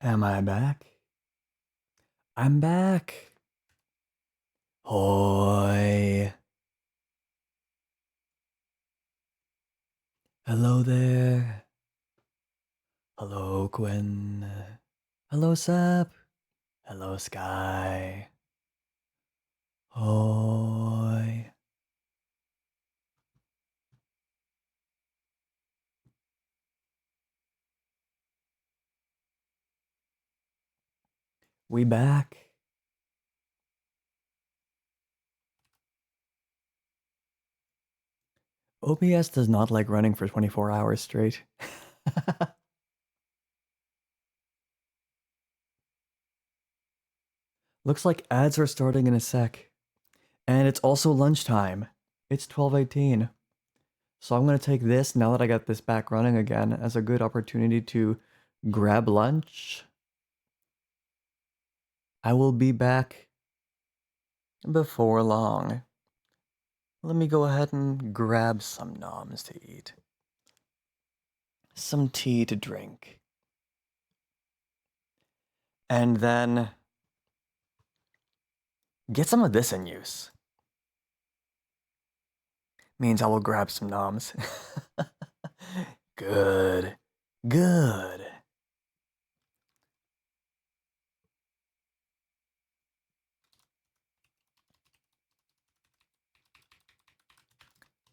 Am I back? I'm back. Hoi. Hello there. Hello, Quinn. Hello, Sap. Hello, Sky. Hoi. We back. OBS does not like running for 24 hours straight. Looks like ads are starting in a sec. And it's also lunchtime. It's 12:18. So I'm going to take this, now that I got this back running again, as a good opportunity to grab lunch. I will be back before long. Let me go ahead and grab some noms to eat. Some tea to drink. And then get some of this in use. Means I will grab some noms. Good. Good.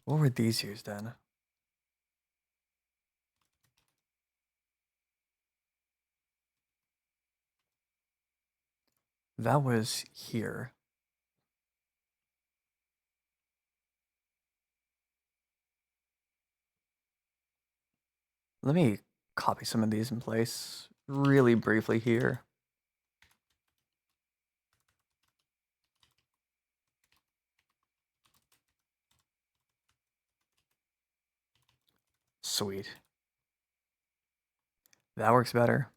What were these used then? That was here. Let me copy some of these in place really briefly here. Sweet. That works better.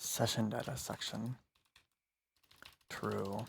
Session data section. True.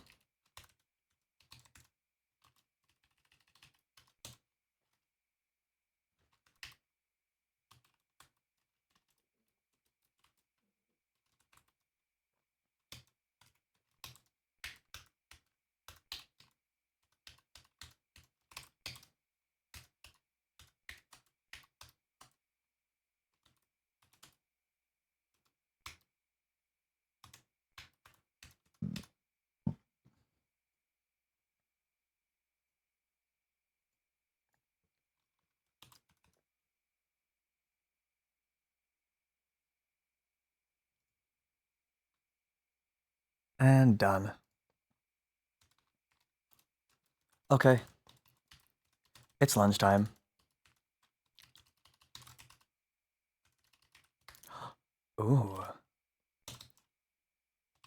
And done. Okay. It's lunchtime. Ooh.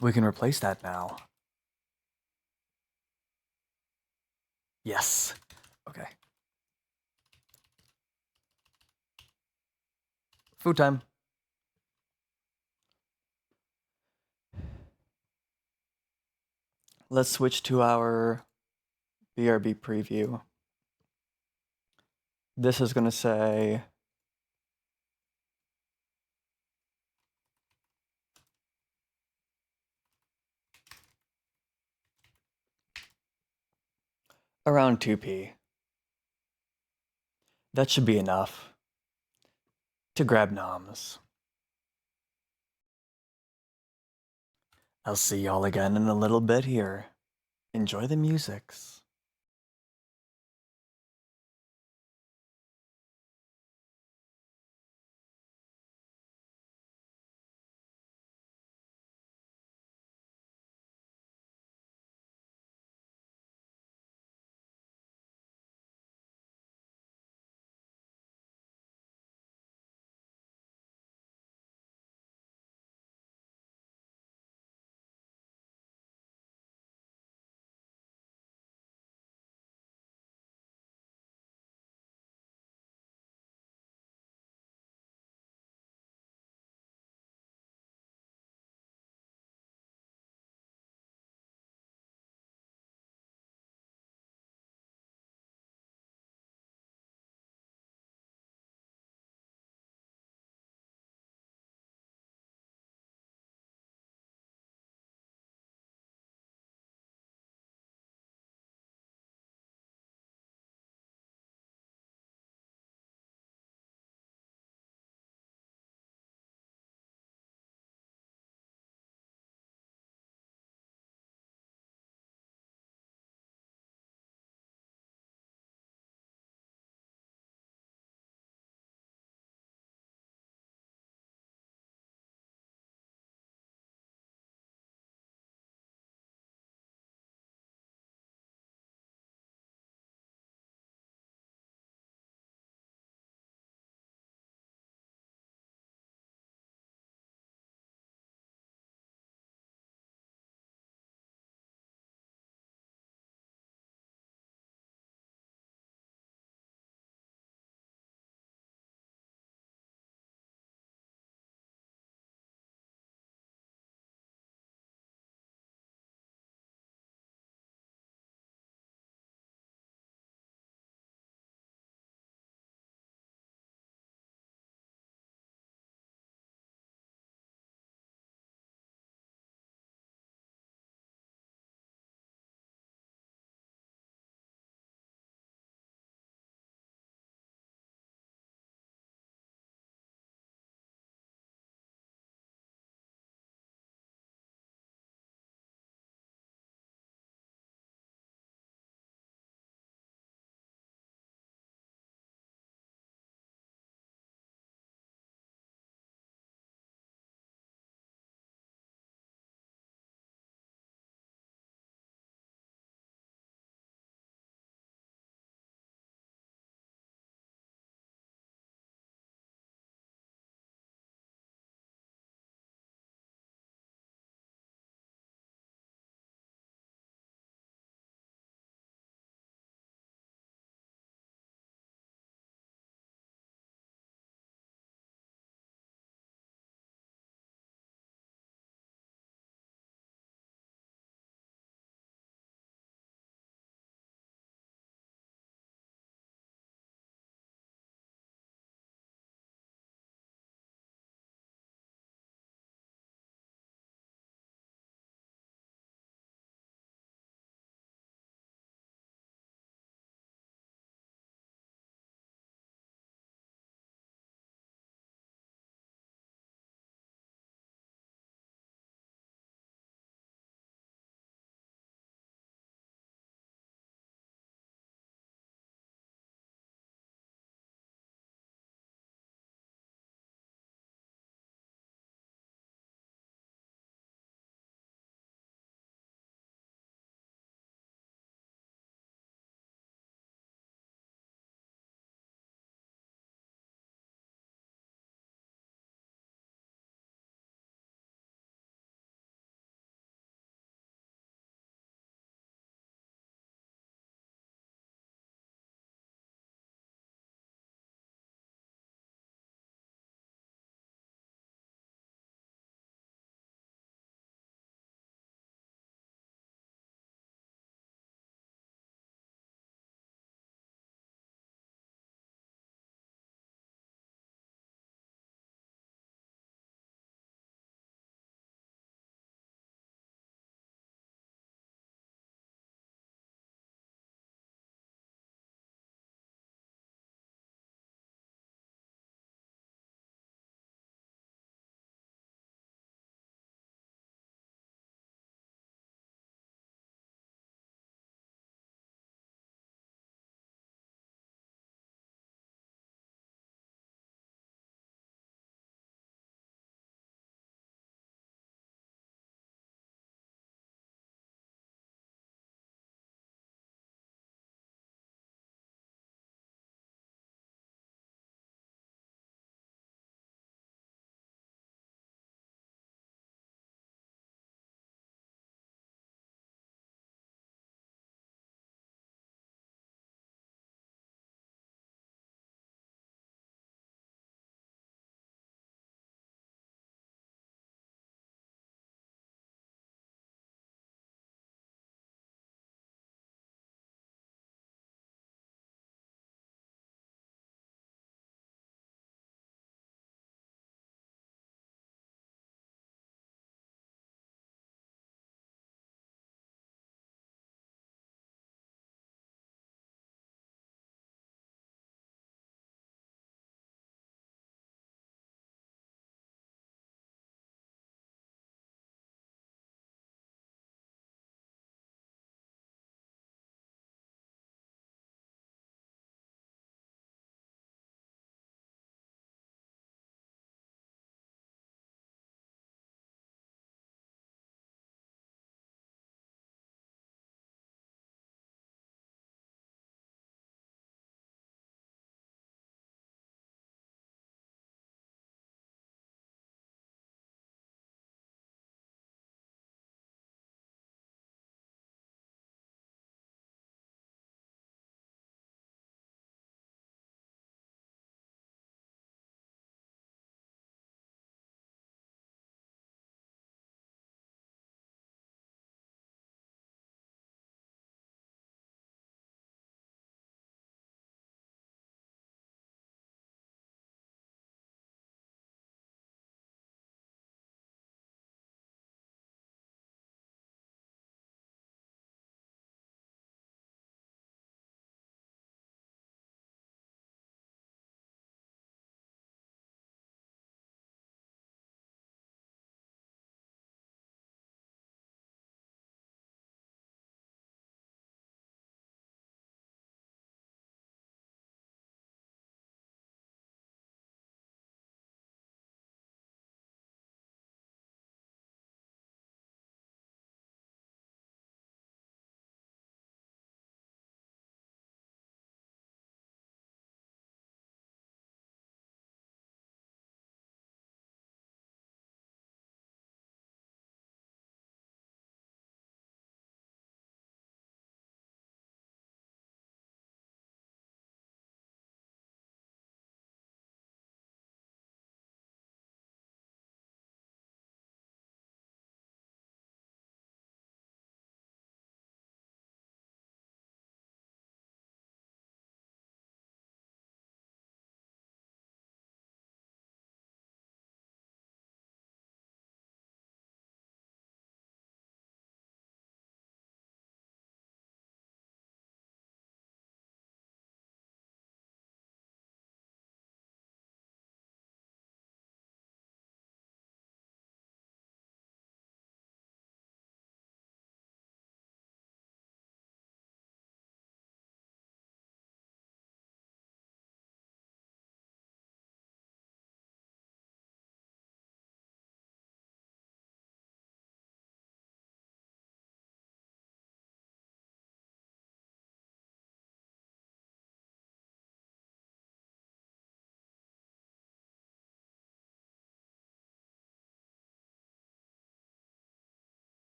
We can replace that now. Yes. Okay. Food time. Let's switch to our BRB preview. This is going to say around 2p. That should be enough to grab noms. I'll see y'all again in a little bit here. Enjoy the musics.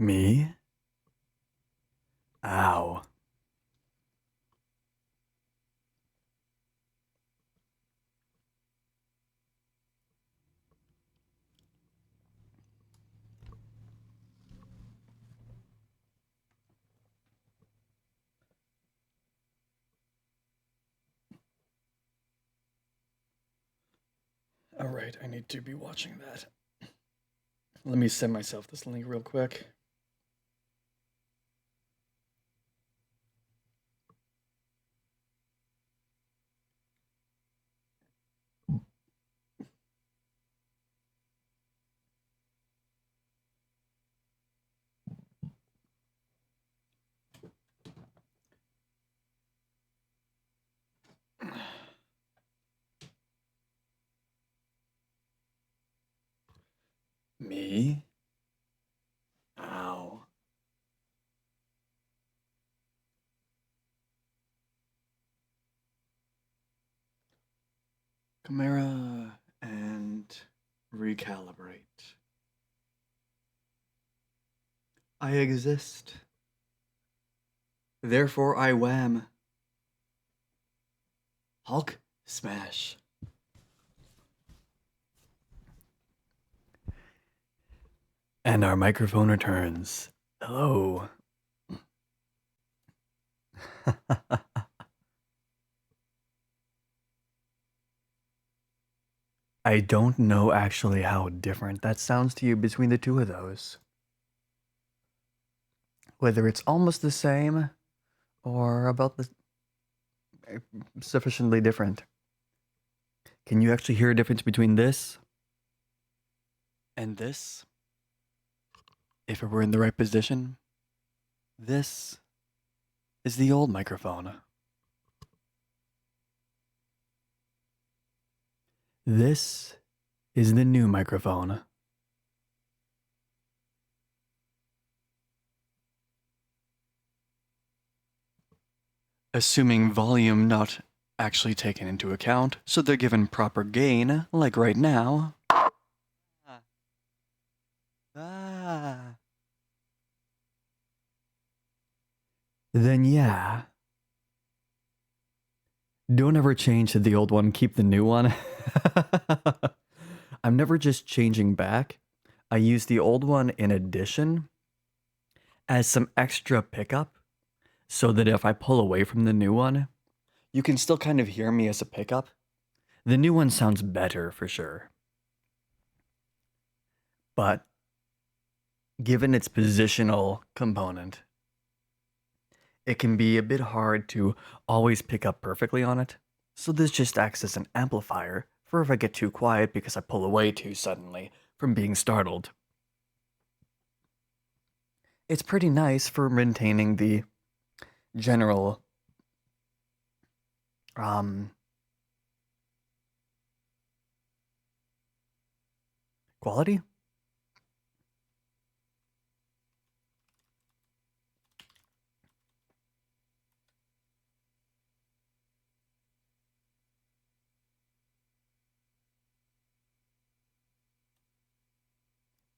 Me? Ow. Alright, I need to be watching that. Let me send myself this link real quick. Me? Ow. Camera and recalibrate. I exist. Therefore I wham. Hulk smash. And our microphone returns. Hello. I don't know actually how different that sounds to you between the two of those. Whether it's almost the same or about the sufficiently different. Can you actually hear a difference between this and this? If it were in the right position, this is the old microphone. This is the new microphone. Assuming volume not actually taken into account, so they're given proper gain, like right now. Then yeah. Don't ever change to the old one, keep the new one. I'm never just changing back. I use the old one in addition as some extra pickup so that if I pull away from the new one, you can still kind of hear me as a pickup. The new one sounds better for sure. But given its positional component, it can be a bit hard to always pick up perfectly on it. So this just acts as an amplifier for if I get too quiet because I pull away too suddenly from being startled. It's pretty nice for maintaining the general quality.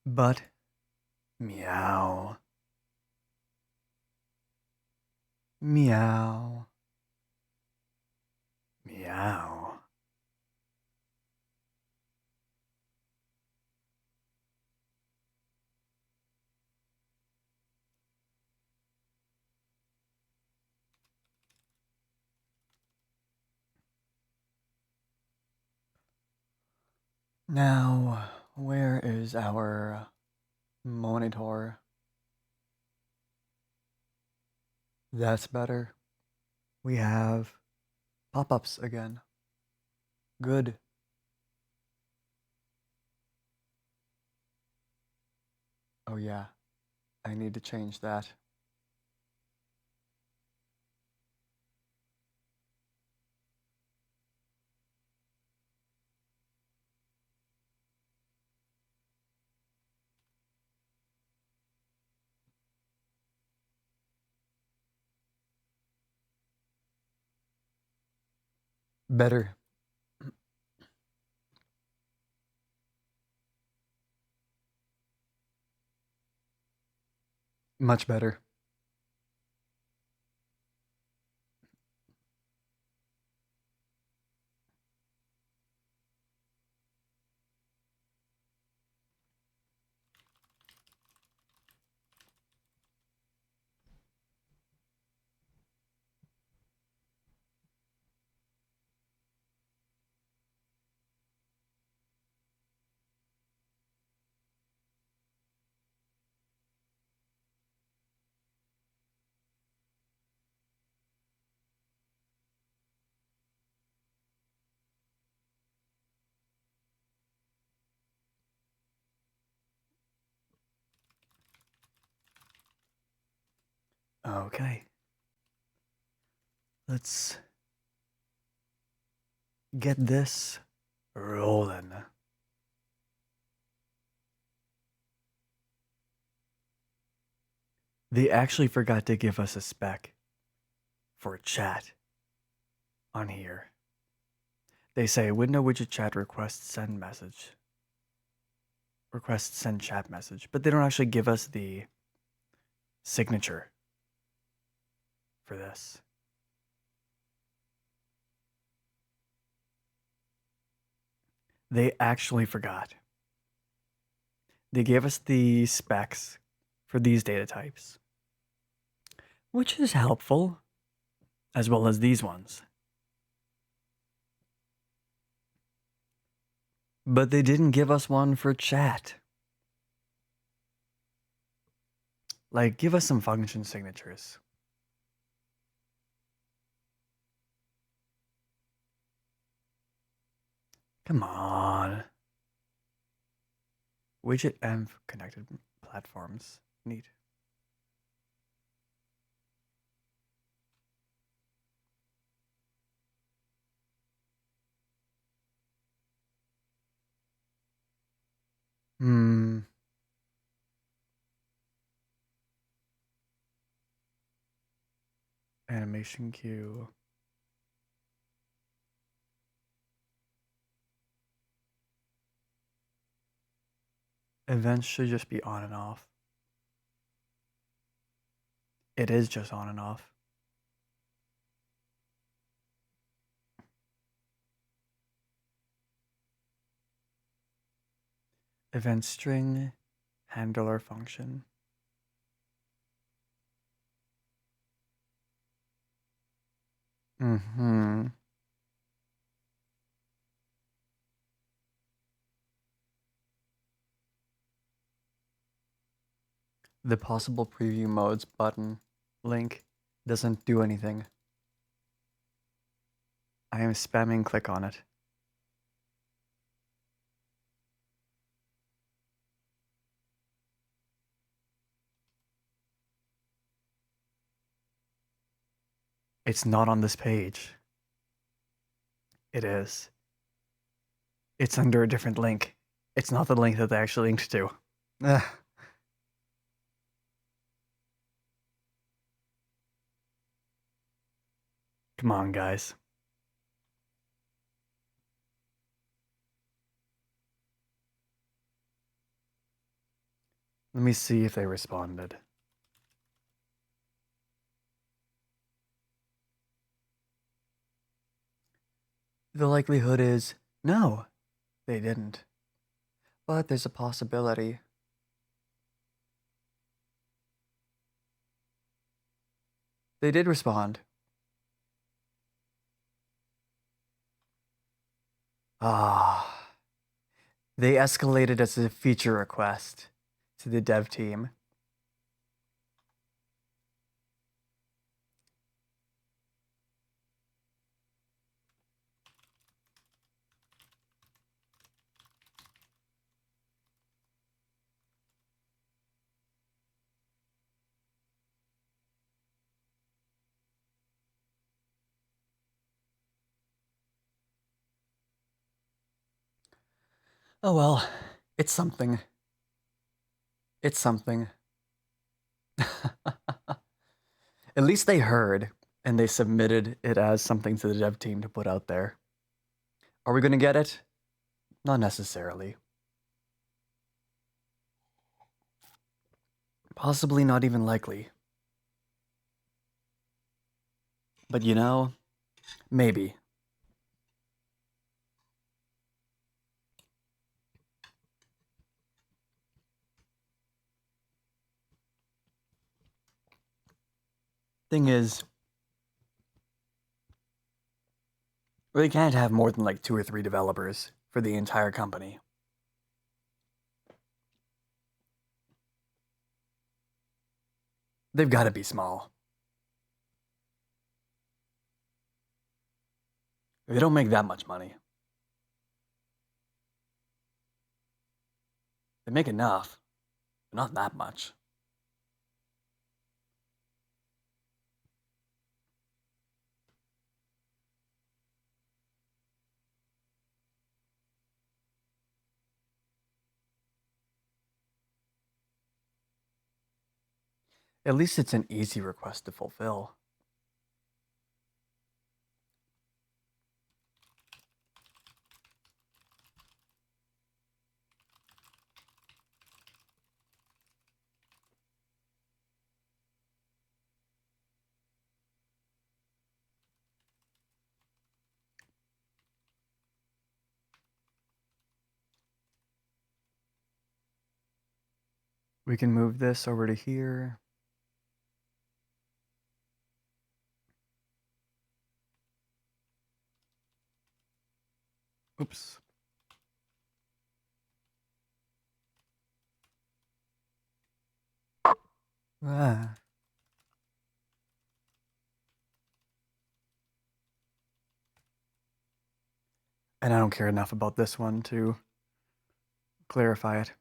But meow. Meow. Meow. Now, where is our monitor? That's better. We have pop-ups again. Good. Oh yeah, I need to change that. Better. Much better. Okay. Let's get this rolling. They actually forgot to give us a spec for chat on here. They say window widget chat request send message. Request send chat message, but they don't actually give us the signature for this. They actually forgot. They gave us the specs for these data types, which is helpful, as well as these ones. But they didn't give us one for chat. Like, give us some function signatures. Come on. Widget and connected platforms. Neat. Animation queue. Events should just be on and off. It is just on and off. Event string, handler function. Mm-hmm. The possible preview modes button link doesn't do anything. I am spamming click on it. It's not on this page. It is. It's under a different link. It's not the link that they actually linked to. Ugh. Come on, guys. Let me see if they responded. The likelihood is no, they didn't. But there's a possibility. They did respond. Ah. They escalated as a feature request to the dev team. Oh well, it's something. It's something. At least they heard and they submitted it as something to the dev team to put out there. Are we going to get it? Not necessarily. Possibly not even likely. But you know, maybe. Thing is, we can't have more than like 2 or 3 developers for the entire company. They've got to be small. They don't make that much money. They make enough, but not that much. At least it's an easy request to fulfill. We can move this over to here. Oops. Ah. And I don't care enough about this one to clarify it.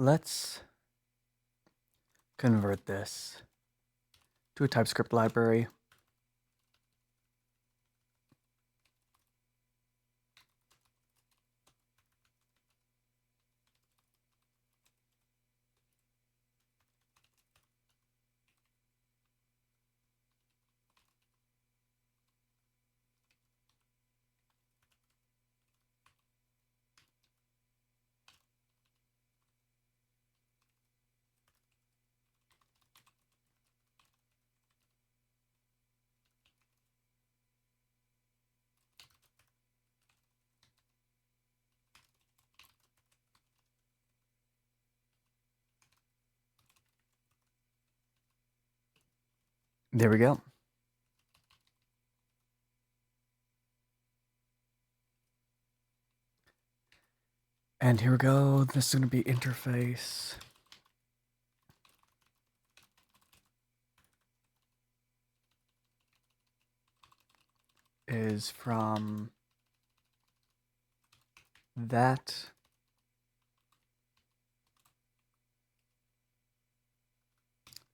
Let's convert this to a TypeScript library. There we go. And here we go. This is going to be interface. Is from that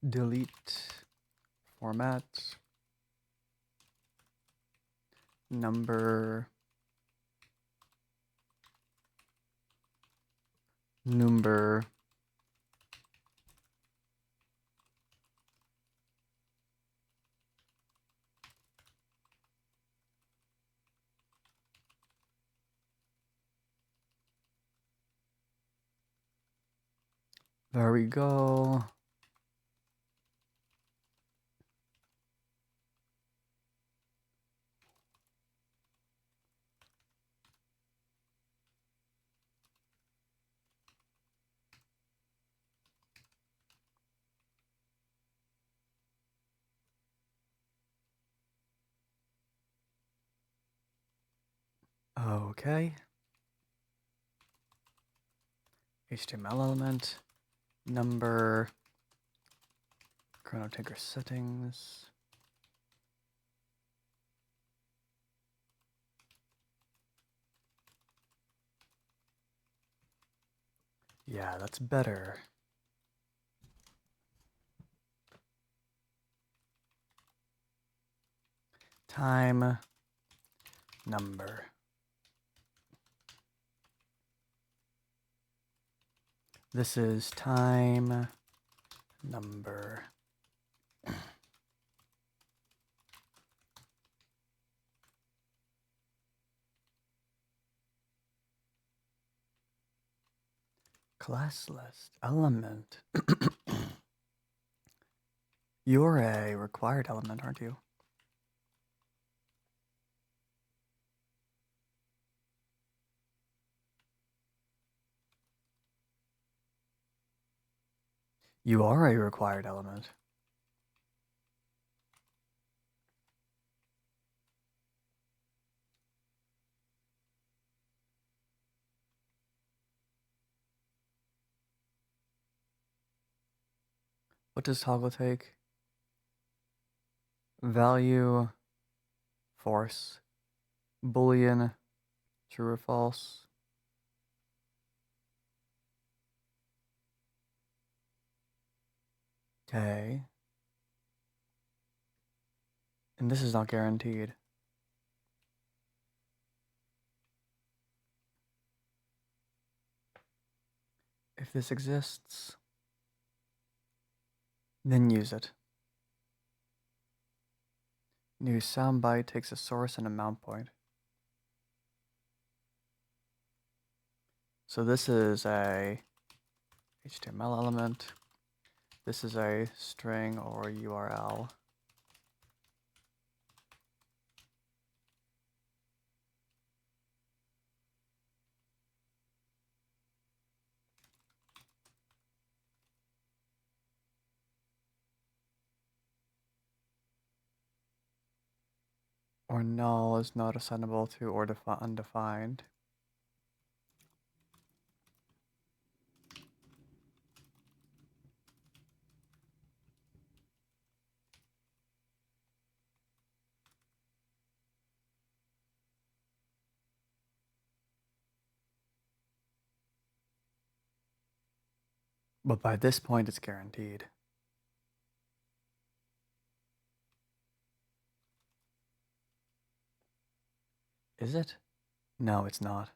delete format number there we go. Okay. HTML element number chrono trigger settings. Yeah, that's better. time number. This is time number. Class list element. You're a required element, aren't you? You are a required element. What does toggle take? Value, force, boolean, true or false. Okay. And this is not guaranteed. If this exists, then use it. New soundbite takes a source and a mount point. So this is a HTML element. This is a string or URL. Or null is not assignable to or undefined. But by this point, it's guaranteed. Is it? No, it's not.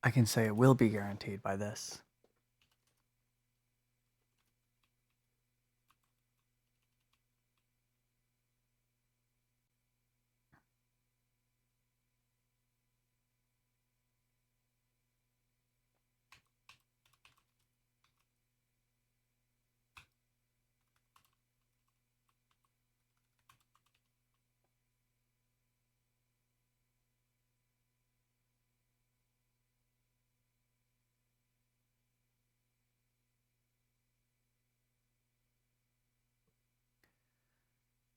I can say it will be guaranteed by this.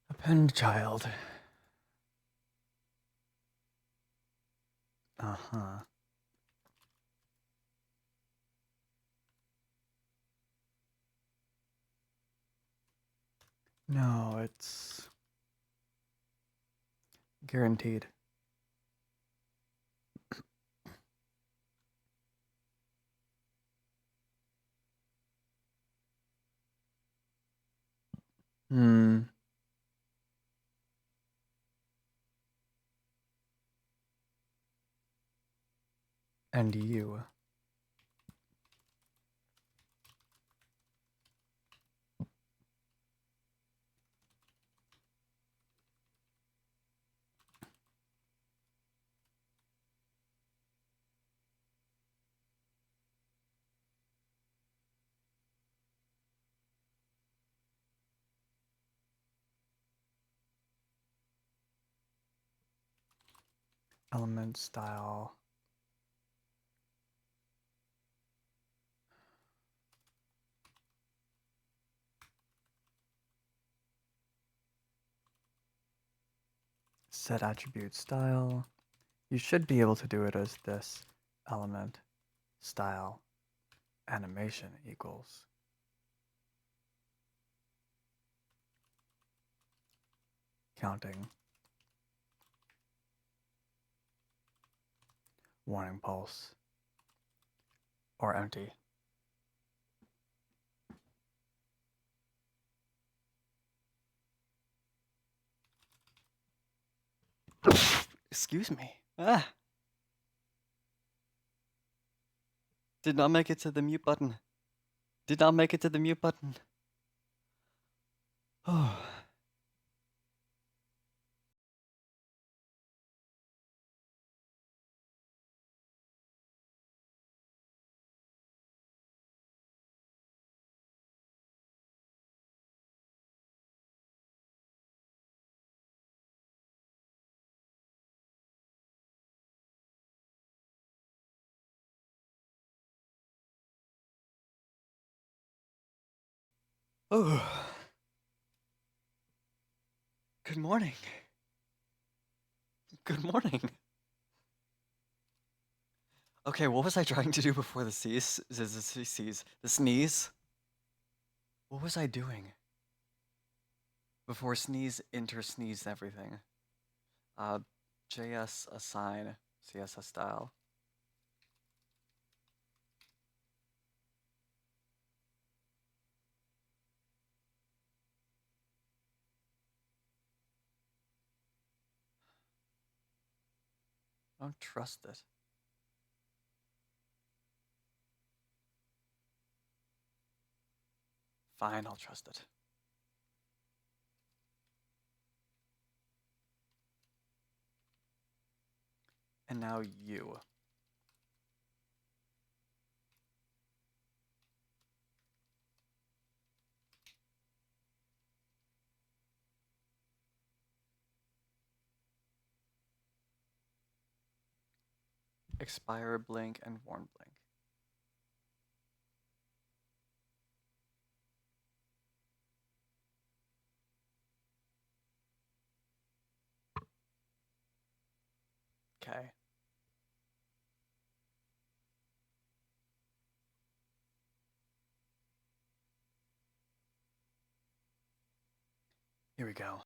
Append child. Uh-huh. No, it's guaranteed. Hmm. And you. Element style. Set attribute style. You should be able to do it as this element style animation equals counting. Warning pulse. Or empty. Excuse me. Ah! Did not make it to the mute button. Did not make it to the mute button. Oh. Oh. Good morning. Good morning. Okay, what was I trying to do before the sneeze? What was I doing? Before sneeze, sneeze everything. JS assign CSS style. I don't trust it. Fine, I'll trust it. And now you. Expire blink and warn blink. Okay. Here we go.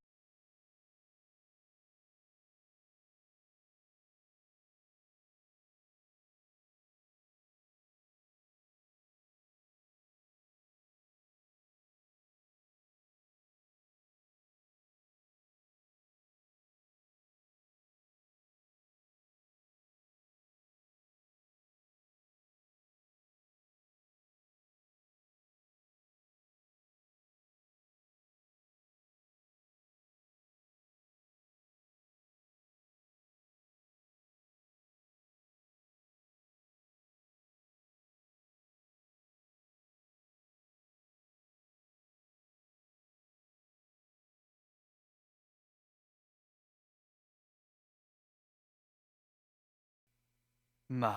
Ma.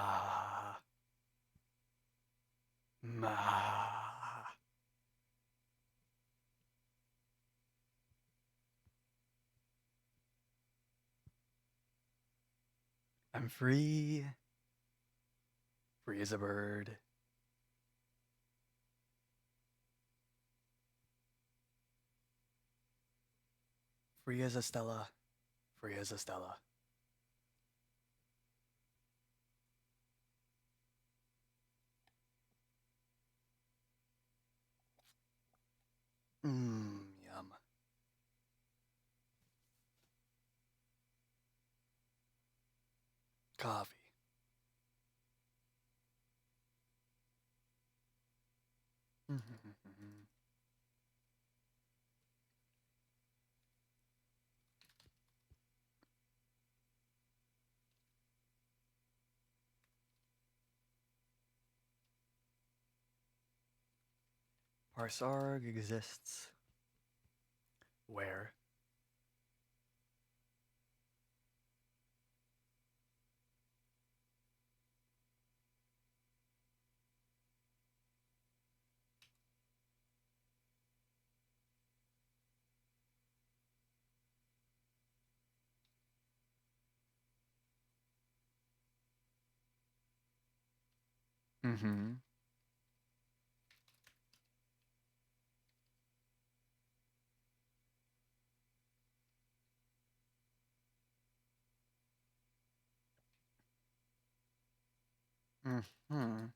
I'm free. Free as a bird. Free as a Stella. Free as a Stella. Yum. Coffee. Parsarg exists where? Mm-hmm.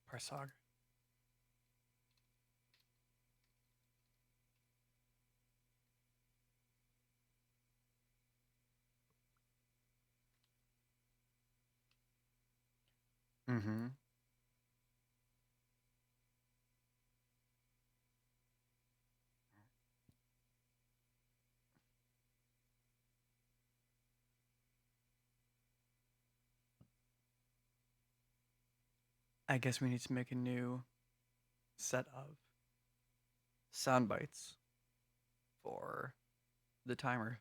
Parsag. Mm-hmm. I guess we need to make a new set of sound bites for the timer.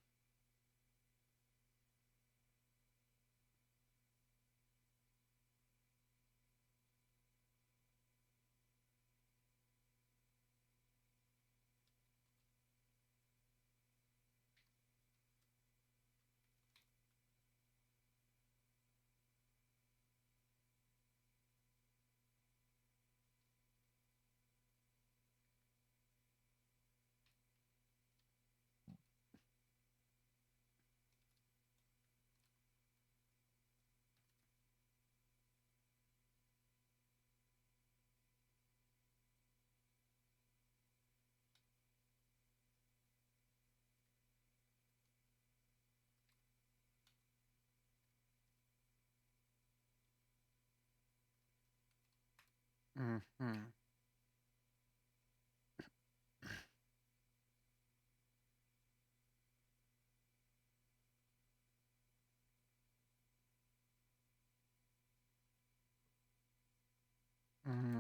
Mm-hmm. Mm-hmm.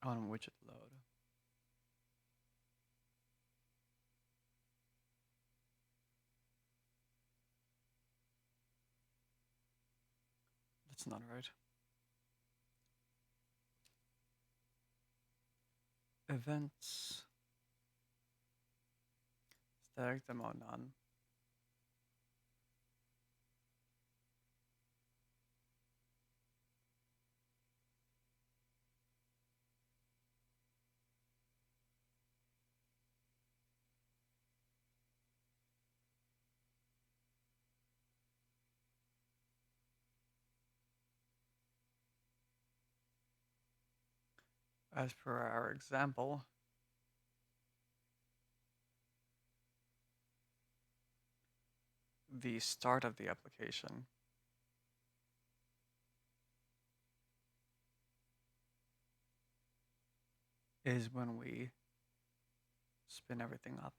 On widget load. That's not right. Events. Static demo none. As per our example, the start of the application is when we spin everything up.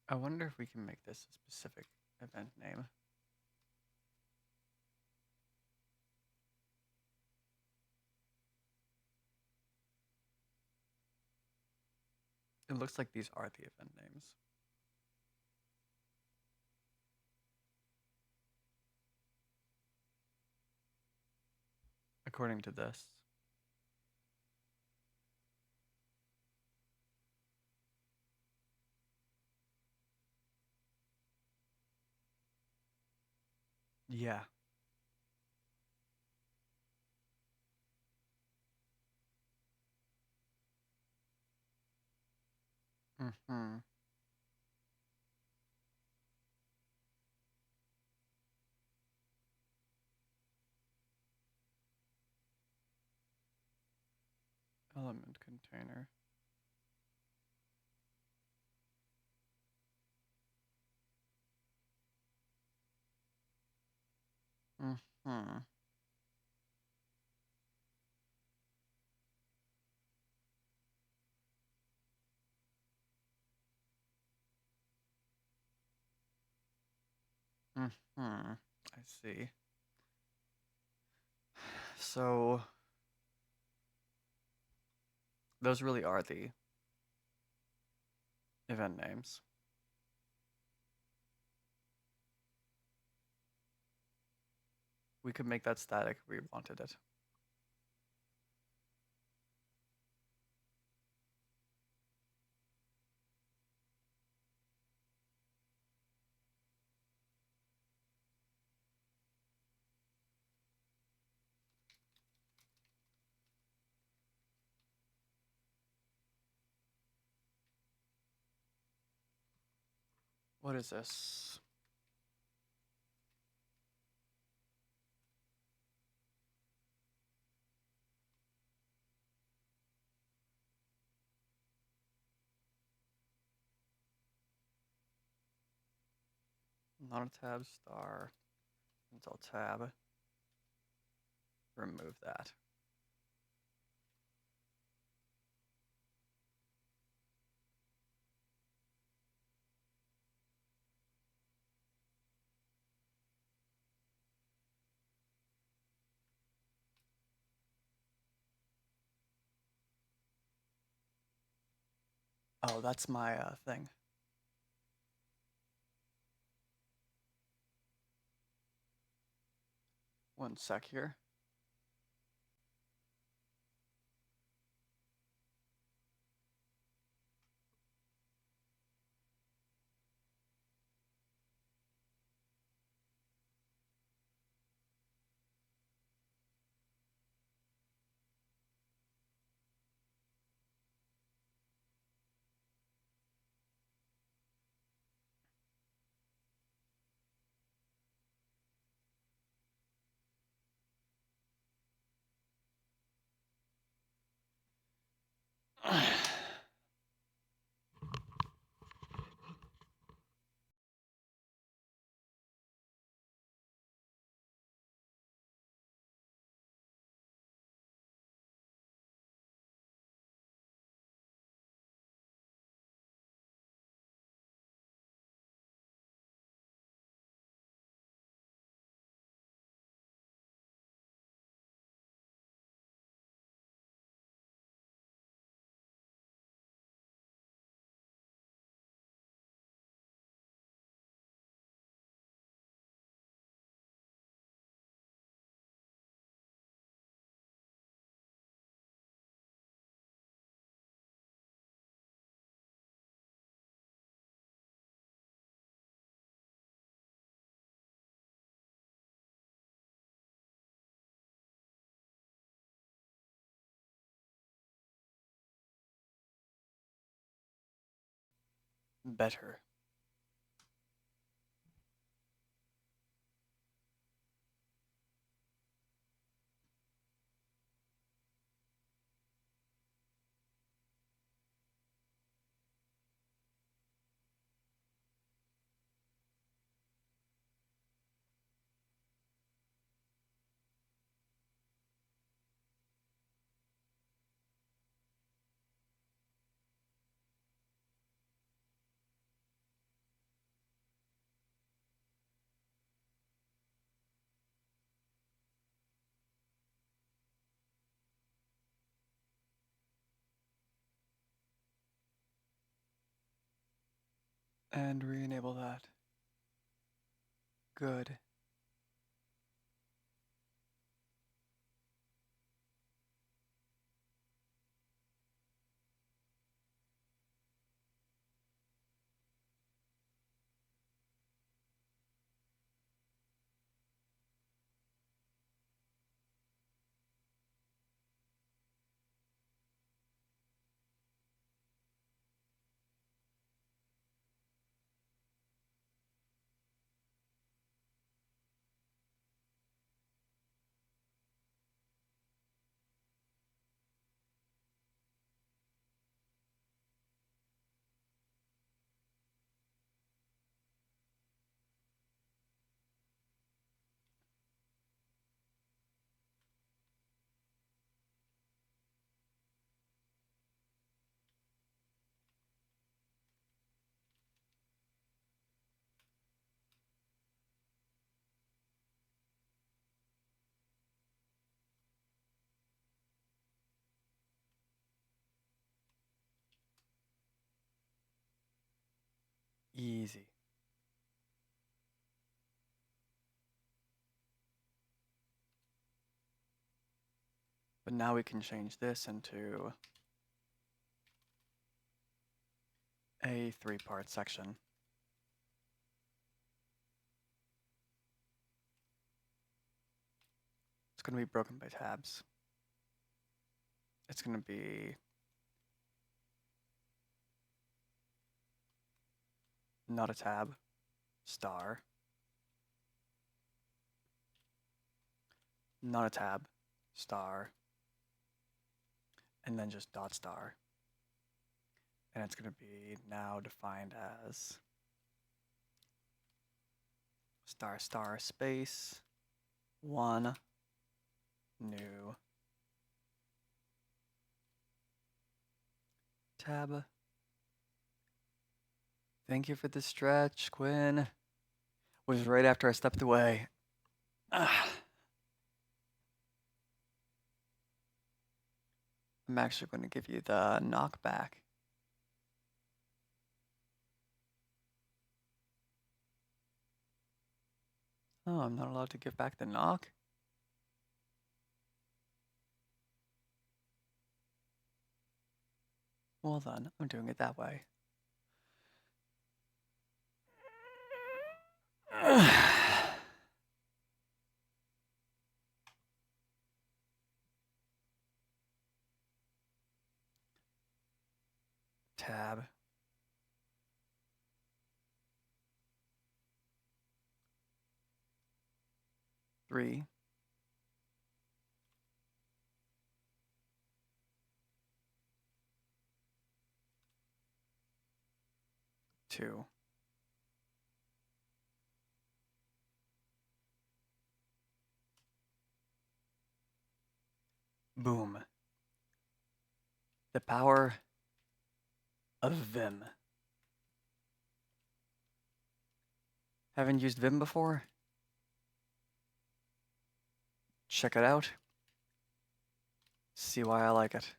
I wonder if we can make this a specific event name. It looks like these are the event names. According to this. Yeah. Mm-hmm. Element container. Mm-hmm. I see. So those really are the event names. We could make that static if we wanted it. What is this? Not a tab star until tab. Remove that. Oh, that's my thing. One sec here. Better. And re-enable that. Good. Easy. But now we can change this into a 3-part section. It's going to be broken by tabs. It's going to be not a tab, star, not a tab, star, and then just dot star. And it's going to be now defined as star star space 1 new tab. Thank you for the stretch, Quinn. Was right after I stepped away. I'm actually going to give you the knockback. Oh, I'm not allowed to give back the knock? Well then, I'm doing it that way. Tab. Three. Two. Boom. The power of Vim. Haven't used Vim before? Check it out. See why I like it.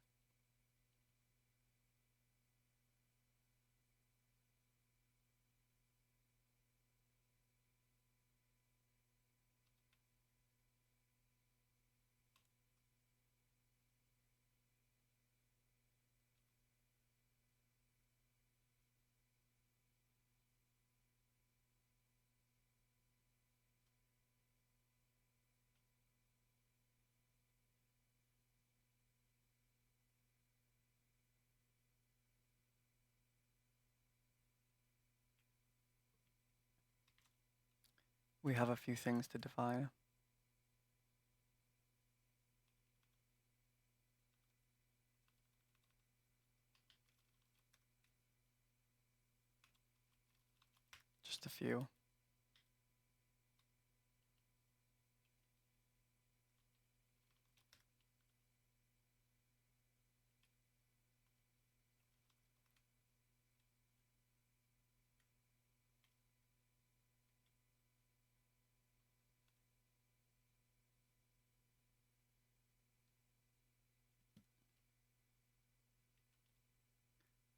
We have a few things to define. Just a few.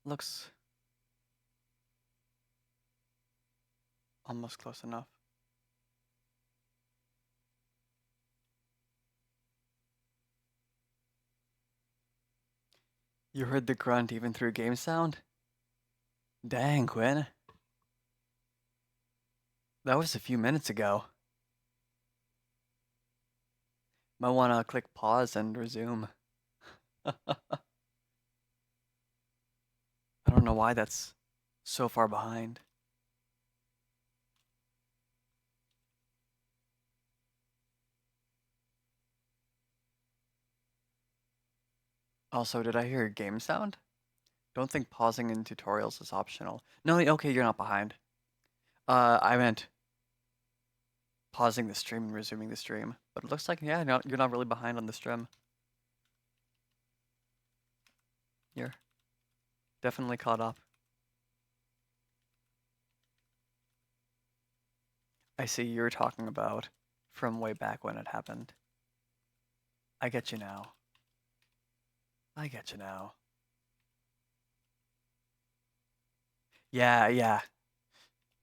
Looks almost close enough. You heard the grunt even through game sound? Dang, Quinn. That was a few minutes ago. Might want to click pause and resume. I don't know why that's so far behind. Also, did I hear a game sound? Don't think pausing in tutorials is optional. No, okay, you're not behind. I meant pausing the stream and resuming the stream. But it looks like, yeah, no, you're not really behind on the stream. You're definitely caught up. I see you're talking about from way back when it happened. I get you now. I get you now. Yeah.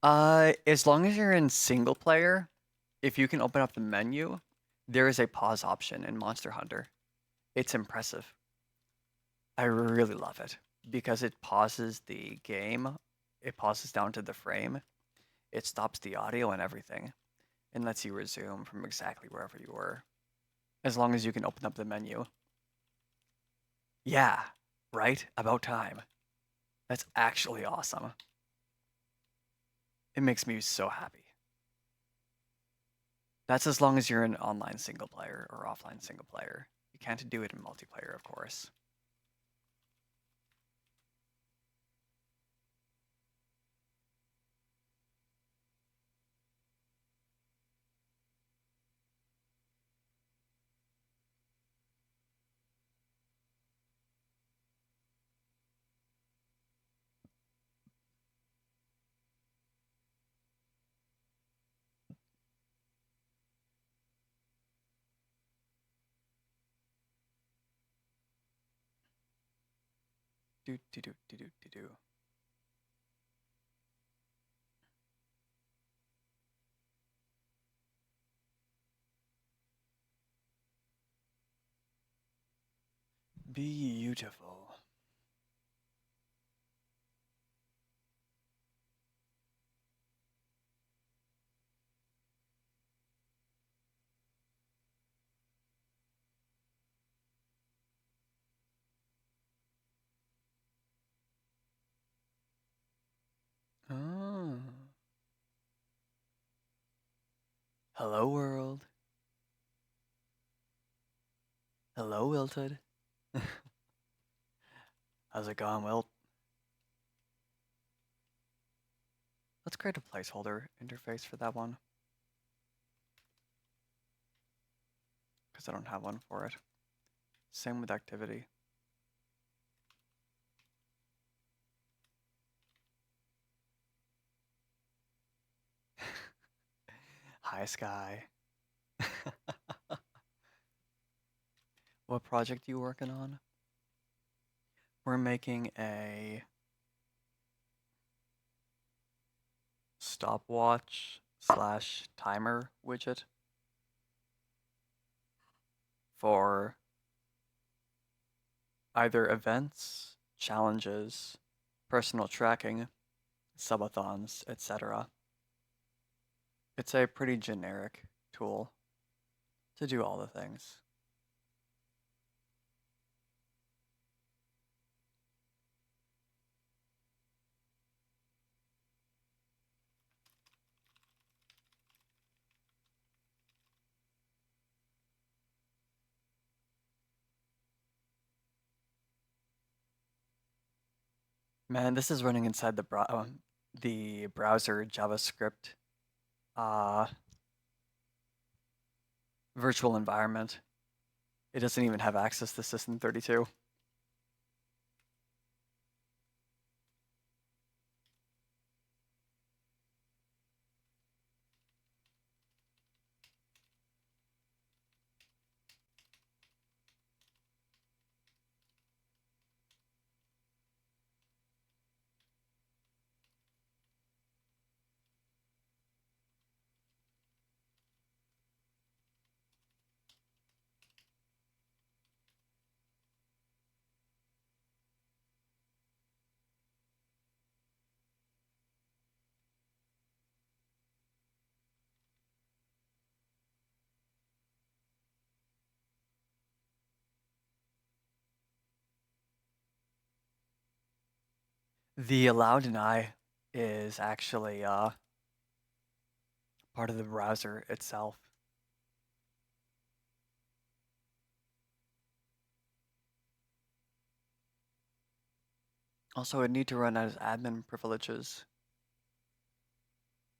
As long as you're in single player, if you can open up the menu, there is a pause option in Monster Hunter. It's impressive. I really love it because it pauses the game. It pauses down to the frame. It stops the audio and everything and lets you resume from exactly wherever you were, as long as you can open up the menu. Yeah, right? About time. That's actually awesome. It makes me so happy. That's as long as you're in online single player or offline single player. You can't do it in multiplayer, of course. Do do do do do do do. Beautiful. Oh. Hello, world. Hello, Wilted. How's it going, Wilt? Let's create a placeholder interface for that one, because I don't have one for it. Same with activity. Hi, Sky. What project are you working on? We're making a stopwatch slash timer widget for either events, challenges, personal tracking, subathons, etc. It's a pretty generic tool to do all the things. Man, this is running inside the browser JavaScript uh, virtual environment. It doesn't even have access to System32. The allow deny is actually part of the browser itself. Also, it need to run as admin privileges.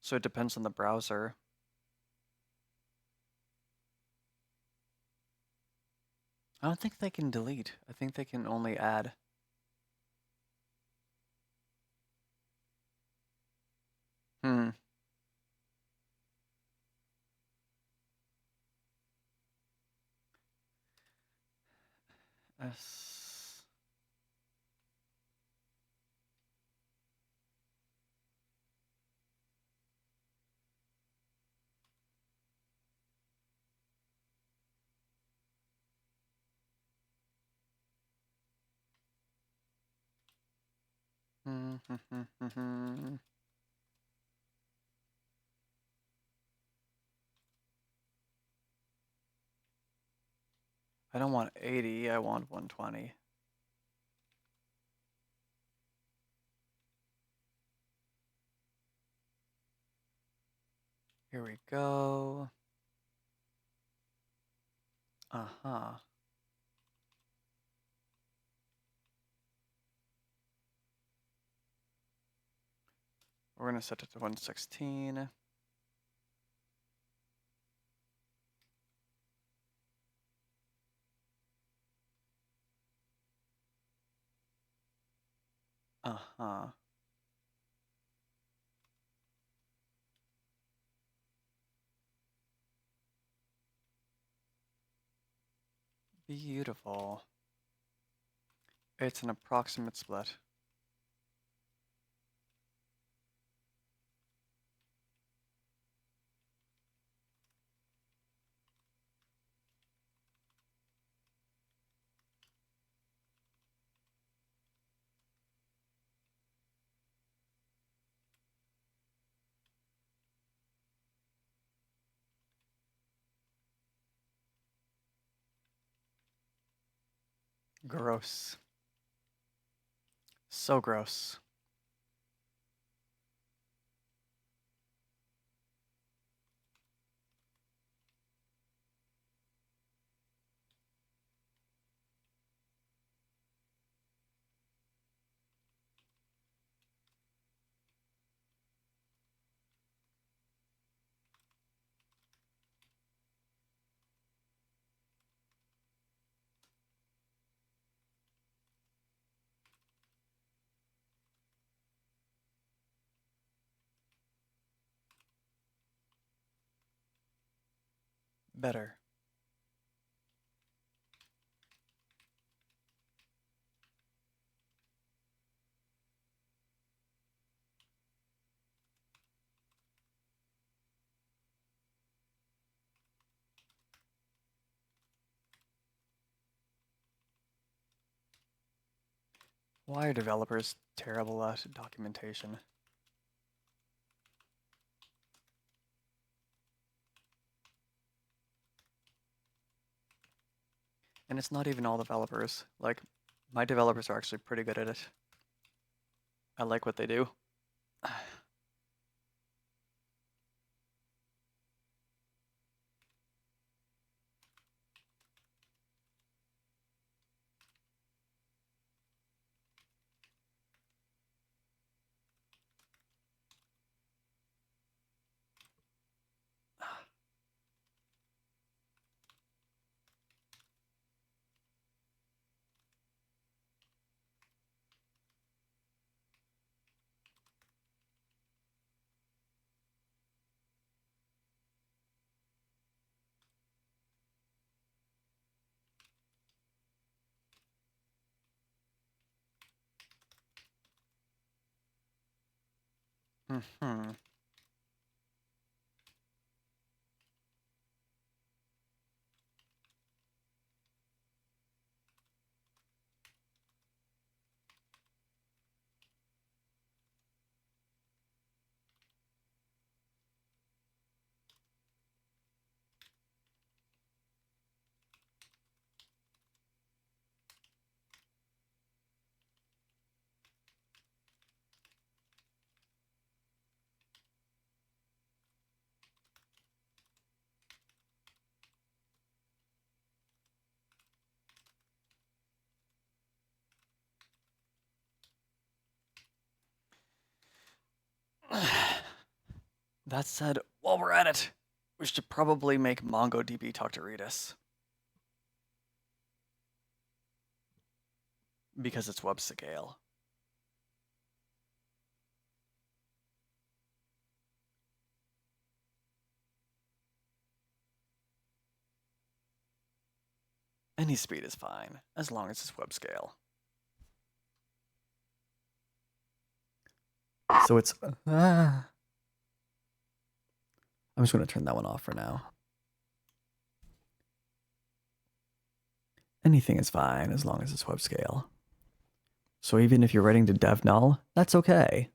So it depends on the browser. I don't think they can delete. I think they can only add. Hmm. S I don't want 80, I want 120. Here we go. Uh-huh. We're gonna set it to 116. Uh-huh. Beautiful. It's an approximate split. Gross. So gross. Better. Why are developers terrible at documentation? And it's not even all developers. Like, my developers are actually pretty good at it. I like what they do. Hmm. That said, while we're at it, we should probably make MongoDB talk to Redis. Because it's web scale. Any speed is fine, as long as it's web scale. So it's... I'm just going to turn that one off for now. Anything is fine as long as it's web scale. So even if you're writing to dev null, that's okay.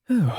Whew.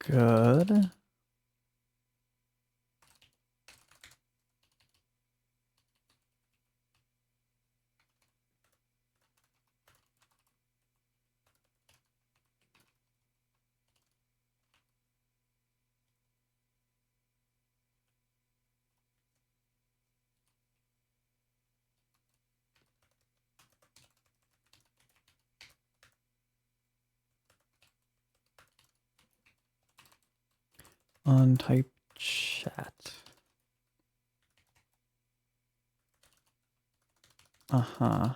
Good. On type chat. Uh-huh.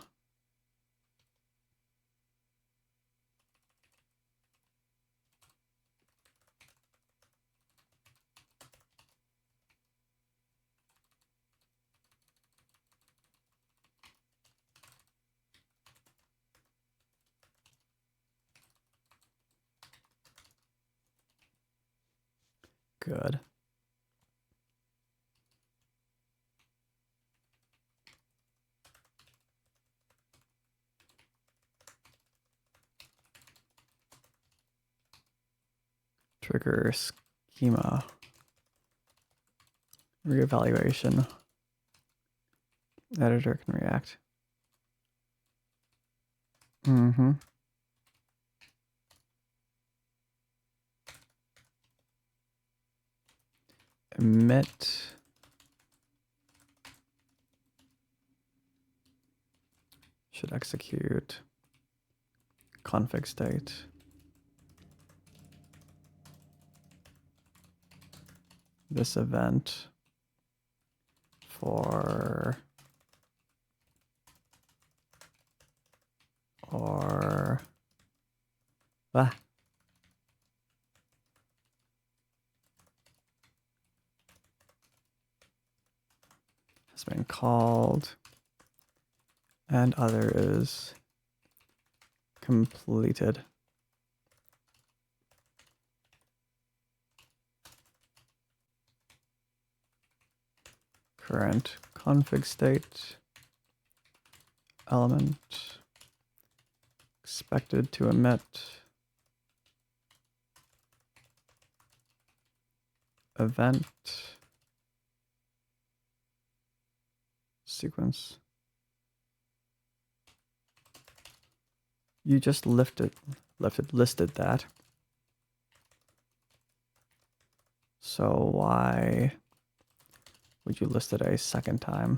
Good. Trigger schema. Reevaluation. Editor can react. Mm-hmm. emit should execute config state. This event for or has been called and other is completed. Current config state element expected to emit event sequence. You just listed that. So why would you list it a second time?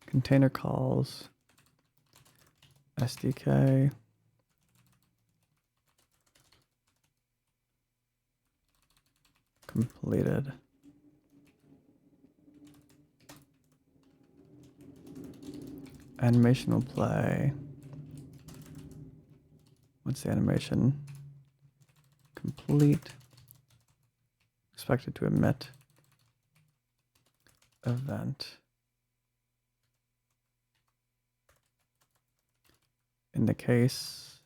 Container calls SDK completed. Animation will play. What's the animation? Complete. Expected to emit event. In the case.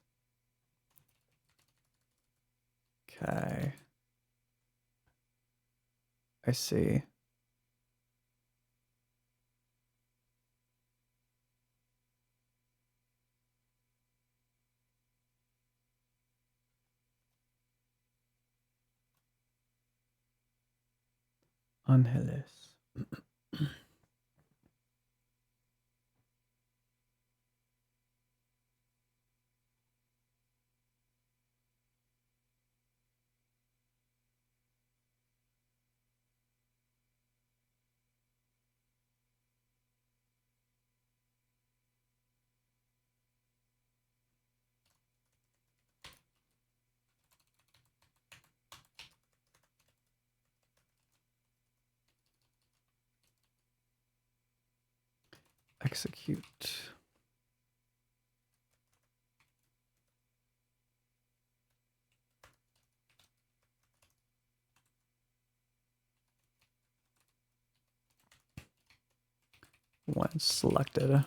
Okay. I see. Angeles. Execute. When selected.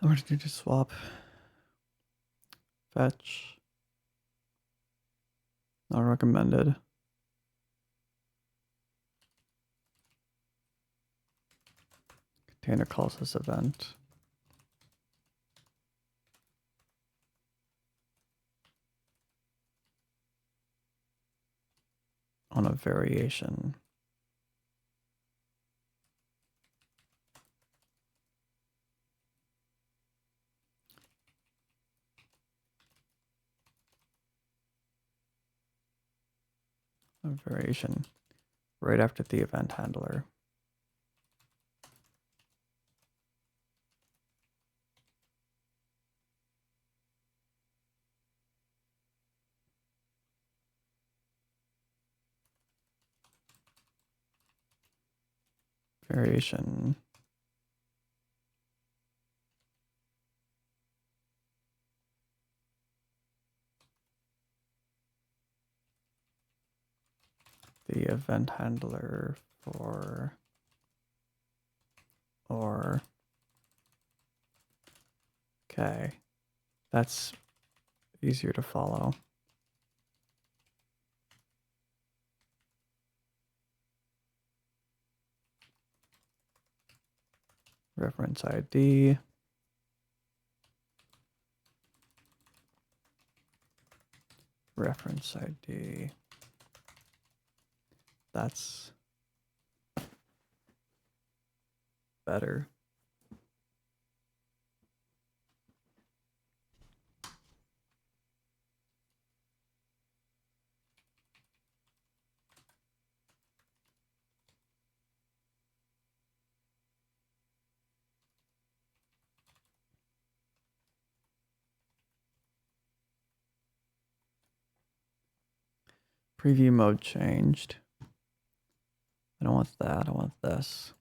What did you just swap? Fetch. Not recommended. Container calls this event. On a variation. A variation right after the event handler. variation. The event handler for or okay, that's easier to follow. Reference ID. Reference ID. That's better. Preview mode changed. I don't want that. I want this.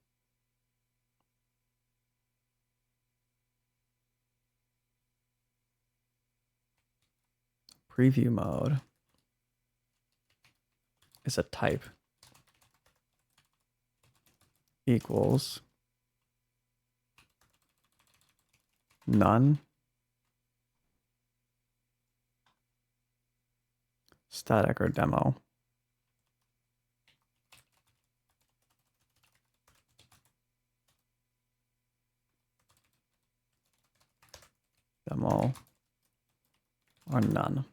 Preview mode is a type equals none static or demo. Demo or none.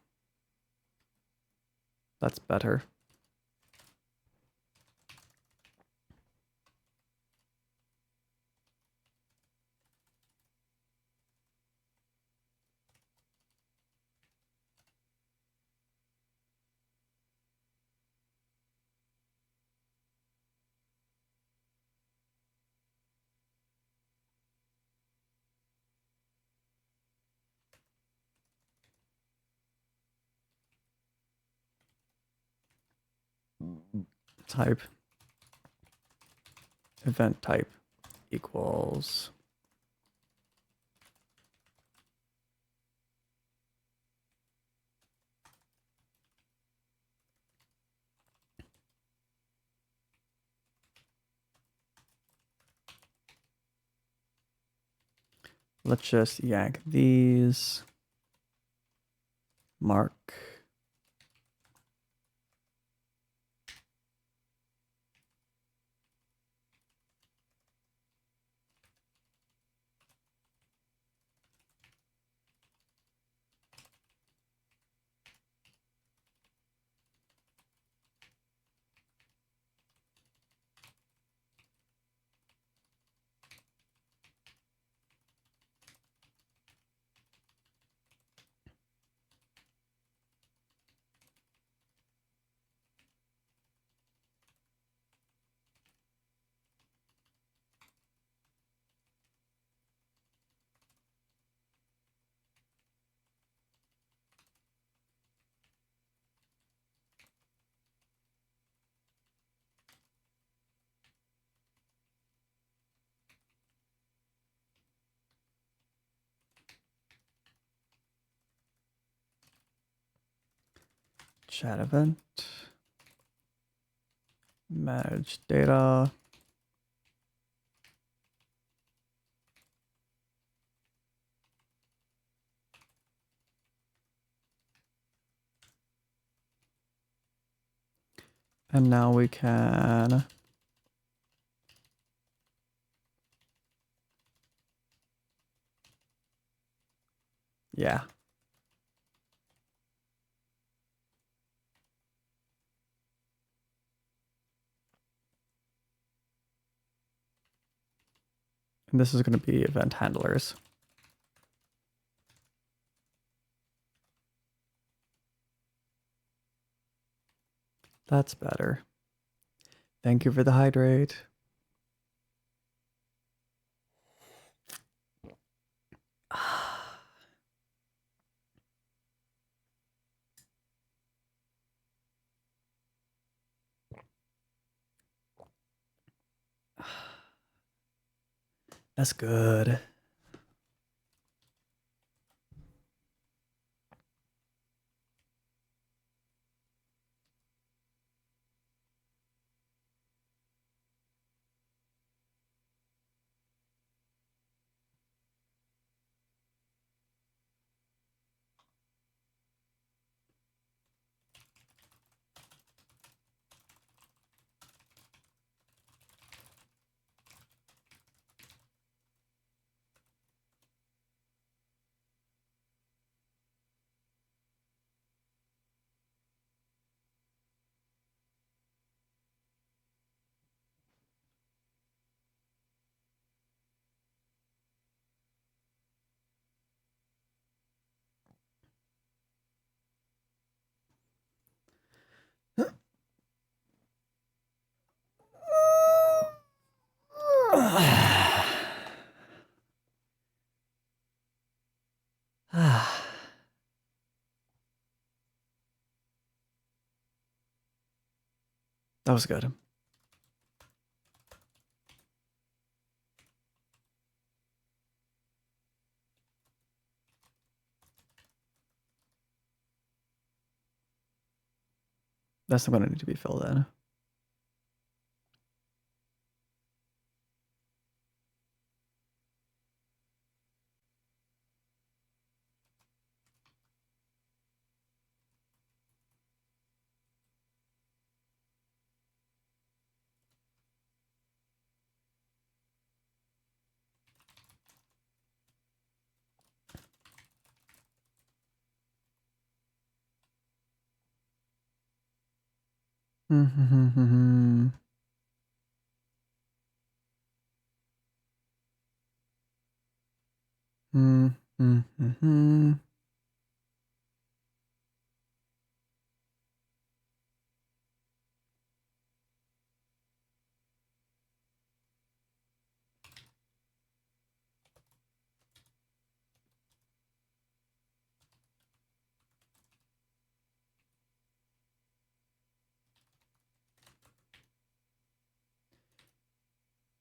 That's better. Type event type equals let's just yank these. Mark. Chat event. Manage data. And now we can yeah. And this is going to be event handlers. That's better. Thank you for the hydrate. That's good. That was good. That's not going to need to be filled in.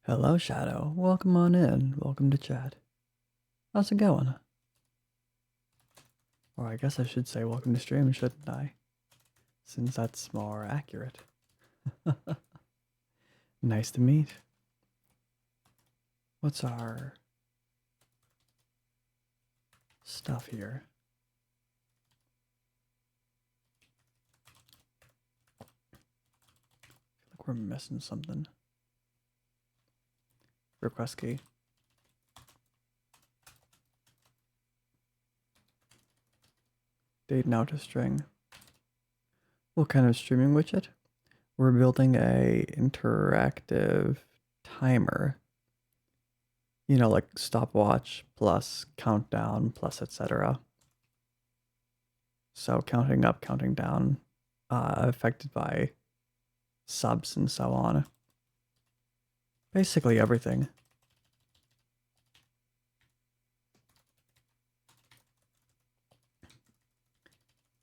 Hello, Shadow. Welcome on in. Welcome to chat. How's it going? Or I guess I should say welcome to stream, shouldn't I? Since that's more accurate. Nice to meet. What's our stuff here? I feel like we're missing something. Request key. Date now to string. What kind of streaming widget? We're building a interactive timer. You know, like stopwatch plus countdown plus etc. So counting up, counting down, affected by subs and so on. Basically everything.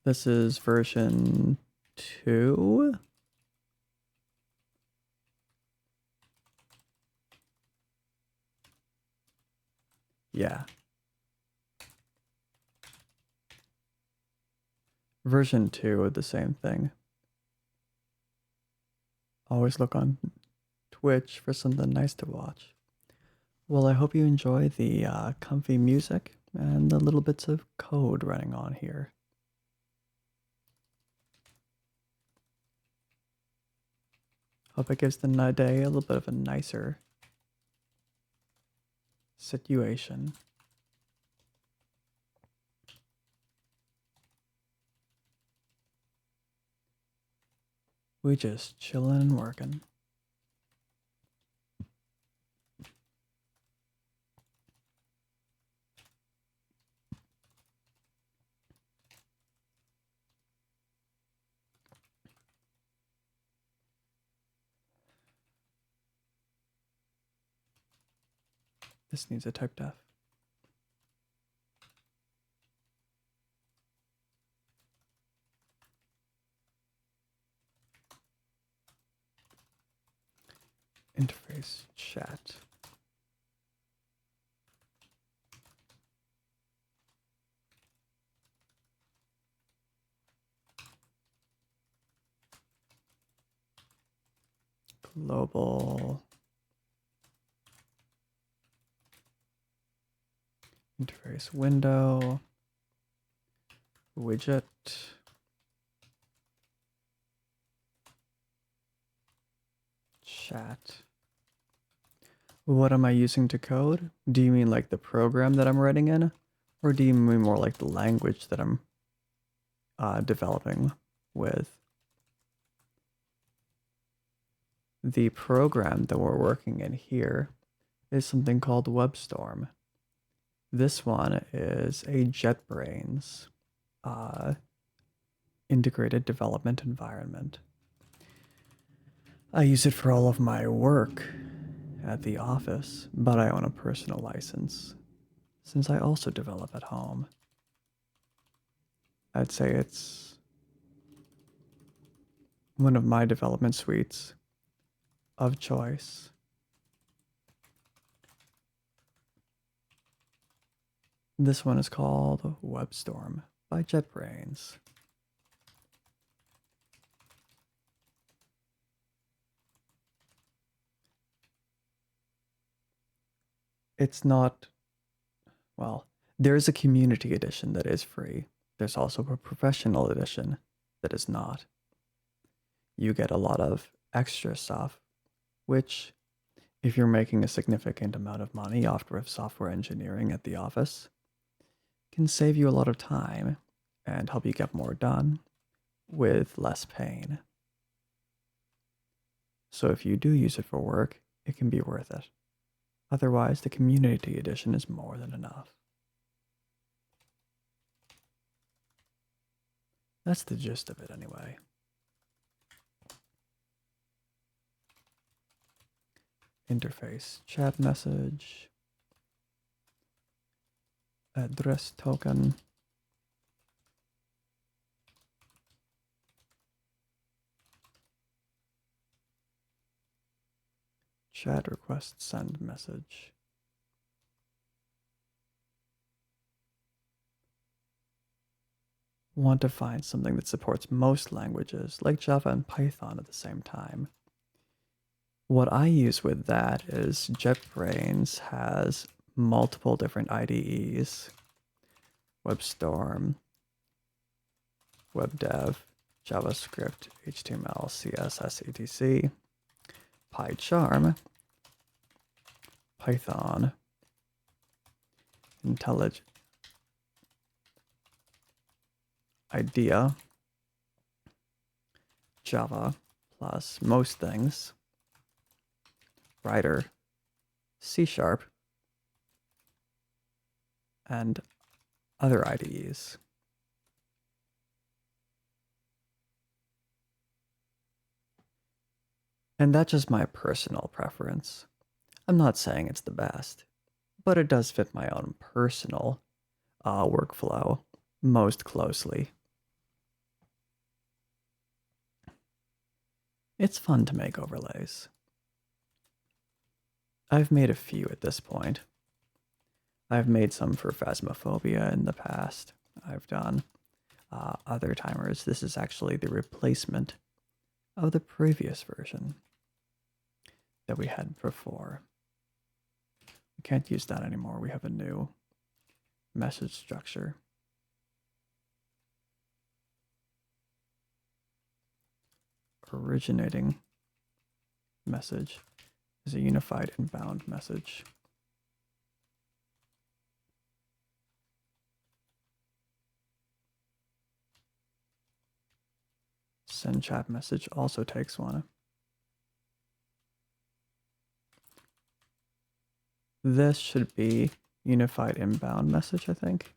This is version 2. Yeah. Version 2 of the same thing. Always look on Twitch for something nice to watch. Well, I hope you enjoy the comfy music and the little bits of code running on here. Hope it gives the day a little bit of a nicer situation. We just chillin' and working. This needs a type def. Interface chat. global interface window, widget, chat. What am I using to code? Do you mean like the program that I'm writing in? Or do you mean more like the language that I'm developing with? The program that we're working in here is something called WebStorm. This one is a JetBrains integrated development environment. I use it for all of my work at the office, but I own a personal license since I also develop at home. I'd say it's one of my development suites of choice. This one is called WebStorm by JetBrains. It's not, well, there's a community edition that is free. There's also a professional edition that is not. You get a lot of extra stuff, which, if you're making a significant amount of money off of software engineering at the office, can save you a lot of time and help you get more done with less pain. So if you do use it for work, it can be worth it. Otherwise, the community edition is more than enough. That's the gist of it anyway. Interface, chat message, address token, chat request send message. Want to find something that supports most languages, like Java and Python at the same time. What I use with that is JetBrains has multiple different IDEs. WebStorm, WebDev, JavaScript, HTML, CSS, etc. PyCharm, Python, IntelliJ, IDEA, Java, plus most things, Writer, C#, and other IDEs. And that's just my personal preference. I'm not saying it's the best, but it does fit my own personal workflow most closely. It's fun to make overlays. I've made a few at this point. I've made some for Phasmophobia in the past. I've done other timers. This is actually the replacement of the previous version that we had before. We can't use that anymore. We have a new message structure. Originating message is a unified inbound message. Send chat message also takes one. This should be unified inbound message, I think.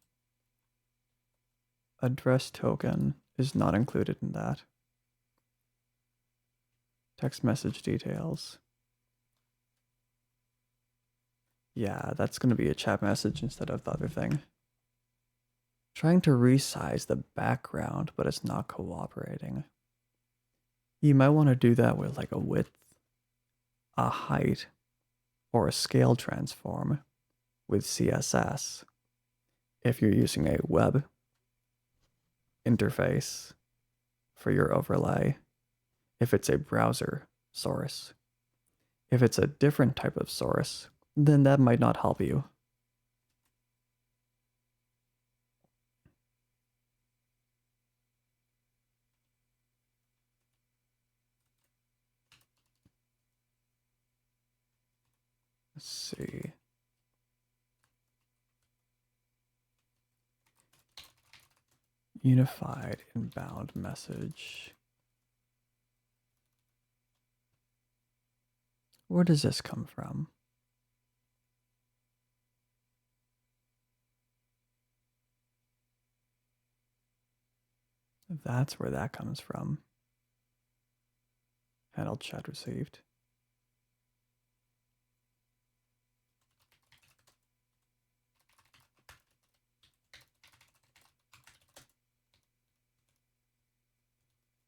Address token is not included in that. Text message details. Yeah, that's going to be a chat message instead of the other thing. Trying to resize the background, but it's not cooperating. You might want to do that with like a width, a height, or a scale transform with CSS if you're using a web interface for your overlay, if it's a browser source If it's a different type of source, then that might not help you. Let's see. Unified inbound message. Where does this come from? That's where that comes from. Handled chat received.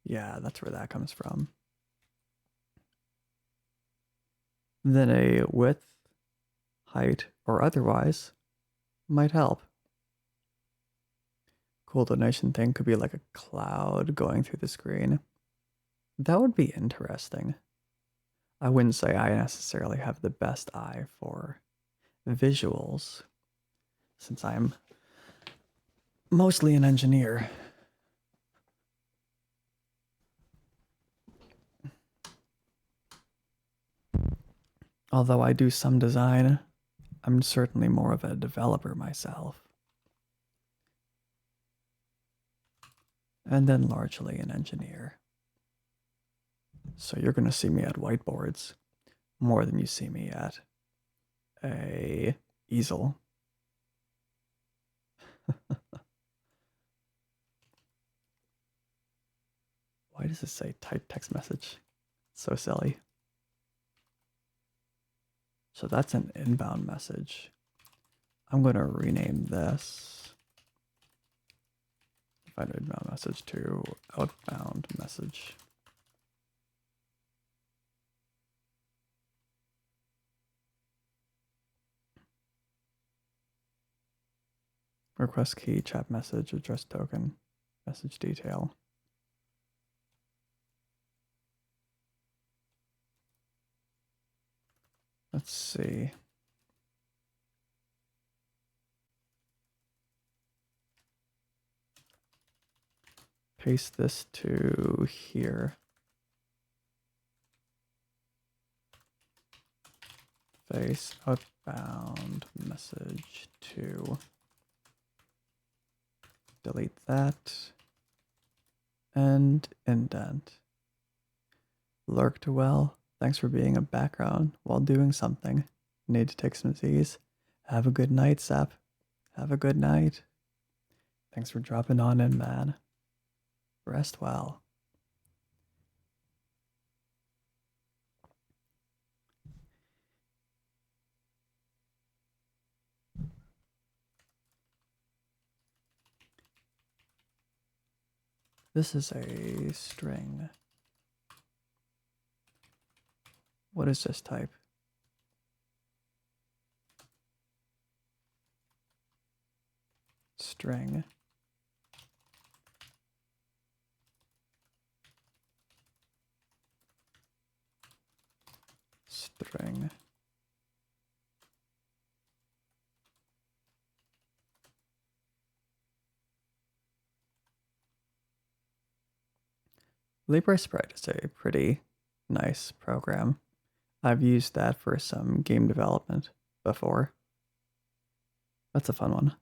Yeah, that's where that comes from. Then a width, height, or otherwise might help. Cool donation thing could be like a cloud going through the screen. That would be interesting. I wouldn't say I necessarily have the best eye for visuals, since I'm mostly an engineer. Although I do some design, I'm certainly more of a developer myself. And then largely an engineer. So you're going to see me at whiteboards more than you see me at a easel. Why does it say type text message? So silly. So that's an inbound message. I'm going to rename this find inbound message to outbound message. Request key, chat message, address token, message detail. Let's see. Paste this to here. Face outbound message to. Delete that. And indent. Lurked well. Thanks for being a background while doing something. Need to take some Z's. Have a good night, Sap. Have a good night. Thanks for dropping on in, man. Rest well. This is a string. What is this type? String. String. LibreSprite is a pretty nice program. I've used that for some game development before. That's a fun one.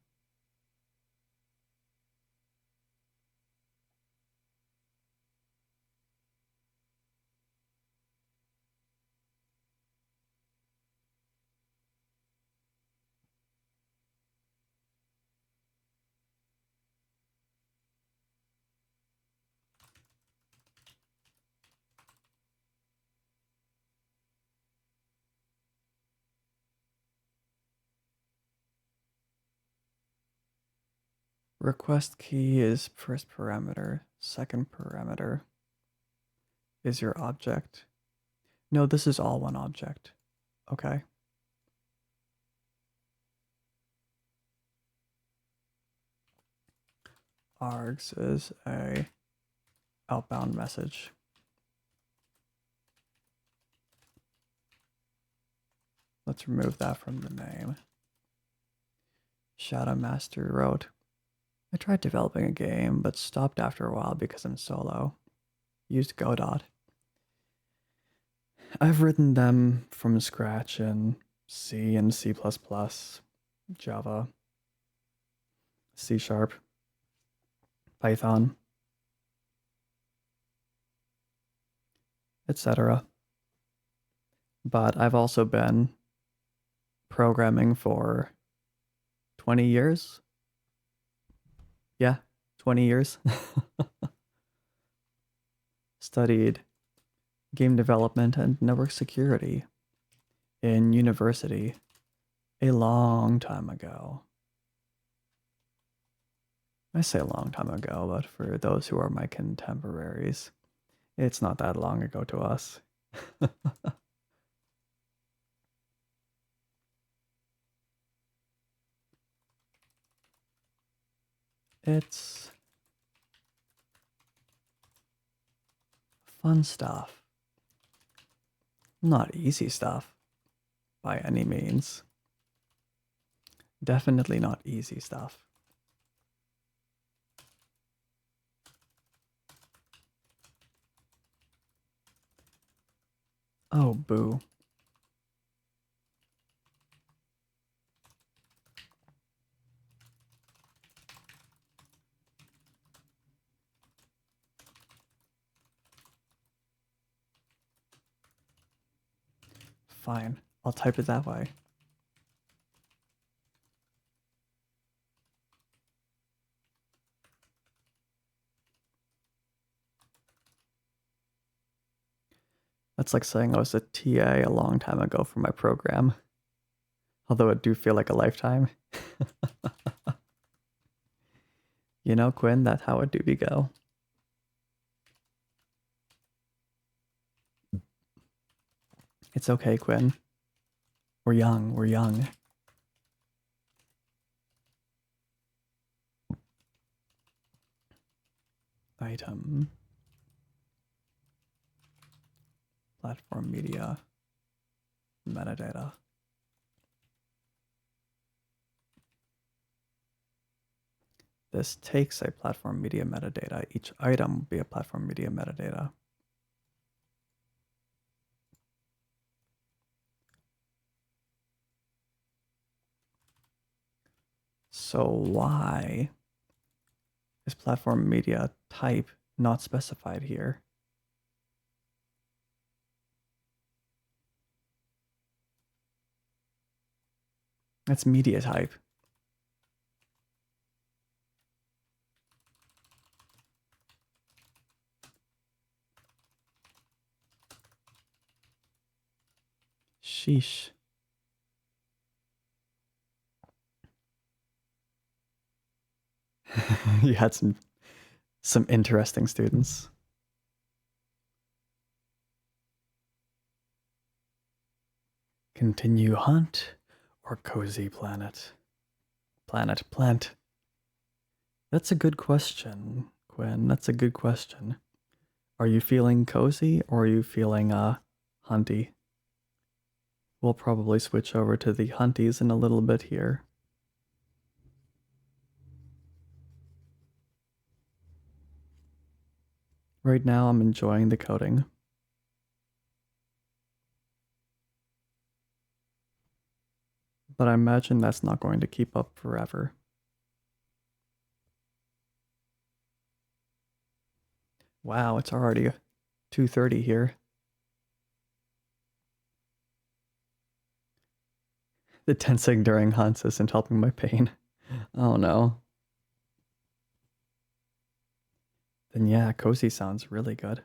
Request key is first parameter. Second parameter is your object. No, this is all one object. Okay. Args is a outbound message. Let's remove that from the name. Shadow Master wrote, I tried developing a game, but stopped after a while because I'm solo. Used Godot. I've written them from scratch in C and C++, Java, C#, Python, etc. But I've also been programming for 20 years. Yeah, 20 years. Studied game development and network security in university a long time ago. I say a long time ago, but for those who are my contemporaries, it's not that long ago to us. It's fun stuff. Not easy stuff, by any means. Definitely not easy stuff. Oh, boo. Fine, I'll type it that way. That's like saying I was a TA a long time ago for my program. Although it do feel like a lifetime. You know, Quinn, that's how it do be go. It's okay, Quinn. We're young, we're young. Item. Platform media. Metadata. This takes a platform media metadata. Each item will be a platform media metadata. So why is platform media type not specified here? That's media type. Sheesh. You had some interesting students. Continue hunt or cozy planet? Plant. That's a good question, Quinn. That's a good question. Are you feeling cozy or are you feeling hunty? We'll probably switch over to the hunties in a little bit here. Right now I'm enjoying the coding. But I imagine that's not going to keep up forever. Wow, it's already 2:30 here. The tensing during hunts isn't helping my pain. Oh no. Then yeah, cozy sounds really good.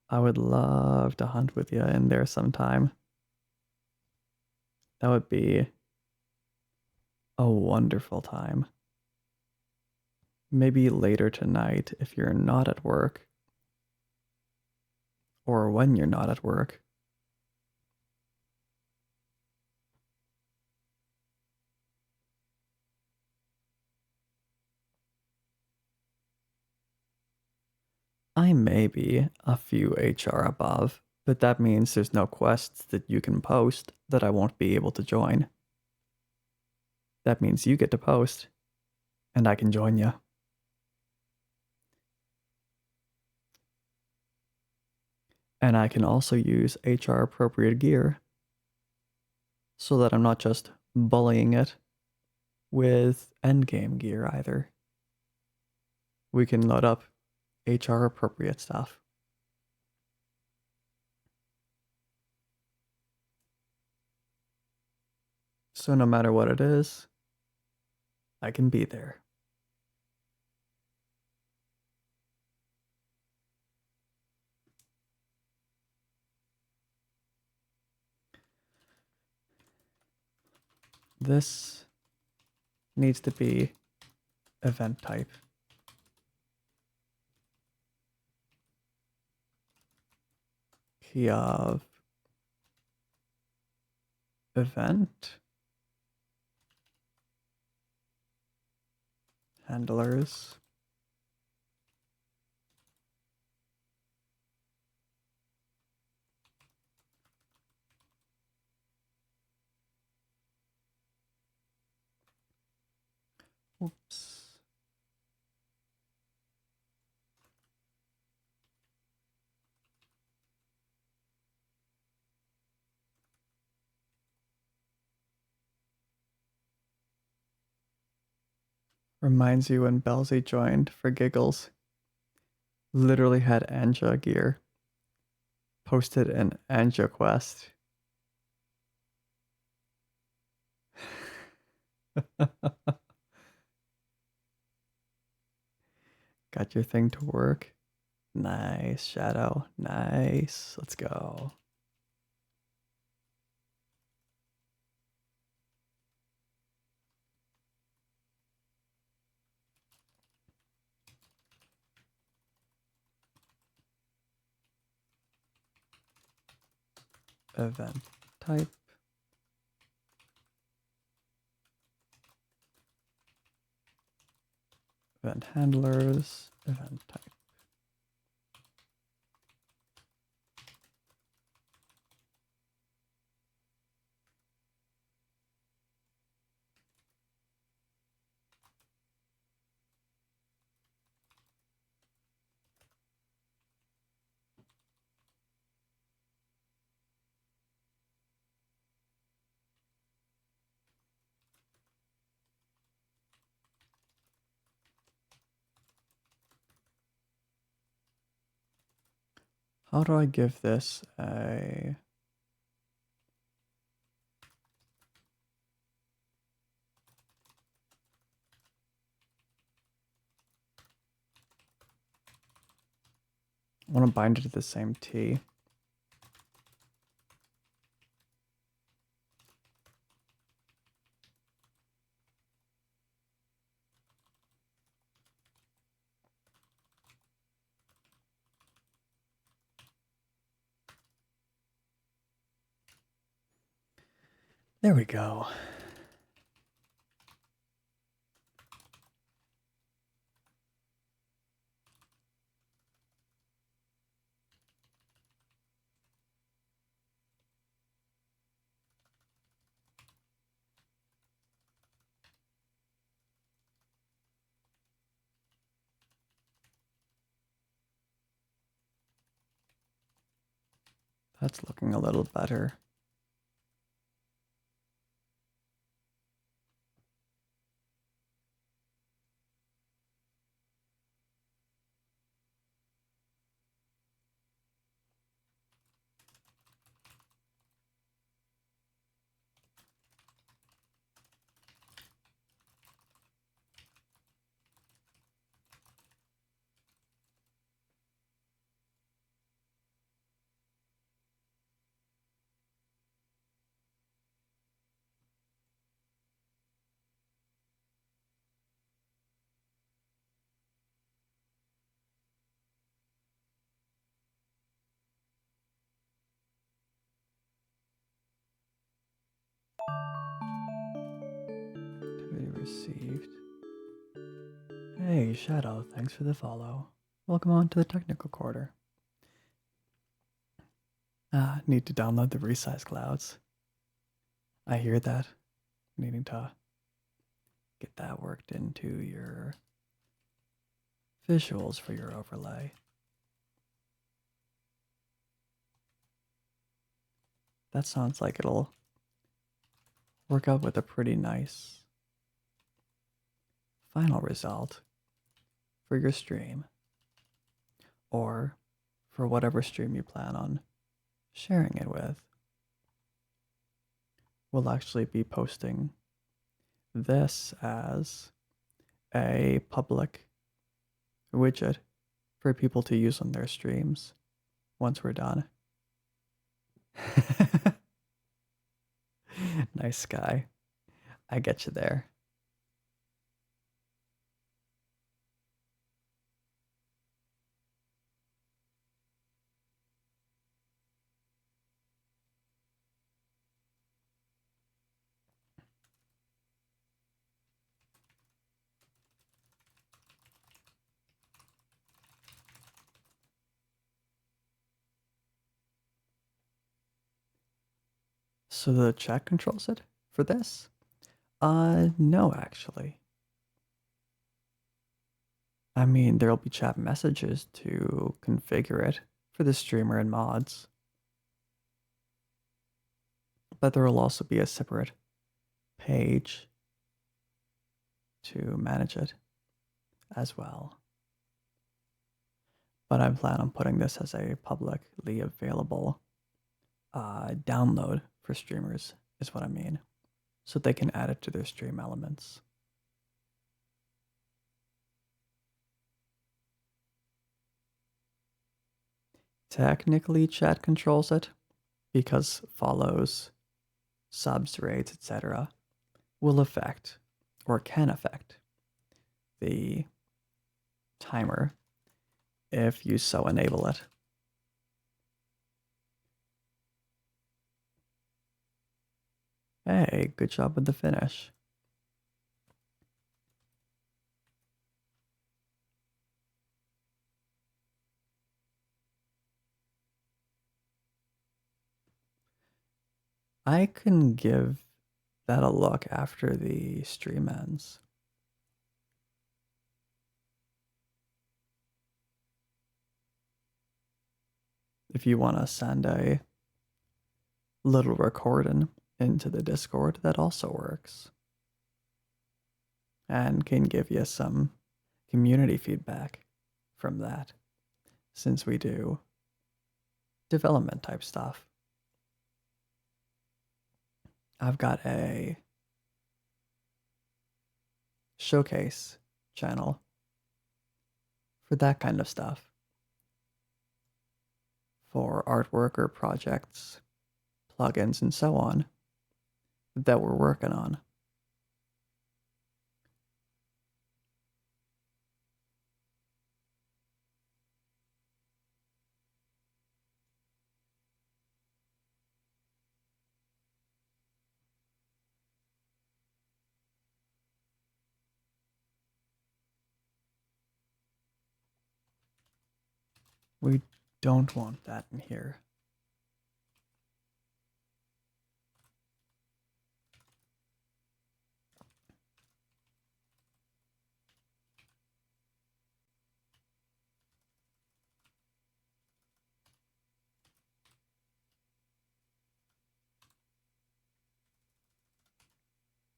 I would love to hunt with you in there sometime. That would be a wonderful time. Maybe later tonight if you're not at work. Or when you're not at work. I may be a few HR above, but that means there's no quests that you can post that I won't be able to join. That means you get to post, and I can join you. And I can also use HR appropriate gear so that I'm not just bullying it with endgame gear either. We can load up HR appropriate stuff. So no matter what it is, I can be there. This needs to be event type. Key of event handlers. Oops. Reminds you when Belzy joined for giggles. Literally had Anja gear. Posted an Anja quest. Got your thing to work. Nice, Shadow. Nice. Let's go. Event type. Event handlers. Event type. How do I give this a... I want to bind it to the same T. There we go. That's looking a little better. Activity received. Hey, Shadow, thanks for the follow. welcome on to the technical quarter. Need to download the resize clouds. I hear that. Needing to get that worked into your visuals for your overlay. That sounds like it'll work out with a pretty nice final result for your stream, or for whatever stream you plan on sharing it with. We'll actually be posting this as a public widget for people to use on their streams once we're done. Nice guy. I get you there. So the chat controls it for this? No, actually. I mean, there'll be chat messages to configure it for the streamer and mods. But there will also be a separate page to manage it as well. But I plan on putting this as a publicly available download for streamers, is what I mean. So they can add it to their stream elements. Technically, chat controls it because follows, subs, raids, etc. will affect or can affect the timer if you so enable it. Hey, good job with the finish. I can give that a look after the stream ends. If you want to send a little recording into the Discord, that also works. And can give you some community feedback from that, since we do development type stuff. I've got a showcase channel for that kind of stuff, for artwork or projects, plugins, and so on that we're working on. We don't want that in here.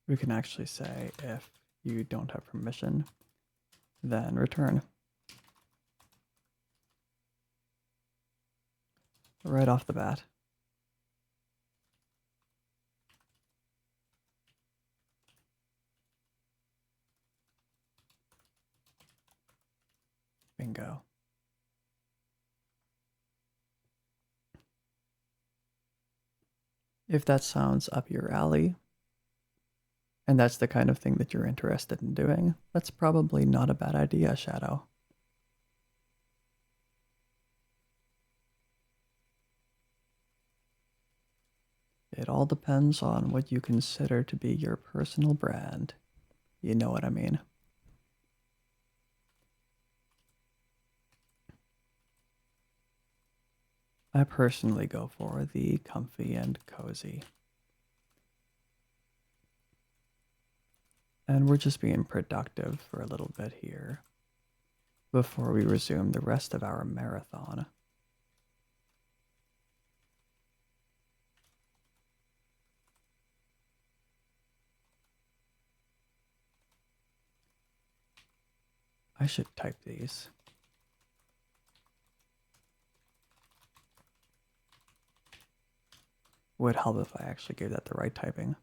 We can actually say if you don't have permission, then return. Right off the bat. Bingo. If that sounds up your alley, and that's the kind of thing that you're interested in doing, that's probably not a bad idea, Shadow. It all depends on what you consider to be your personal brand. You know what I mean. I personally go for the comfy and cozy. And we're just being productive for a little bit here before we resume the rest of our marathon. I should type these. Would help if I actually gave that the right typing.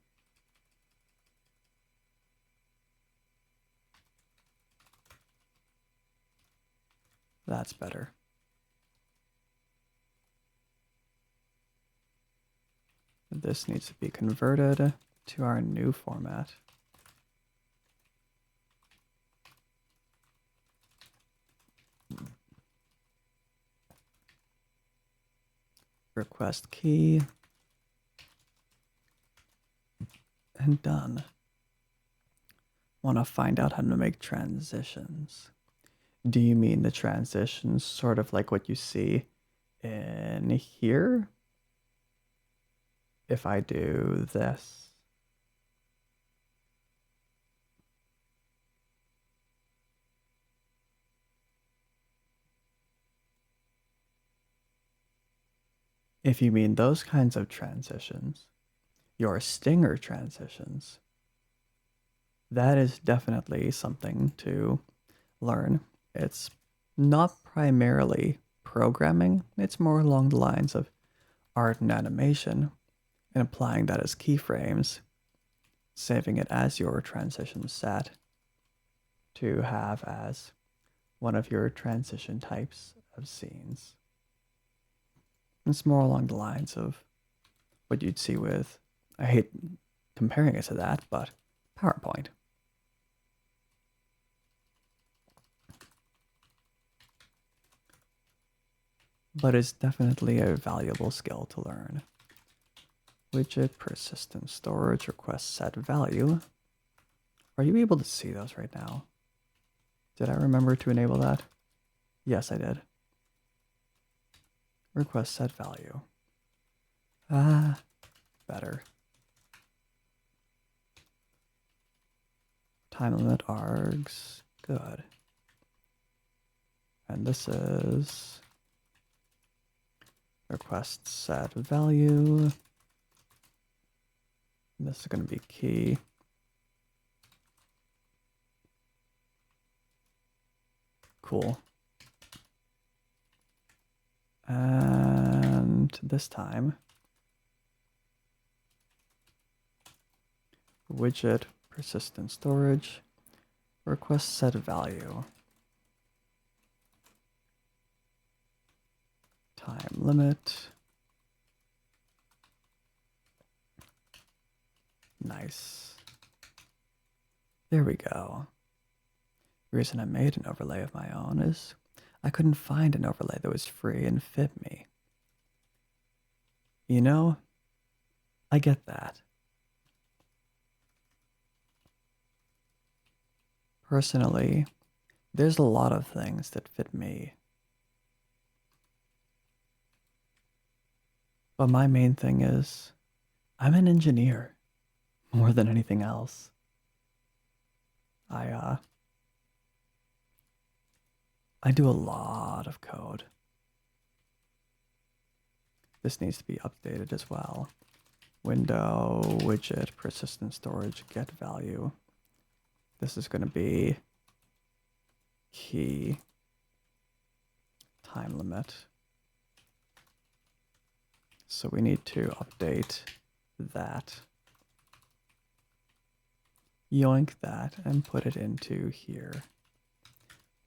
That's better. This needs to be converted to our new format. Request key. And done. Want to find out how to make transitions. Do you mean the transitions sort of like what you see in here? If I do this. If you mean those kinds of transitions, your stinger transitions, that is definitely something to learn. It's not primarily programming, it's more along the lines of art and animation, and applying that as keyframes, saving it as your transition set to have as one of your transition types of scenes. It's more along the lines of what you'd see with, I hate comparing it to that, but PowerPoint. But it's definitely a valuable skill to learn. Widget, persistent storage, request set value. Are you able to see those right now? Did I remember to enable that? Yes, I did. Request set value. Ah, better. Time limit args, good. And this is request set value. This is going to be key. Cool. And this time, widget, persistent storage, request set value. Time limit. Nice. There we go. The reason I made an overlay of my own is I couldn't find an overlay that was free and fit me. You know, I get that. Personally, there's a lot of things that fit me. But my main thing is, I'm an engineer more than anything else. I do a lot of code. This needs to be updated as well. Window, widget, persistent storage, get value. This is going to be key, time limit. So we need to update that. Yoink that and put it into here.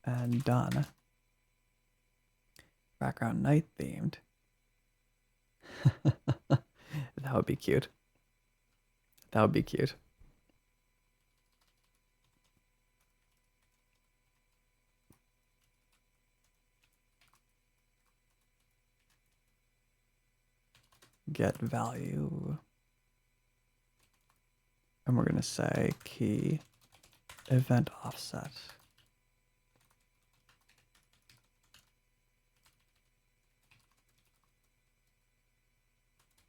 And done. Background night themed. That would be cute. That would be cute. Get value. And we're going to say key event offset.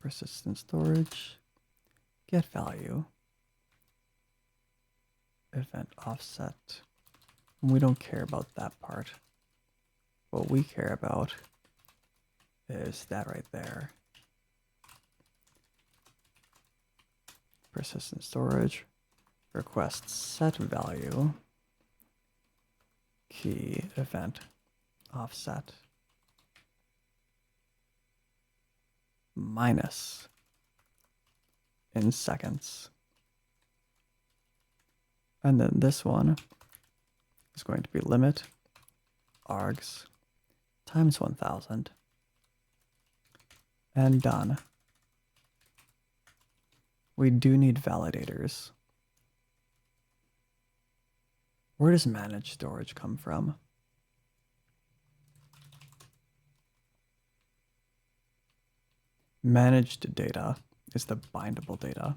persistent storage, get value, event offset. We don't care about that part. What we care about is that right there. Persistent storage, request set value, key event offset, minus in seconds. And then this one is going to be limit args times 1000 and done. We do need validators. Where does managed storage come from? Managed data is the bindable data.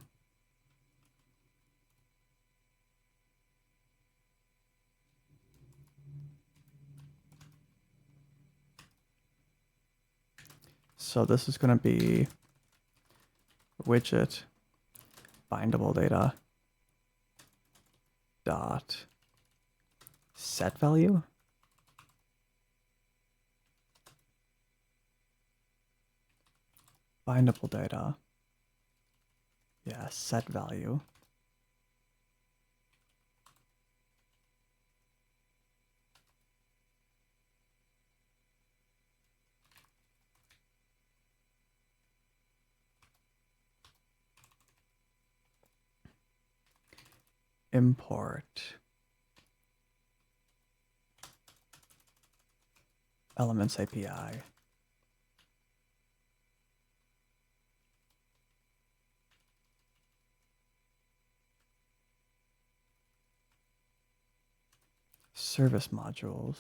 So this is going to be widget bindable data dot set value. Bindable data. Yeah, set value. Import elements API. Service modules.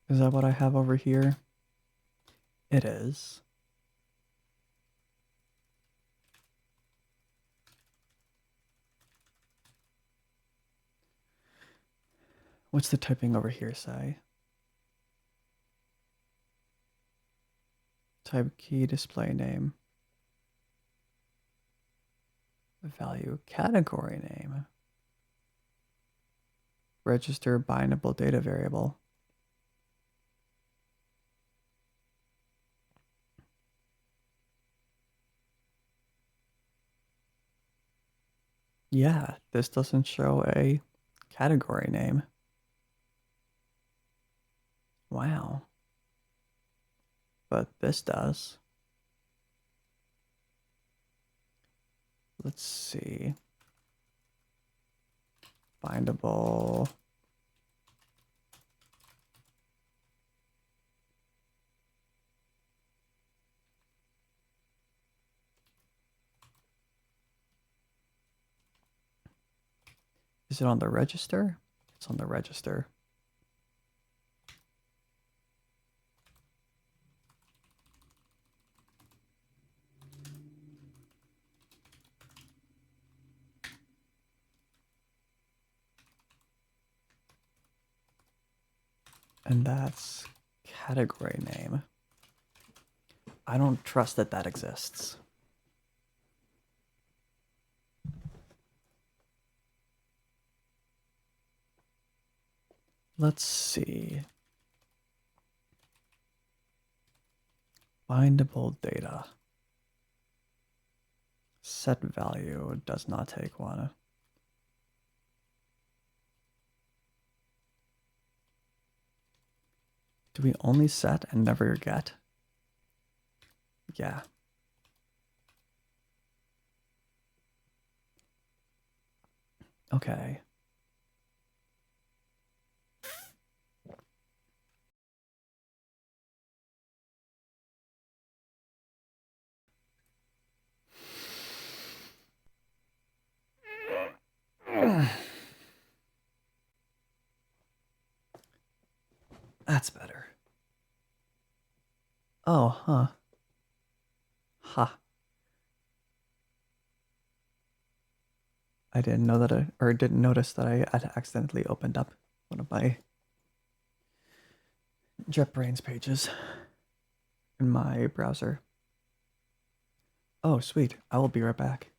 Is that what I have over here? It is. What's the typing over here say? Type key display name. Value category name. Register bindable data variable. Yeah, this doesn't show a category name. Wow. But this does. Let's see. Bindable. Is it on the register? It's on the register. And that's category name. I don't trust that that exists. Let's see. Bindable data. Set value does not take one. Do we only set and never get? Yeah. Okay. That's better. Oh, huh. Ha. I didn't know that or didn't notice that I had accidentally opened up one of my JetBrains pages in my browser. Oh, sweet. I will be right back.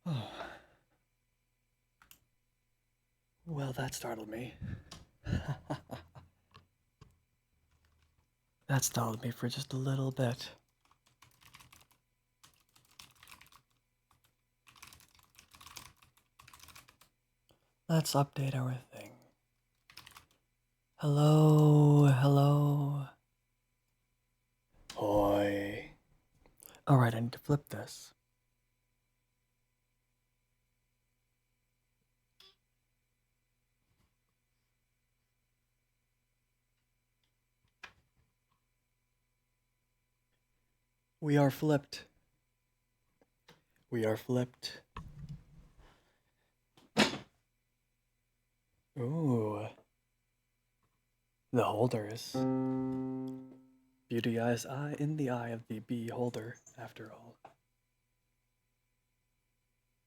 Oh. Well, that startled me. That startled me for just a little bit. Let's update our thing. Hello, hello. Hoi. Alright, I need to flip this. We are flipped. We are flipped. Ooh. The holders. Beauty eyes eye in the eye of the beholder, after all.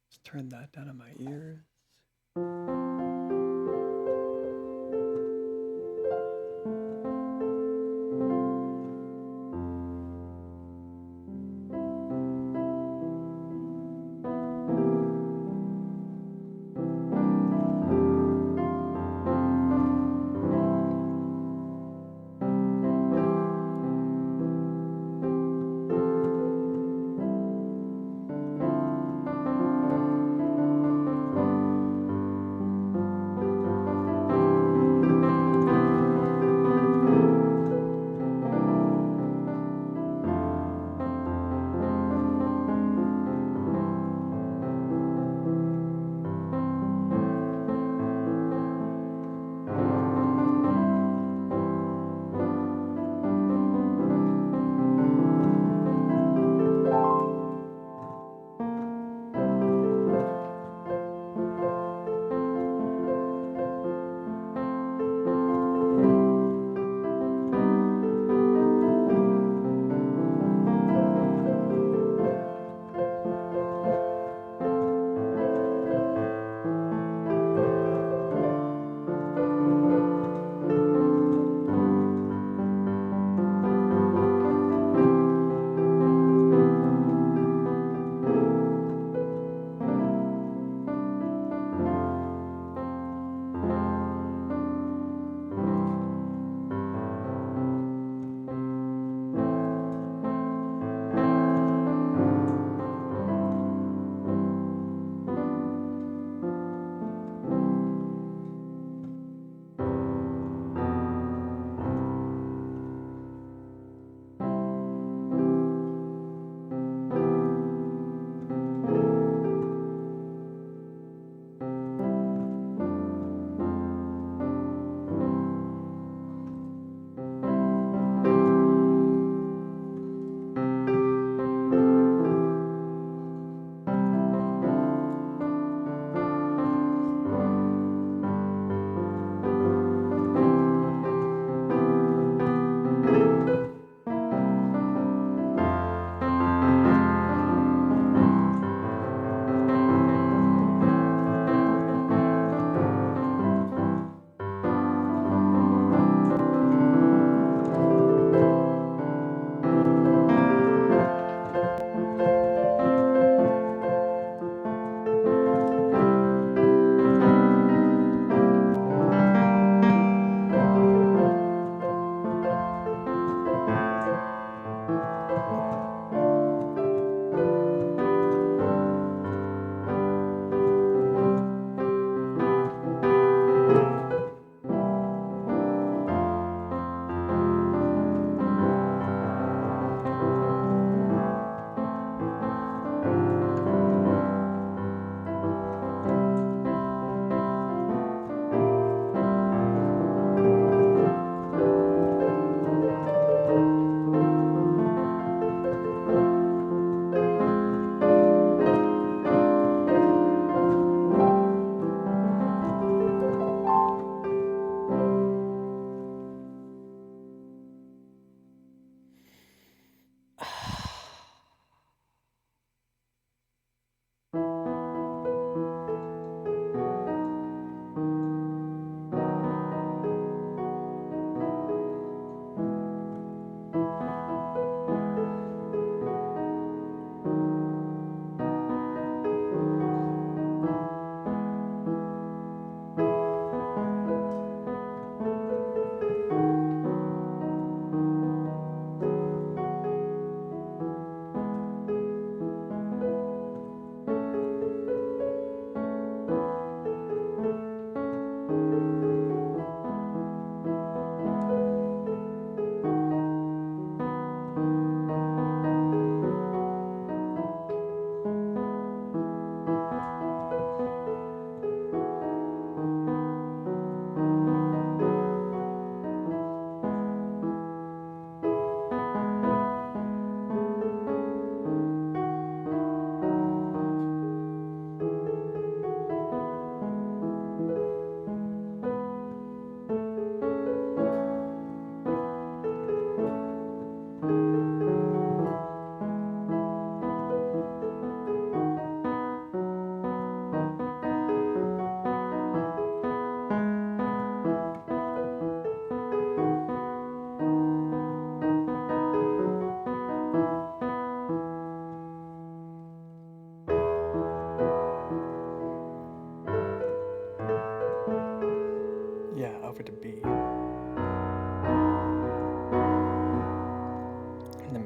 Let's turn that down on my ears.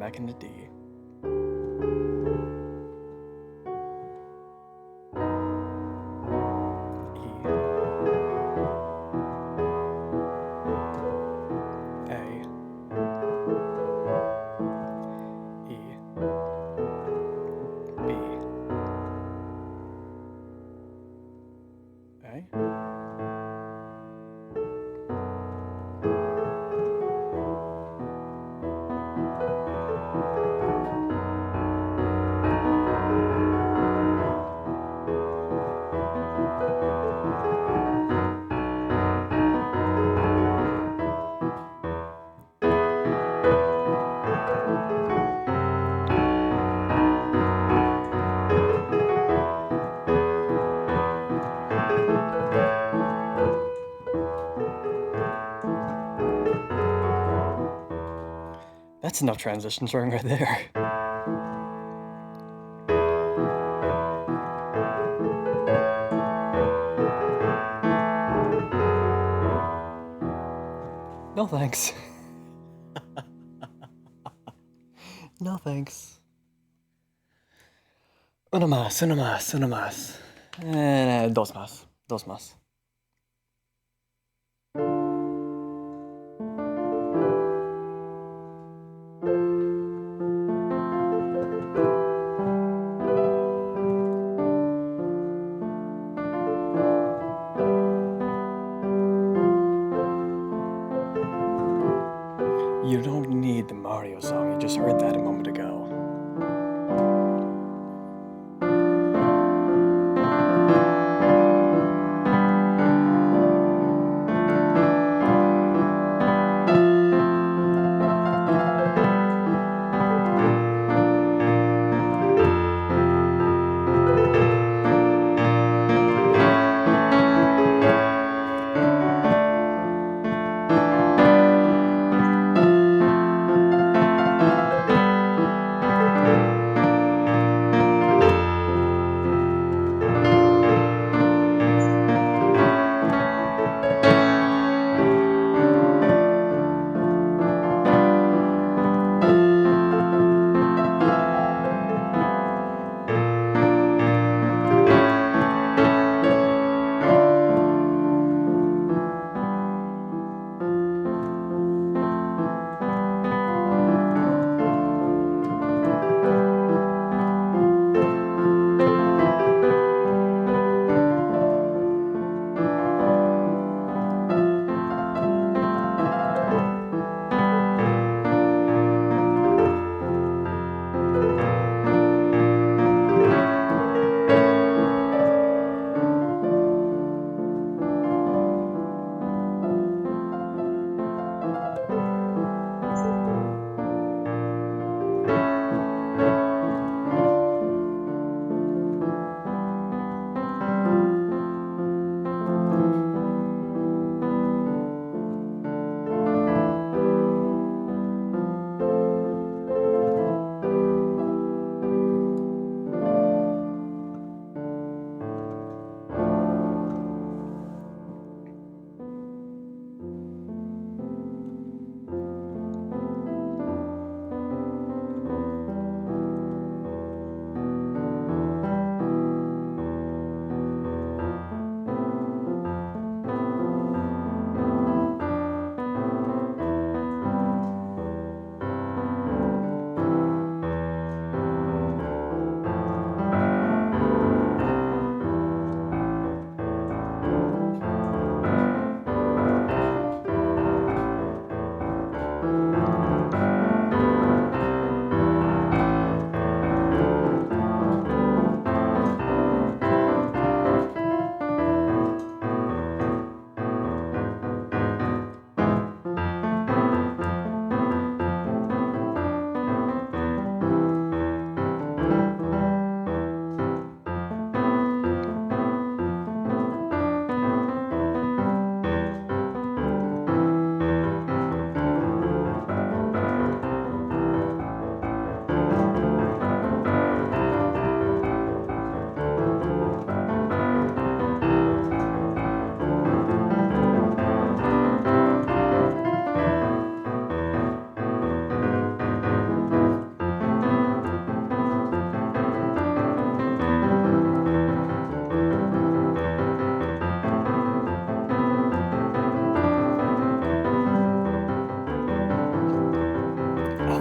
back into D. That's enough transition swing right there. No thanks. No thanks. Uno más, uno más, uno más. Dos más, dos más. You don't need the Mario song, you just heard that a moment ago.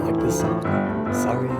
like this song. Sorry.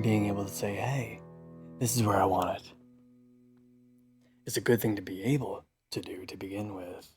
Being able to say, hey, this is where I want it. It's a good thing to be able to do to begin with.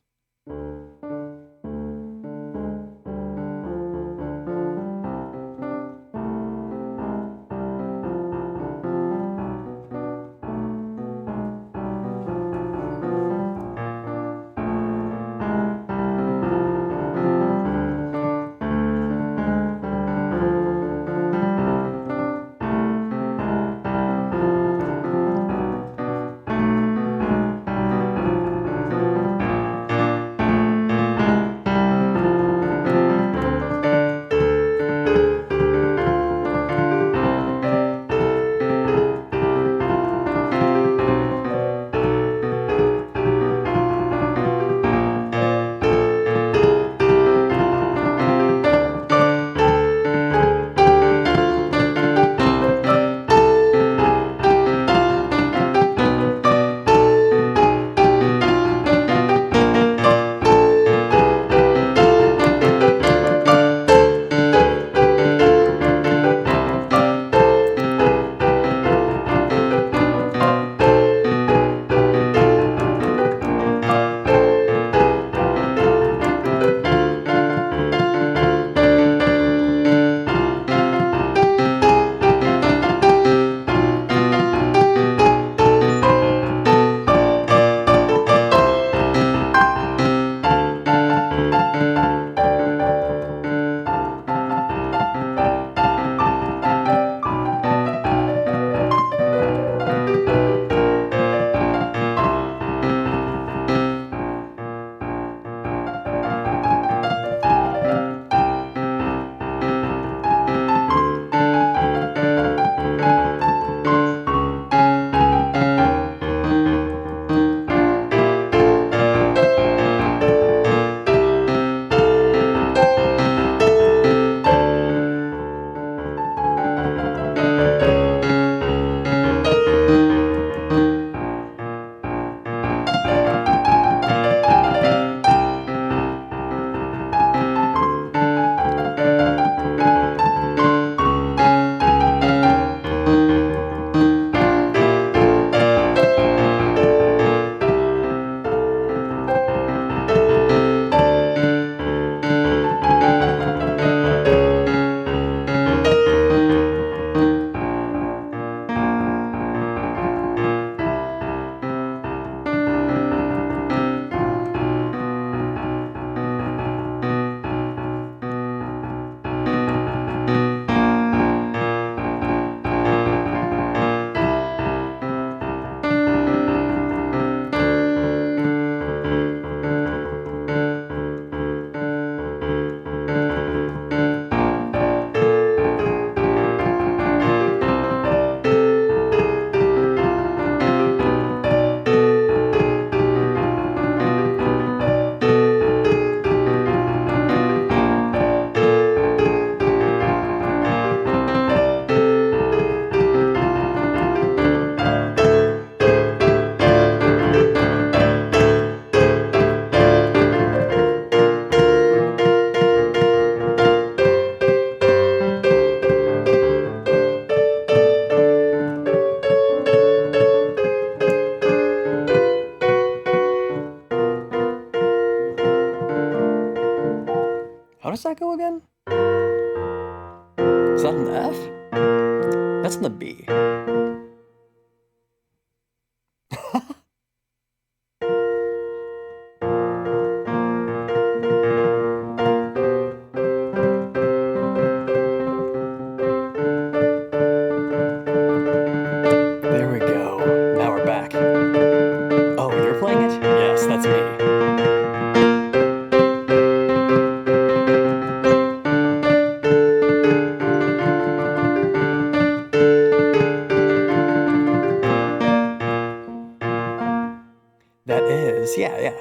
course, yeah.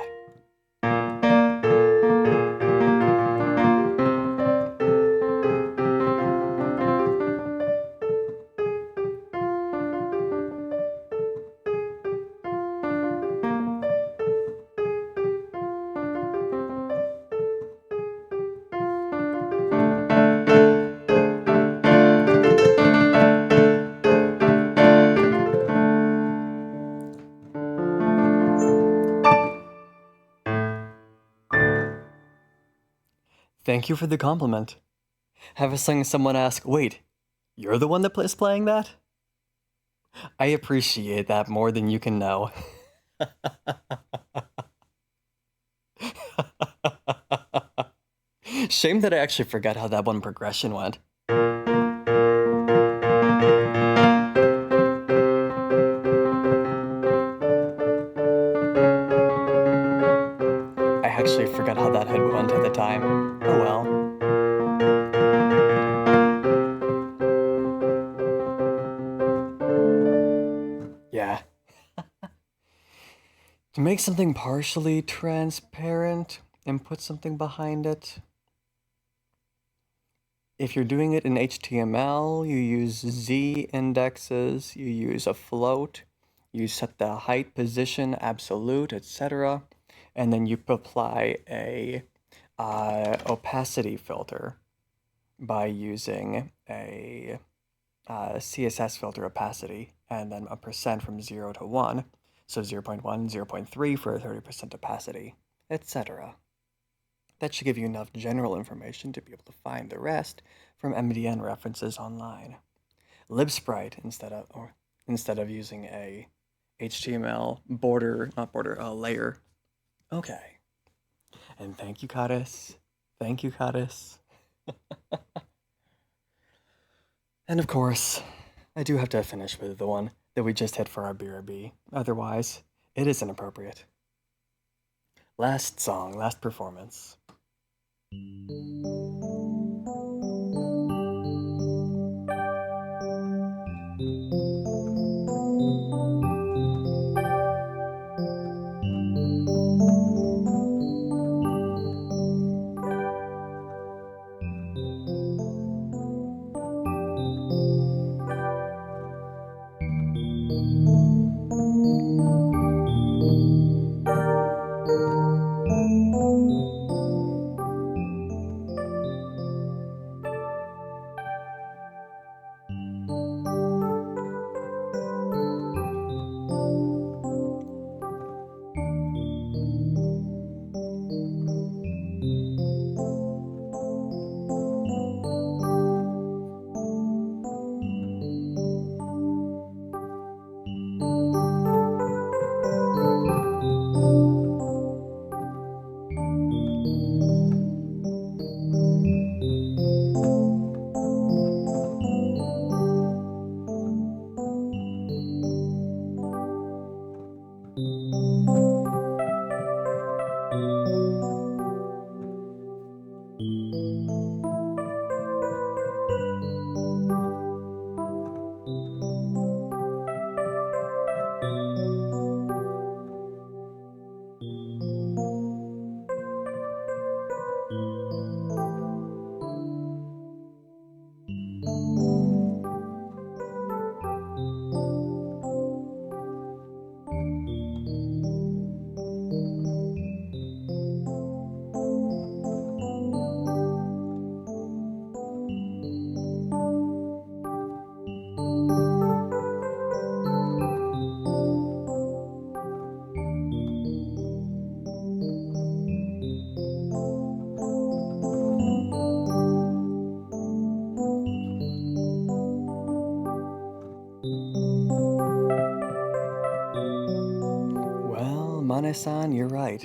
Thank you for the compliment. Have someone ask, wait, you're the one that is playing that? I appreciate that more than you can know. Shame that I actually forgot how that one progression went. I actually forgot how that had went at the time. Oh well. Yeah. To make something partially transparent and put something behind it, if you're doing it in HTML, you use Z indexes, you use a float, you set the height, position, absolute, etc. And then you apply a opacity filter by using a CSS filter opacity and then a percent from 0 to 1. So 0.1, 0.3 for a 30% opacity, etc. That should give you enough general information to be able to find the rest from MDN references online. LibSprite instead of using a HTML layer. Okay. And thank you, Kadis. Thank you, Kadis. And of course, I do have to finish with the one that we just hit for our BRB. Otherwise, it is inappropriate. Last song, last performance. Well, Mane-san, you're right.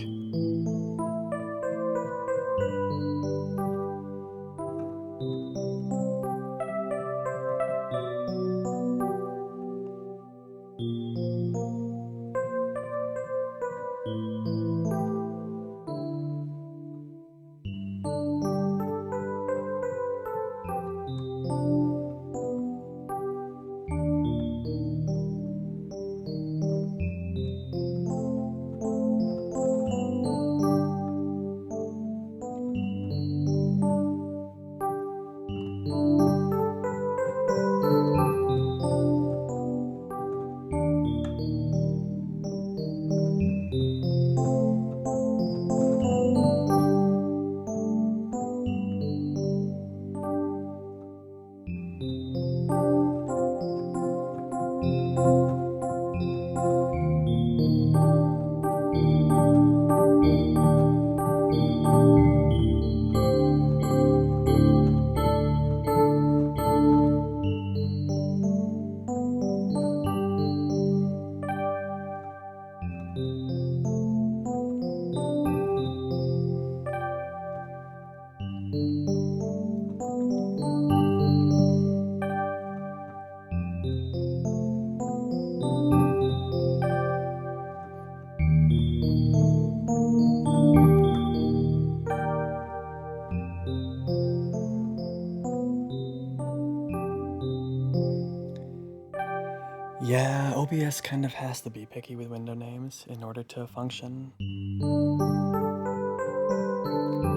Yeah, OBS kind of has to be picky with window names in order to function.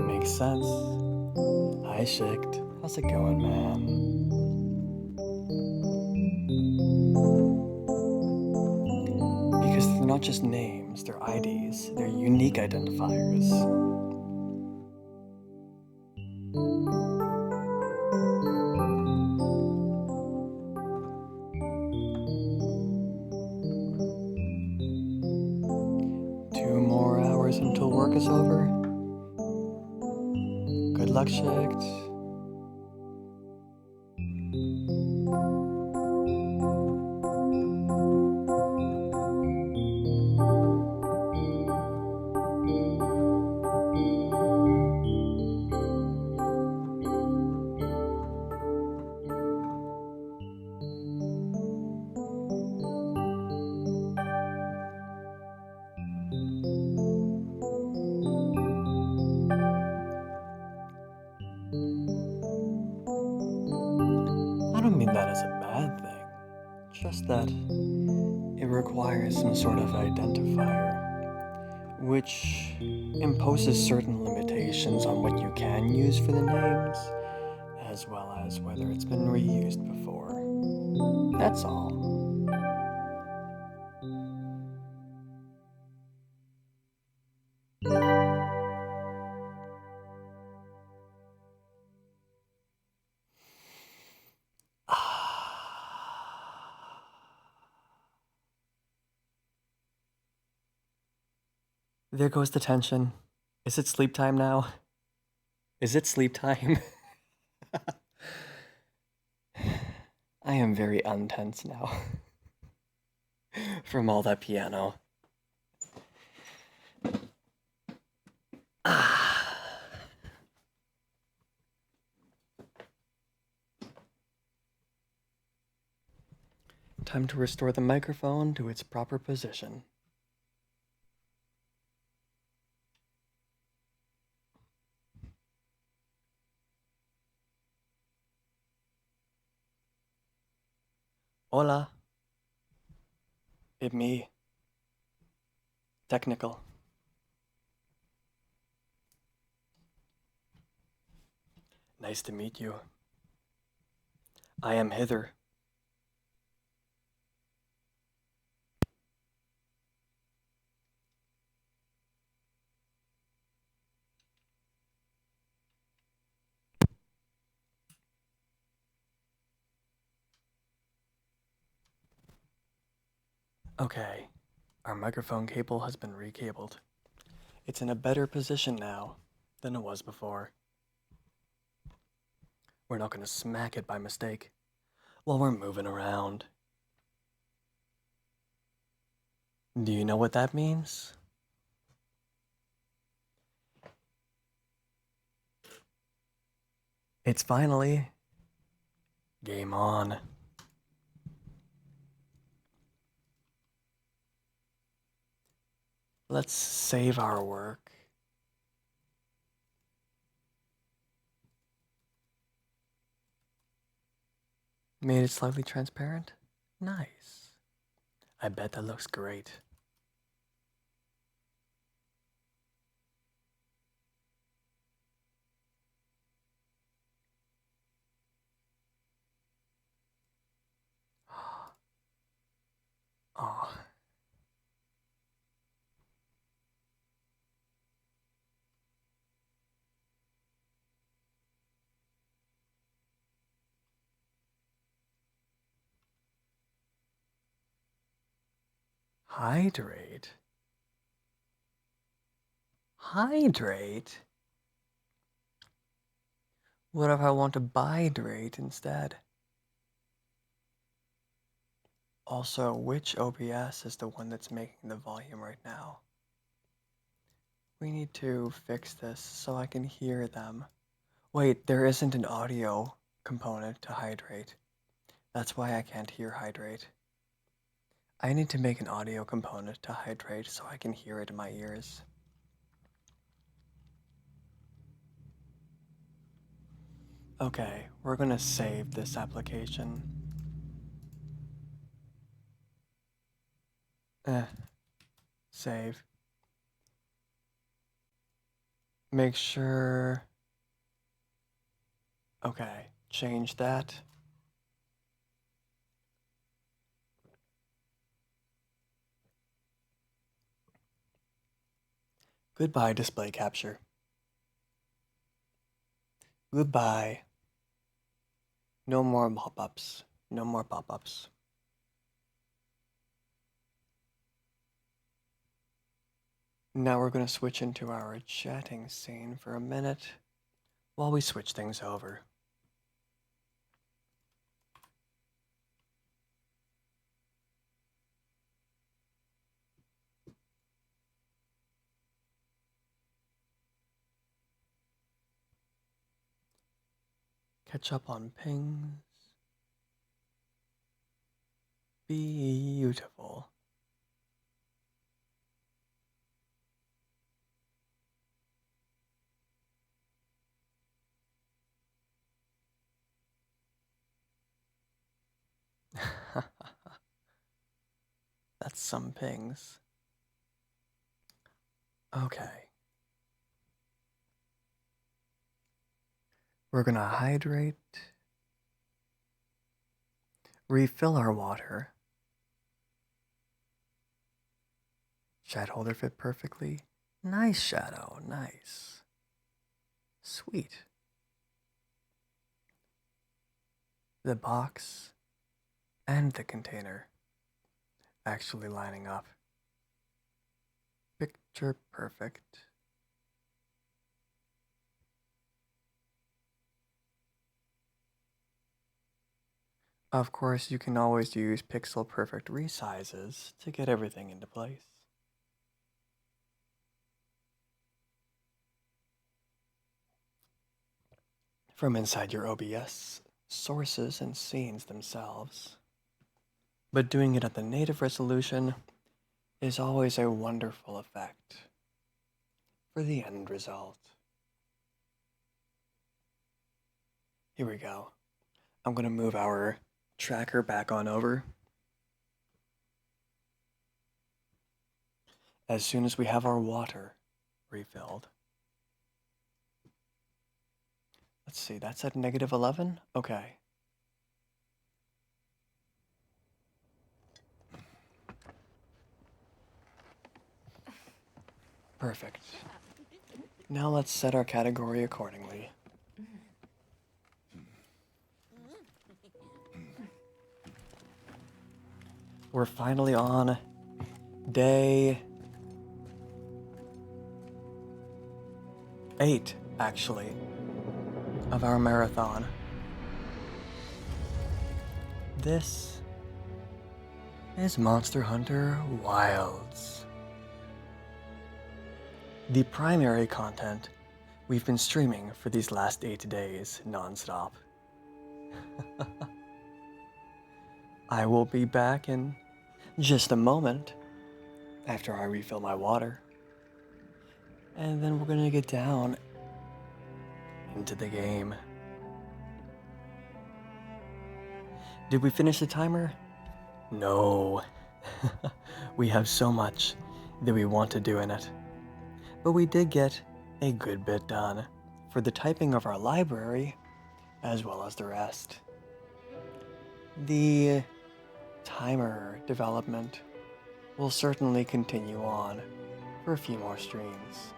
Makes sense. Hi, Shikt. How's it going, man? Because they're not just names, they're IDs. They're unique identifiers. 2 more hours until work is over. Good luck, Shikt. I don't mean that as a bad thing, just that it requires some sort of identifier, which imposes certain limitations on what you can use for the names, as well as whether it's been reused before. That's all. There goes the tension. Is it sleep time now? Is it sleep time? I am very untense now from all that piano. Time to restore the microphone to its proper position. Hola. It me. Technical. Nice to meet you. I am hither. Okay, our microphone cable has been recabled. It's in a better position now than it was before. We're not going to smack it by mistake while we're moving around. Do you know what that means? It's finally game on. Let's save our work. Made it slightly transparent? Nice. I bet that looks great. Oh. Hydrate? Hydrate? What if I want to bihydrate instead? Also, which OBS is the one that's making the volume right now? We need to fix this so I can hear them. Wait, there isn't an audio component to hydrate. That's why I can't hear hydrate. I need to make an audio component to hydrate so I can hear it in my ears. Okay, we're gonna save this application. Save. Make sure. Okay, change that. Goodbye, display capture. Goodbye. No more pop-ups. No more pop-ups. Now we're going to switch into our chatting scene for a minute while we switch things over. Catch up on pings. Beautiful. That's some pings. Okay. We're gonna hydrate, refill our water. Chat holder fit perfectly. Nice, Shadow, nice. Sweet. The box and the container actually lining up. Picture perfect. Of course, you can always use pixel perfect resizes to get everything into place. From inside your OBS sources and scenes themselves. But doing it at the native resolution is always a wonderful effect for the end result. Here we go. I'm going to move our tracker back on over. As soon as we have our water refilled. Let's see, that's at -11? Okay. Perfect. Now let's set our category accordingly. We're finally on day 8, actually, of our marathon. This is Monster Hunter Wilds. The primary content we've been streaming for these last 8 days non-stop. I will be back in just a moment after I refill my water. And then we're gonna get down into the game. Did we finish the timer? No. We have so much that we want to do in it. But we did get a good bit done for the typing of our library as well as the rest. The timer development will certainly continue on for a few more streams.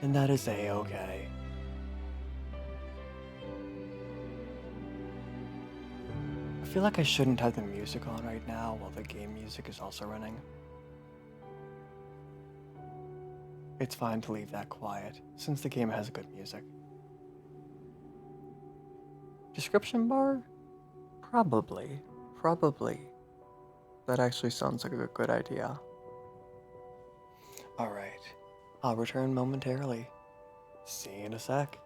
And that is a-okay. I feel like I shouldn't have the music on right now while the game music is also running. It's fine to leave that quiet since the game has good music. Description bar? Probably. That actually sounds like a good idea. Alright, I'll return momentarily. See you in a sec.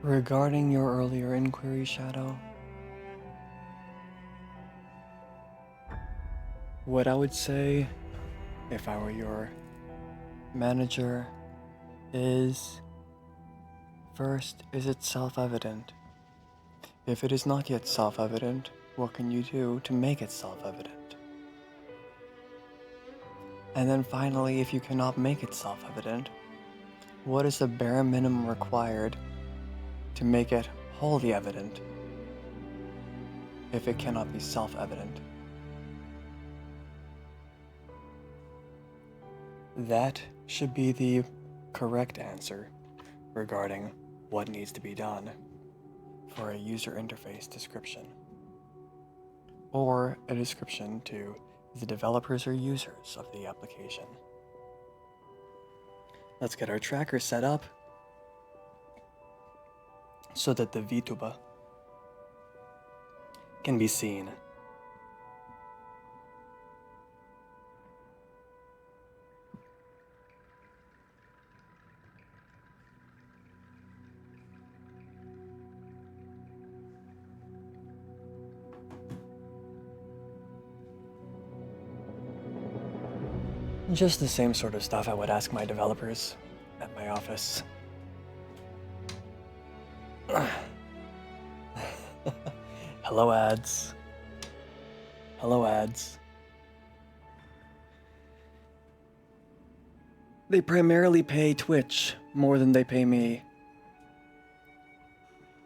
Regarding your earlier inquiry, Shadow, what I would say, if I were your manager, is first, is it self-evident? If it is not yet self-evident, what can you do to make it self-evident? And then finally, if you cannot make it self-evident, what is the bare minimum required to make it wholly evident if it cannot be self-evident? That should be the correct answer regarding what needs to be done for a user interface description, or a description to the developers or users of the application. Let's get our tracker set up so that the VTuber can be seen. Just the same sort of stuff I would ask my developers at my office. Hello, ads. Hello, ads. They primarily pay Twitch more than they pay me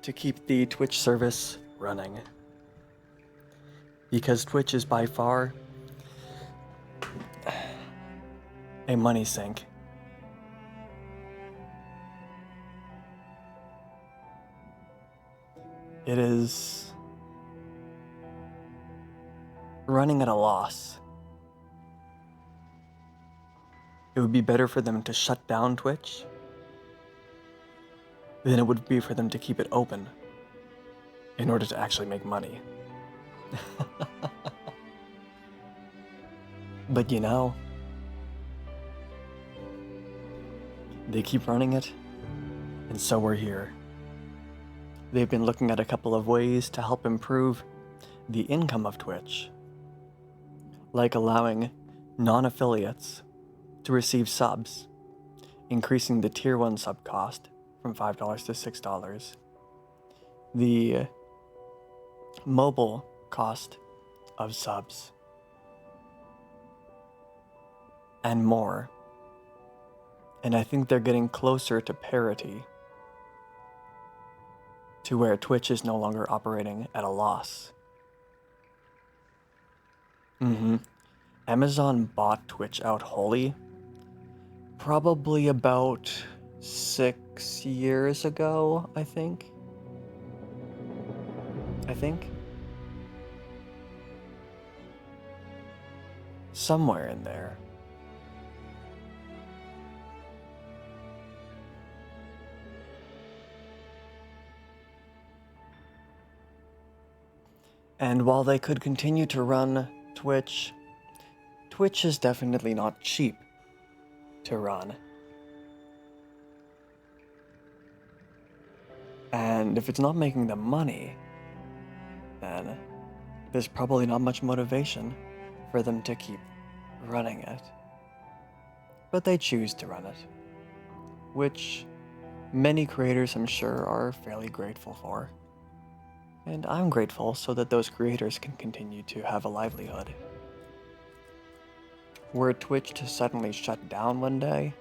to keep the Twitch service running. Because Twitch is by far a money sink. It is running at a loss. It would be better for them to shut down Twitch than it would be for them to keep it open in order to actually make money. But you know, they keep running it, and so we're here. They've been looking at a couple of ways to help improve the income of Twitch, like allowing non-affiliates to receive subs, increasing the tier 1 sub cost from $5 to $6, the mobile cost of subs, and more. And I think they're getting closer to parity, to where Twitch is no longer operating at a loss. Amazon bought Twitch out wholly probably about 6 years ago, I think. Somewhere in there. And while they could continue to run Twitch, Twitch is definitely not cheap to run. And if it's not making them money, then there's probably not much motivation for them to keep running it. But they choose to run it, which many creators, I'm sure, are fairly grateful for. And I'm grateful so that those creators can continue to have a livelihood. Were Twitch to suddenly shut down one day,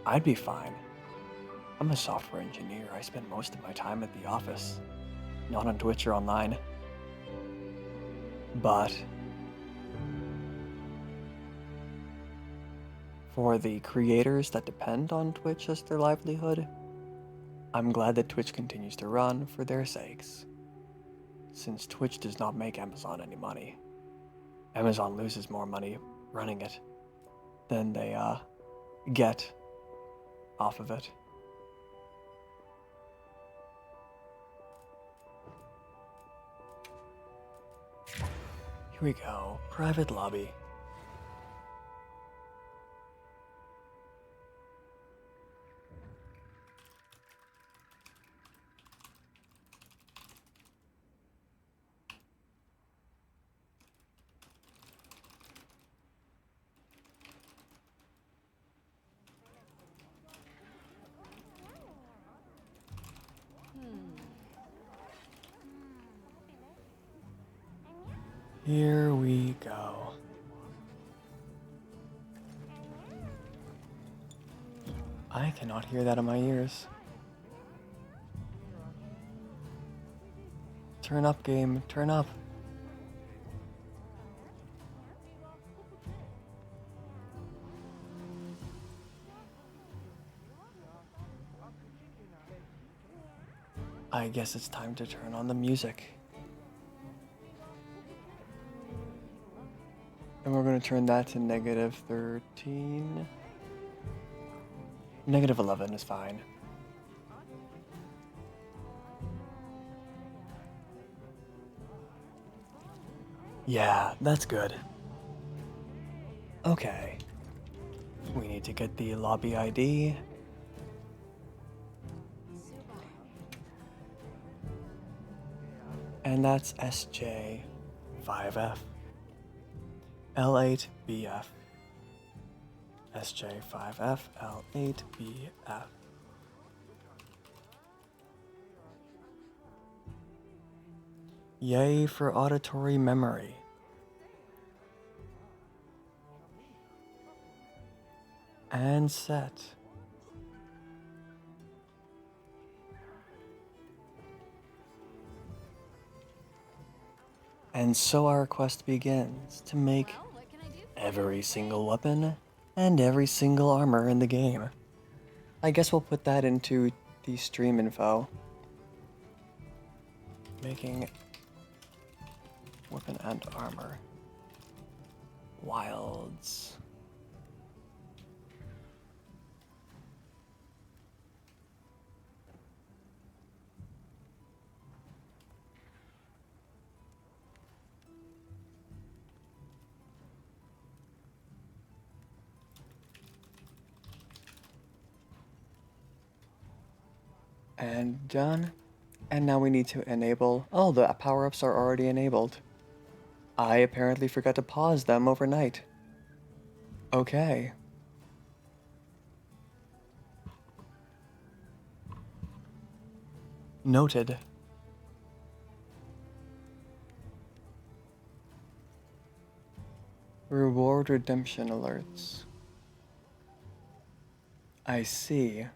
I'd be fine. I'm a software engineer. I spend most of my time at the office, not on Twitch or online. But for the creators that depend on Twitch as their livelihood, I'm glad that Twitch continues to run for their sakes, since Twitch does not make Amazon any money. Amazon loses more money running it than they get off of it. Here we go, private lobby. Here we go. I cannot hear that in my ears. Turn up, game. Turn up. I guess it's time to turn on the music. And we're going to turn that to -13. -11 is fine. Yeah, that's good. Okay. We need to get the lobby ID. And that's SJ5F. L8BF. SJ5F L8BF. Yay for auditory memory. And set. And so our quest begins to make every single weapon and every single armor in the game. I guess we'll put that into the stream info. Making weapon and armor. Wilds. And done. And now we need to enable... Oh, the power-ups are already enabled. I apparently forgot to pause them overnight. Okay. Noted. Reward redemption alerts. I see.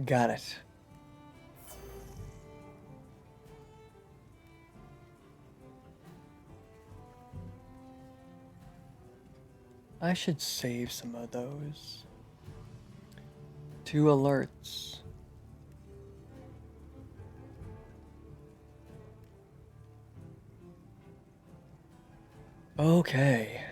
Got it. I should save some of those. 2 alerts. Okay.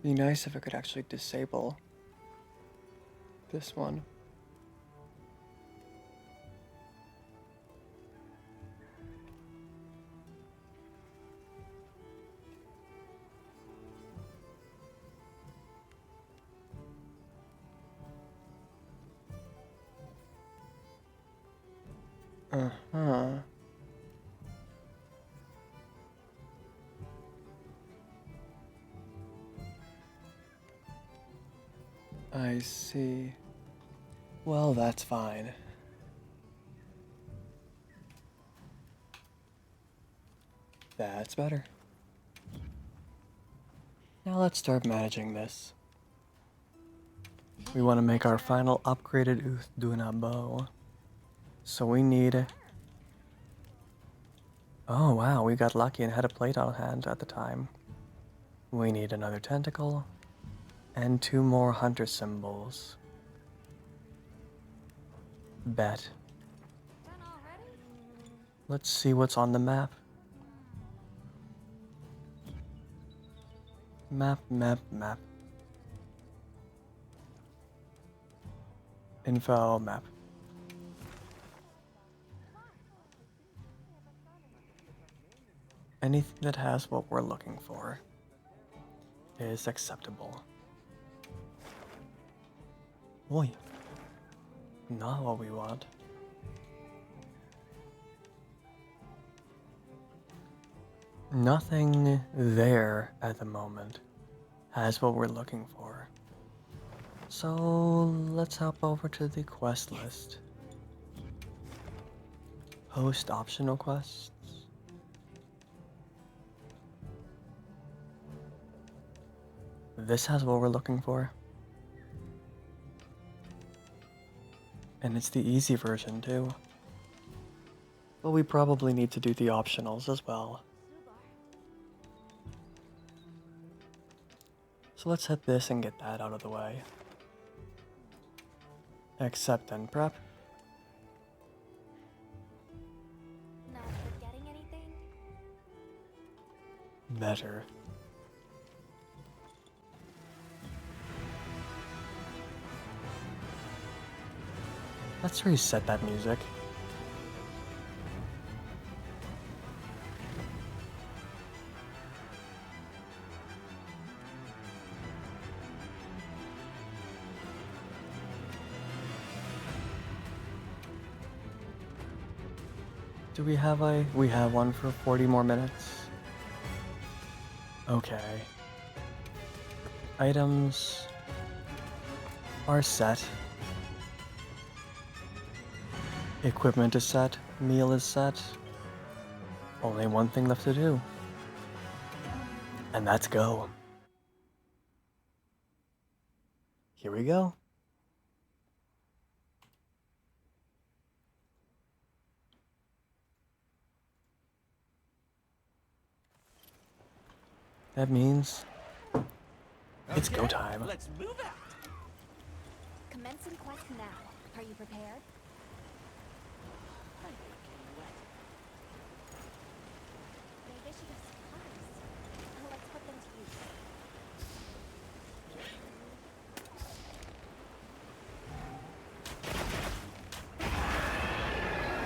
Be nice if I could actually disable this one. Uh-huh. I see. Well, that's fine. That's better. Now let's start managing this. We want to make our final upgraded Uthduna bow. So we need... Oh wow, we got lucky and had a plate on hand at the time. We need another tentacle and 2 more hunter symbols. Bet. Let's see what's on the map. Map. Info map. Anything that has what we're looking for is acceptable. Oi. Not what we want. Nothing there at the moment has what we're looking for. So let's hop over to the quest list. Host optional quests. This has what we're looking for. And it's the easy version too. But we probably need to do the optionals as well. So let's hit this and get that out of the way. Accept and prep. Not forgetting anything? Better. Let's reset that music. Do we have we have one for 40 more minutes? Okay. Items are set. Equipment is set. Meal is set. Only one thing left to do. And that's go. Here we go. That means it's go time. Let's move out. Commencing quest now. Are you prepared? Maybe I should have supplies. Let's put them to use.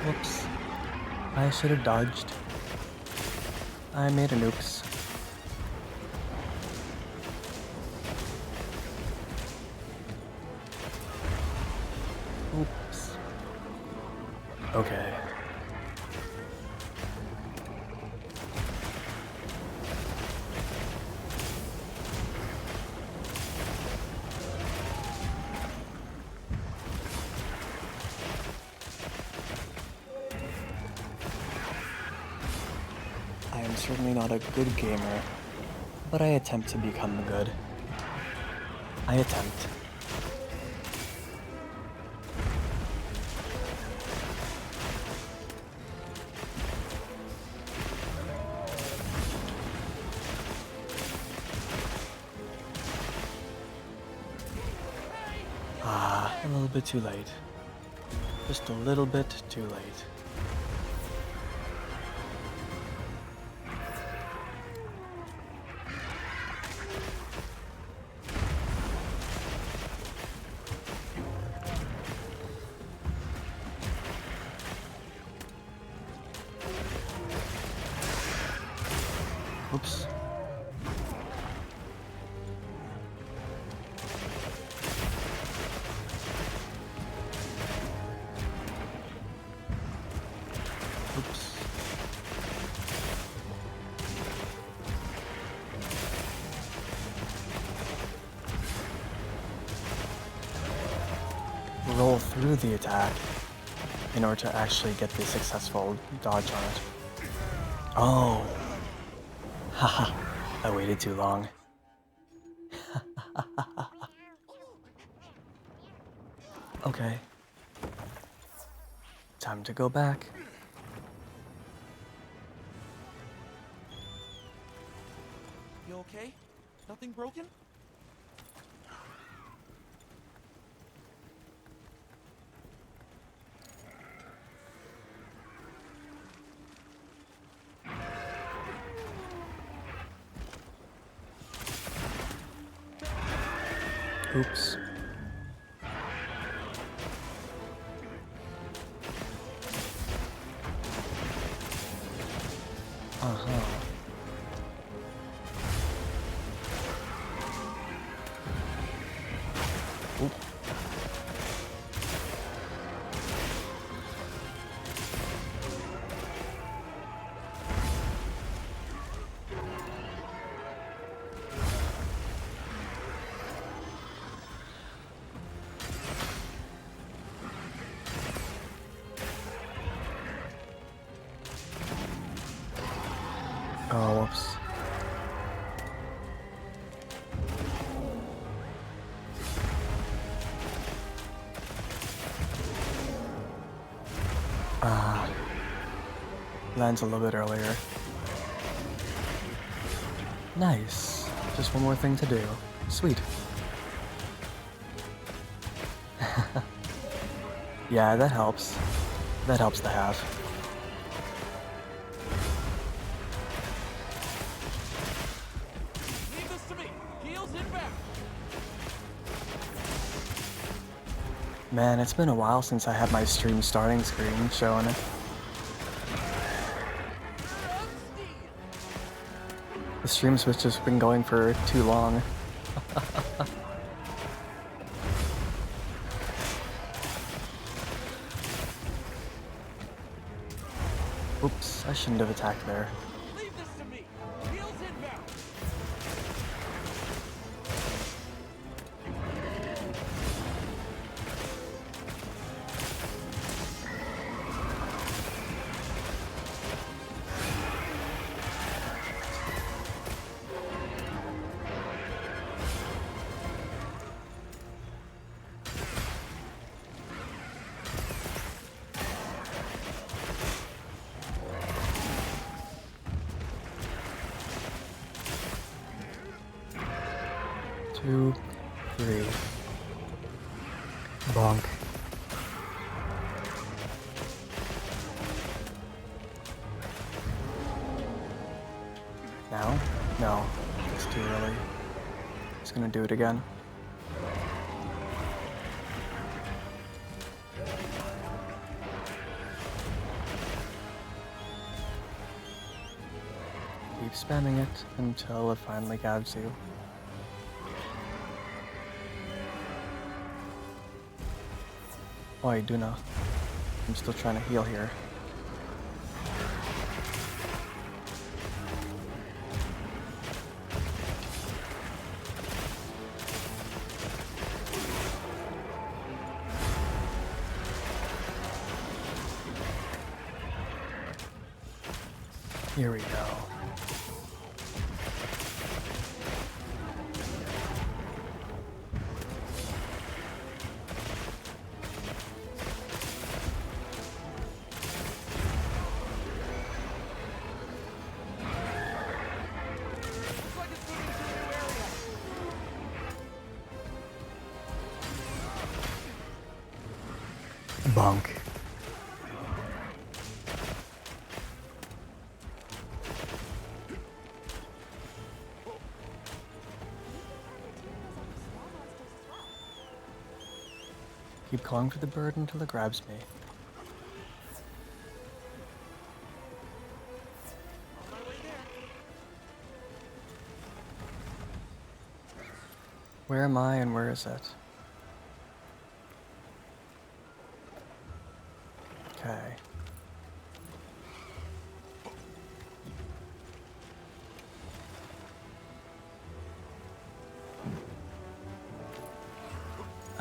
Whoops. I should have dodged. I made an oops. Oops. Okay. I am certainly not a good gamer, but I attempt to become good. I attempt. A little bit too late. Just a little bit too late. Oops. Oops. Roll through the attack in order to actually get the successful dodge on it. Oh. Haha. I waited too long. Okay. Time to go back. You okay? Nothing broken? Oops. Uh-huh. Oop. Lands a little bit earlier. Nice. Just one more thing to do. Sweet. Yeah, that helps. That helps to have. Leave this to me. Heels inbound. Man, it's been a while since I had my stream starting screen showing. The stream's just been going for too long. Oops, I shouldn't have attacked there. Leave this to me. Heels inbound. Two, three. Bonk. Now? No, it's too early. Just gonna do it again. Keep spamming it until it finally grabs you. Oh, I do know. I'm still trying to heal here. Here we go. Looks like it's moving to a new area. Bonk. Keep calling for the bird until it grabs me. On my way there. Where am I and where is it? Okay.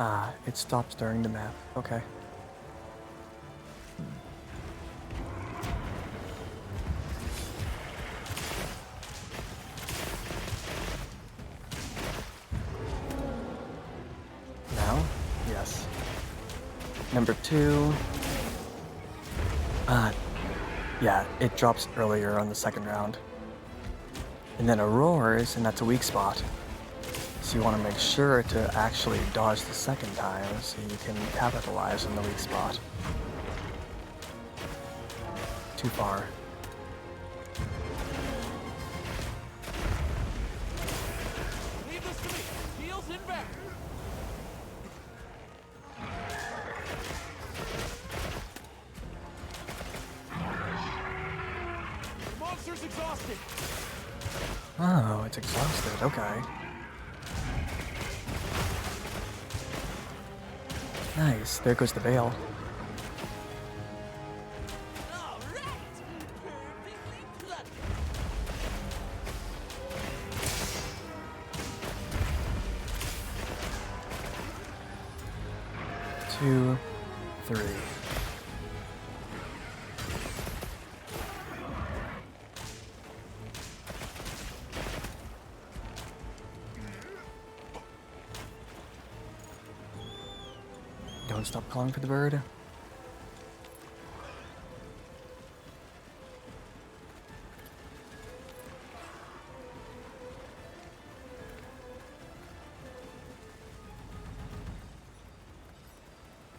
Ah, it stops during the map. Okay. Now? Yes. Number 2. Yeah, it drops earlier on the second round. And then it roars, and that's a weak spot. So you want to make sure to actually dodge the second time so you can capitalize on the weak spot. Too far. Leave this to me. Heels inbound. The monster's exhausted. Oh, it's exhausted. Okay. Nice. There goes the veil. All right. Perfectly plucked. 2, 3. Don't stop calling for the bird.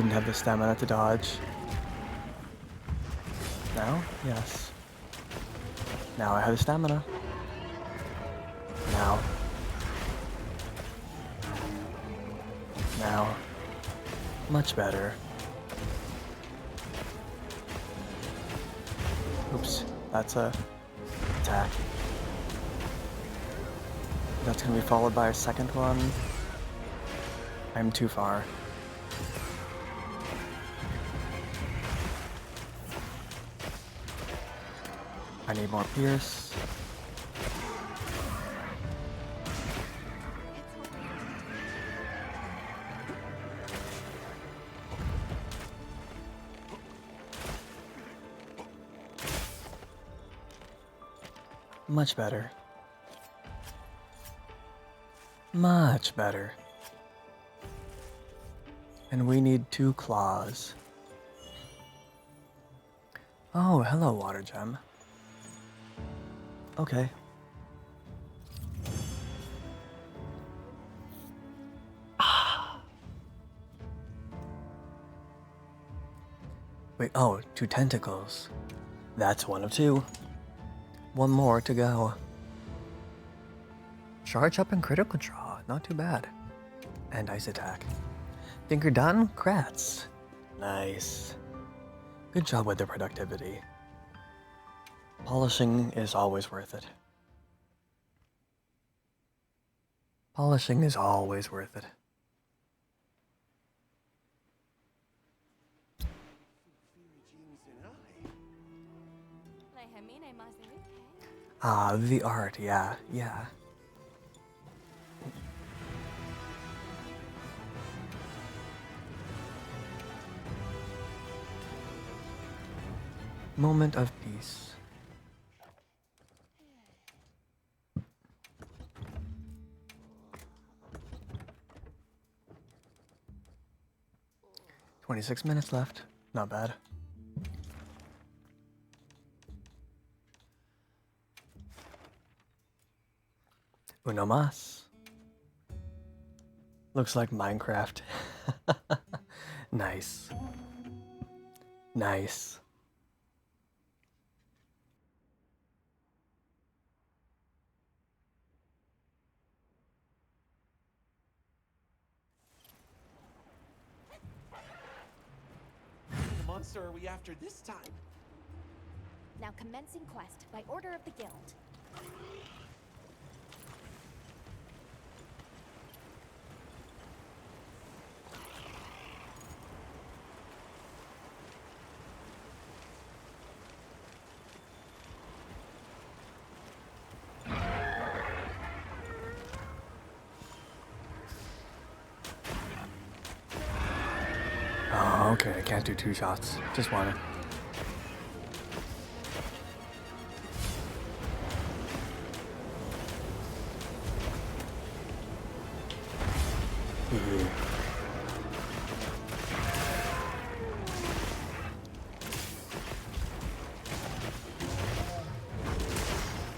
didn't have the stamina to dodge. Now? Yes. Now I have the stamina. Now. Now. Much better. Oops, that's a attack. That's gonna be followed by a second one. I'm too far. I need more Pierce. Much better. Much better. And we need 2 claws. Oh, hello, water gem. Okay. Wait, oh, 2 tentacles. That's 1 of 2. 1 more to go. Charge up and critical draw, not too bad. And ice attack. Think you're done? Crats. Nice. Good job with the productivity. Polishing is always worth it. Polishing is always worth it. Ah, the art, yeah. Moment of peace. "26 minutes left. Not bad. Uno más. Looks like Minecraft. Nice. Nice. What monster are we after this time? Now commencing quest by order of the guild. Oh, okay, I can't do 2 shots. Just one.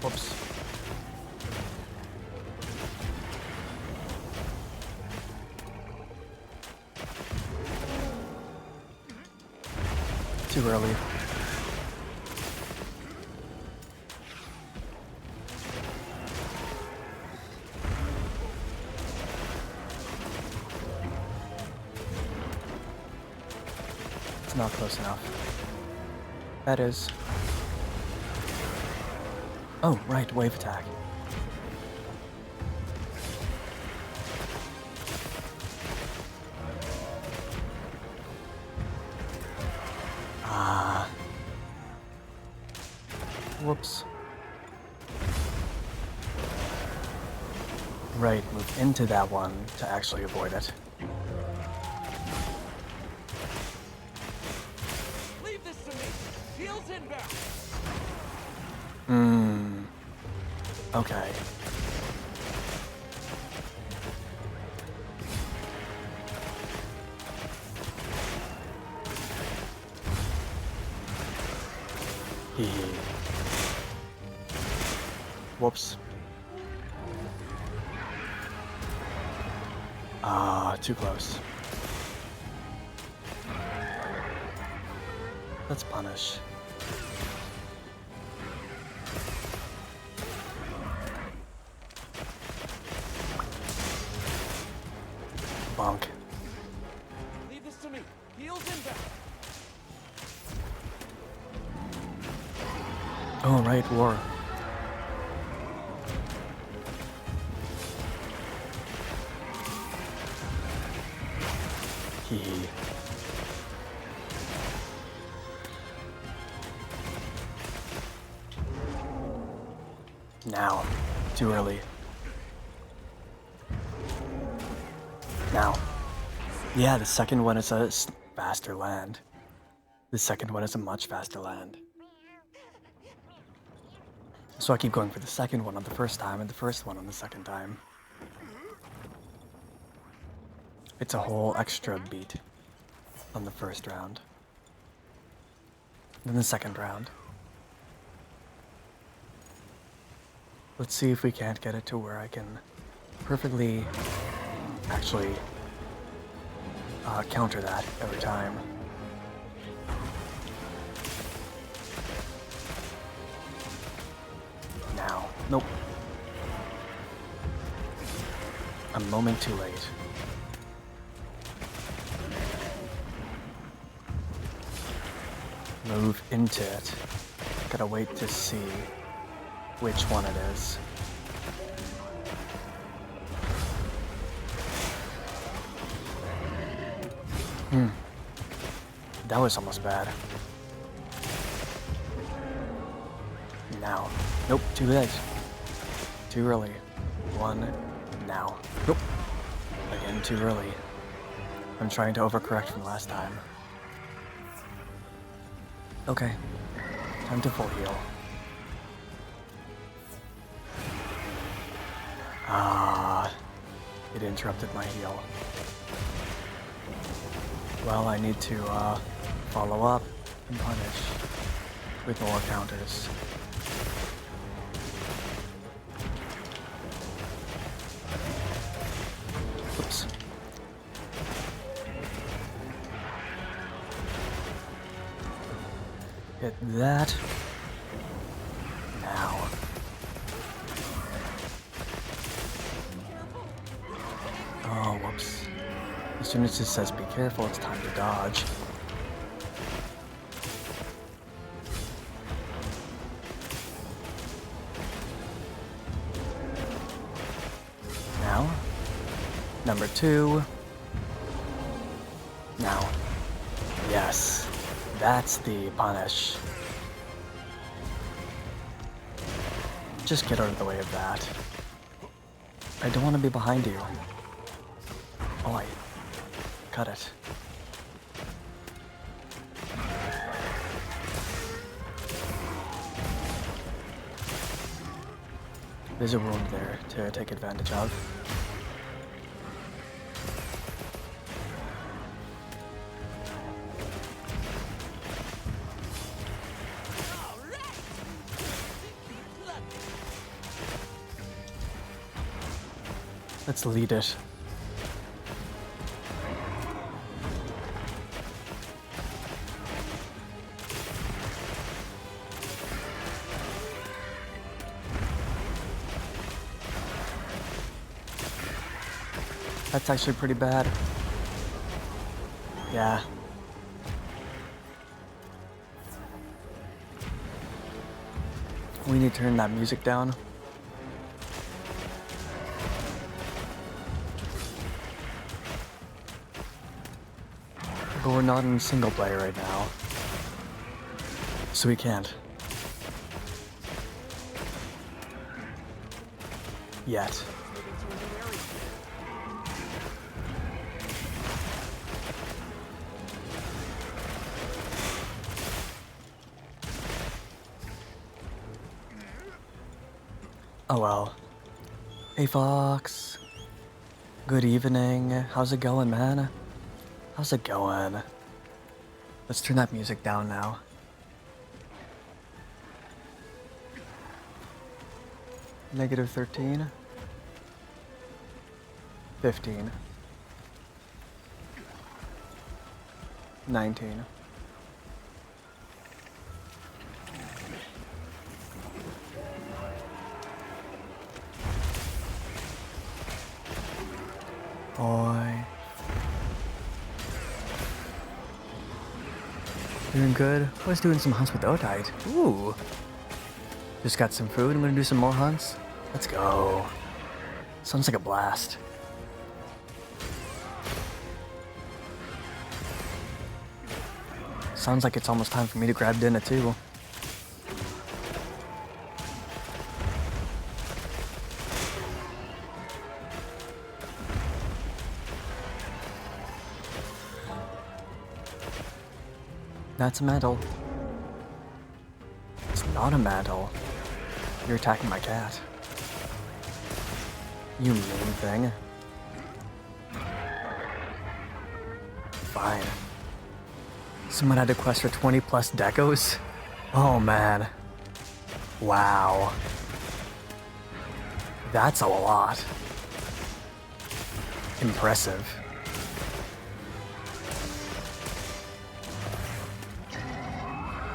Whoops. Too early. It's not close enough. That is. Oh, right, wave attack. Ah. Whoops. Right, move into that one to actually avoid it. Leave this to me. Heels inbound. Okay. Hee hee. Whoops. Ah, too close. Let's punish. Bonk. Leave this to me. Heals inbound. Oh, right, war. Hee hee. Now. Too early. Now. Yeah, the second one is a faster land. The second one is a much faster land. So I keep going for the second one on the first time and the first one on the second time. It's a whole extra beat on the first round. Then the second round. Let's see if we can't get it to where I can perfectly actually counter that every time. Now. Nope. A moment too late. Move into it. Gotta wait to see which one it is. That was almost bad. Now. Nope, too late. Too early. One, now. Nope. Again, too early. I'm trying to overcorrect from last time. Okay. Time to full heal. It interrupted my heal. Well, I need to follow up and punish with more counters. Oops. Hit that. Now. Oh, whoops. As soon as it says be careful, it's time to dodge. Now. Number 2. Now. Yes. That's the punish. Just get out of the way of that. I don't want to be behind you. Oi. Cut it. There's a wound there to take advantage of. Let's lead it. That's actually pretty bad. Yeah. We need to turn that music down. But we're not in single player right now. So we can't. Yet. Oh well. Hey Fox. Good evening. How's it going, man? How's it going? Let's turn that music down now. Negative 13. 15. 19. Boy. Doing good. I was doing some hunts with Otite. Ooh. Just got some food. I'm gonna do some more hunts. Let's go. Sounds like a blast. Sounds like it's almost time for me to grab dinner too. That's a mantle. It's not a mantle. You're attacking my cat. You mean thing. Fine. Someone had a quest for 20 plus decos? Oh man. Wow. That's a lot. Impressive.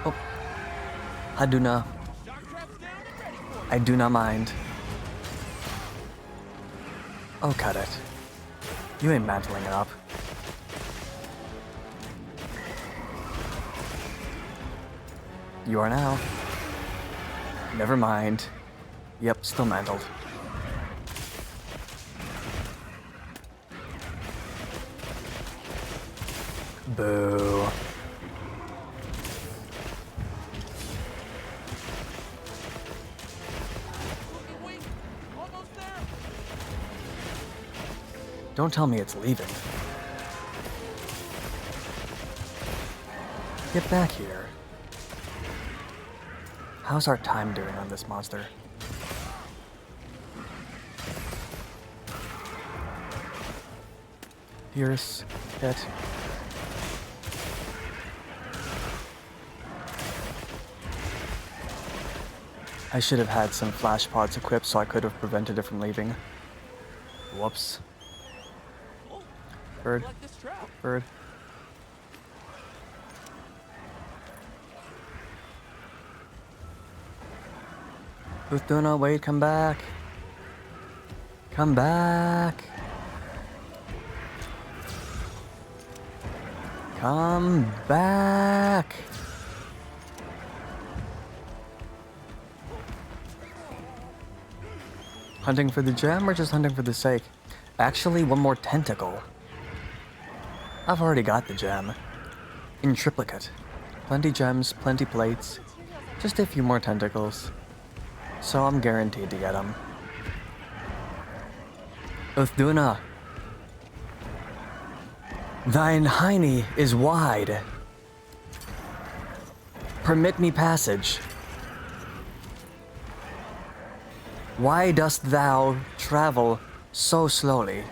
Oh. I do not. I do not mind. Oh, cut it. You ain't mantling it up. You are now. Never mind. Yep, still mantled. Boo. Almost there. Don't tell me it's leaving. Get back here. How's our time doing on this monster? Pierce, hit. I should have had some flash pods equipped so I could have prevented it from leaving. Whoops. Bird. Like this trap. Bird. Uthuna, wait, come back. Come back. Come back. Hunting for the gem or just hunting for the sake? Actually, one more tentacle. I've already got the gem. In triplicate. Plenty gems, plenty plates. Just a few more tentacles. So I'm guaranteed to get them. Uthuna. Thine hiney is wide. Permit me passage. Why dost thou travel so slowly?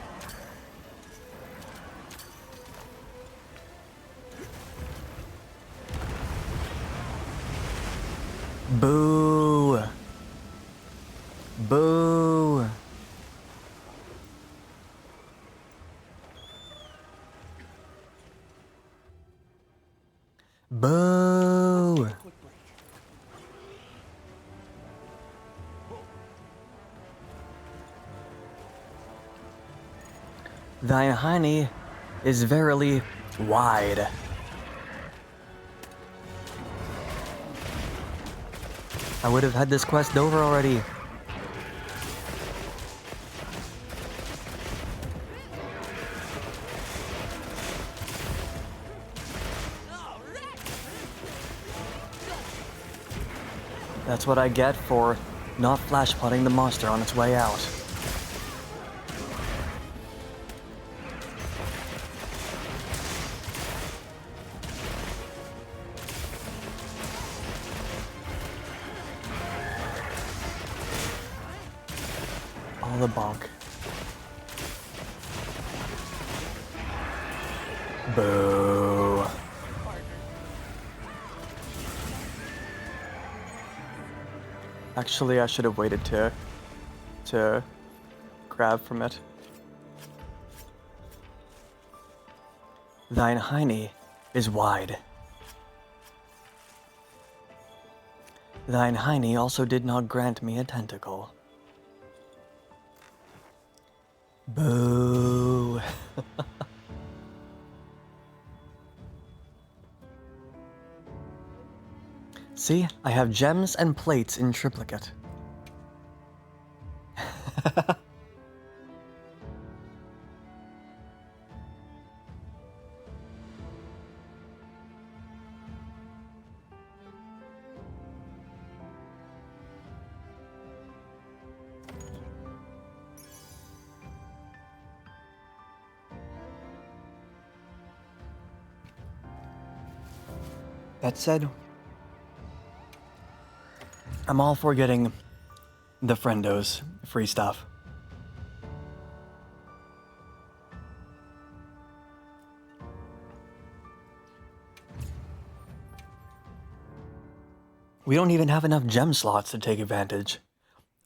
Boo. Boo. Boo. Thine hiney is verily wide. I would have had this quest over already. That's what I get for not flash potting the monster on its way out. All the bonk. Boo. Actually, I should have waited to grab from it. Thine hiney is wide. Thine hiney also did not grant me a tentacle. Boo. See, I have gems and plates in triplicate. That said, I'm all for getting the friendos free stuff. We don't even have enough gem slots to take advantage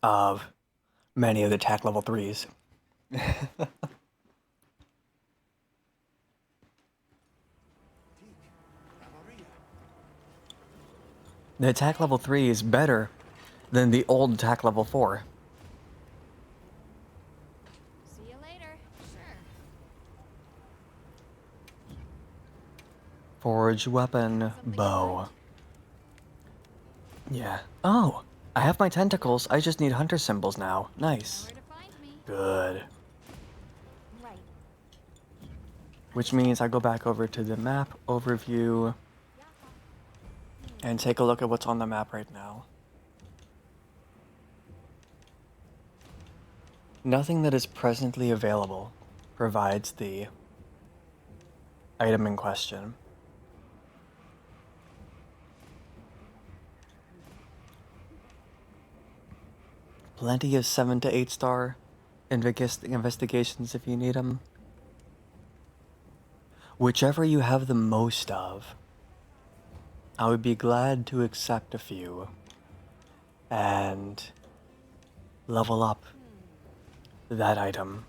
of many of the attack level 3s. The attack level 3 is better than the old attack level 4. See you later. Sure. Forge weapon, bow. Yeah. Oh, I have my tentacles. I just need hunter symbols now. Nice. Where to find me? Good. Right. Which means I go back over to the map overview and take a look at what's on the map right now. Nothing that is presently available provides the item in question. Plenty of 7 to 8 star investigations if you need them. Whichever you have the most of, I would be glad to accept a few and level up that item.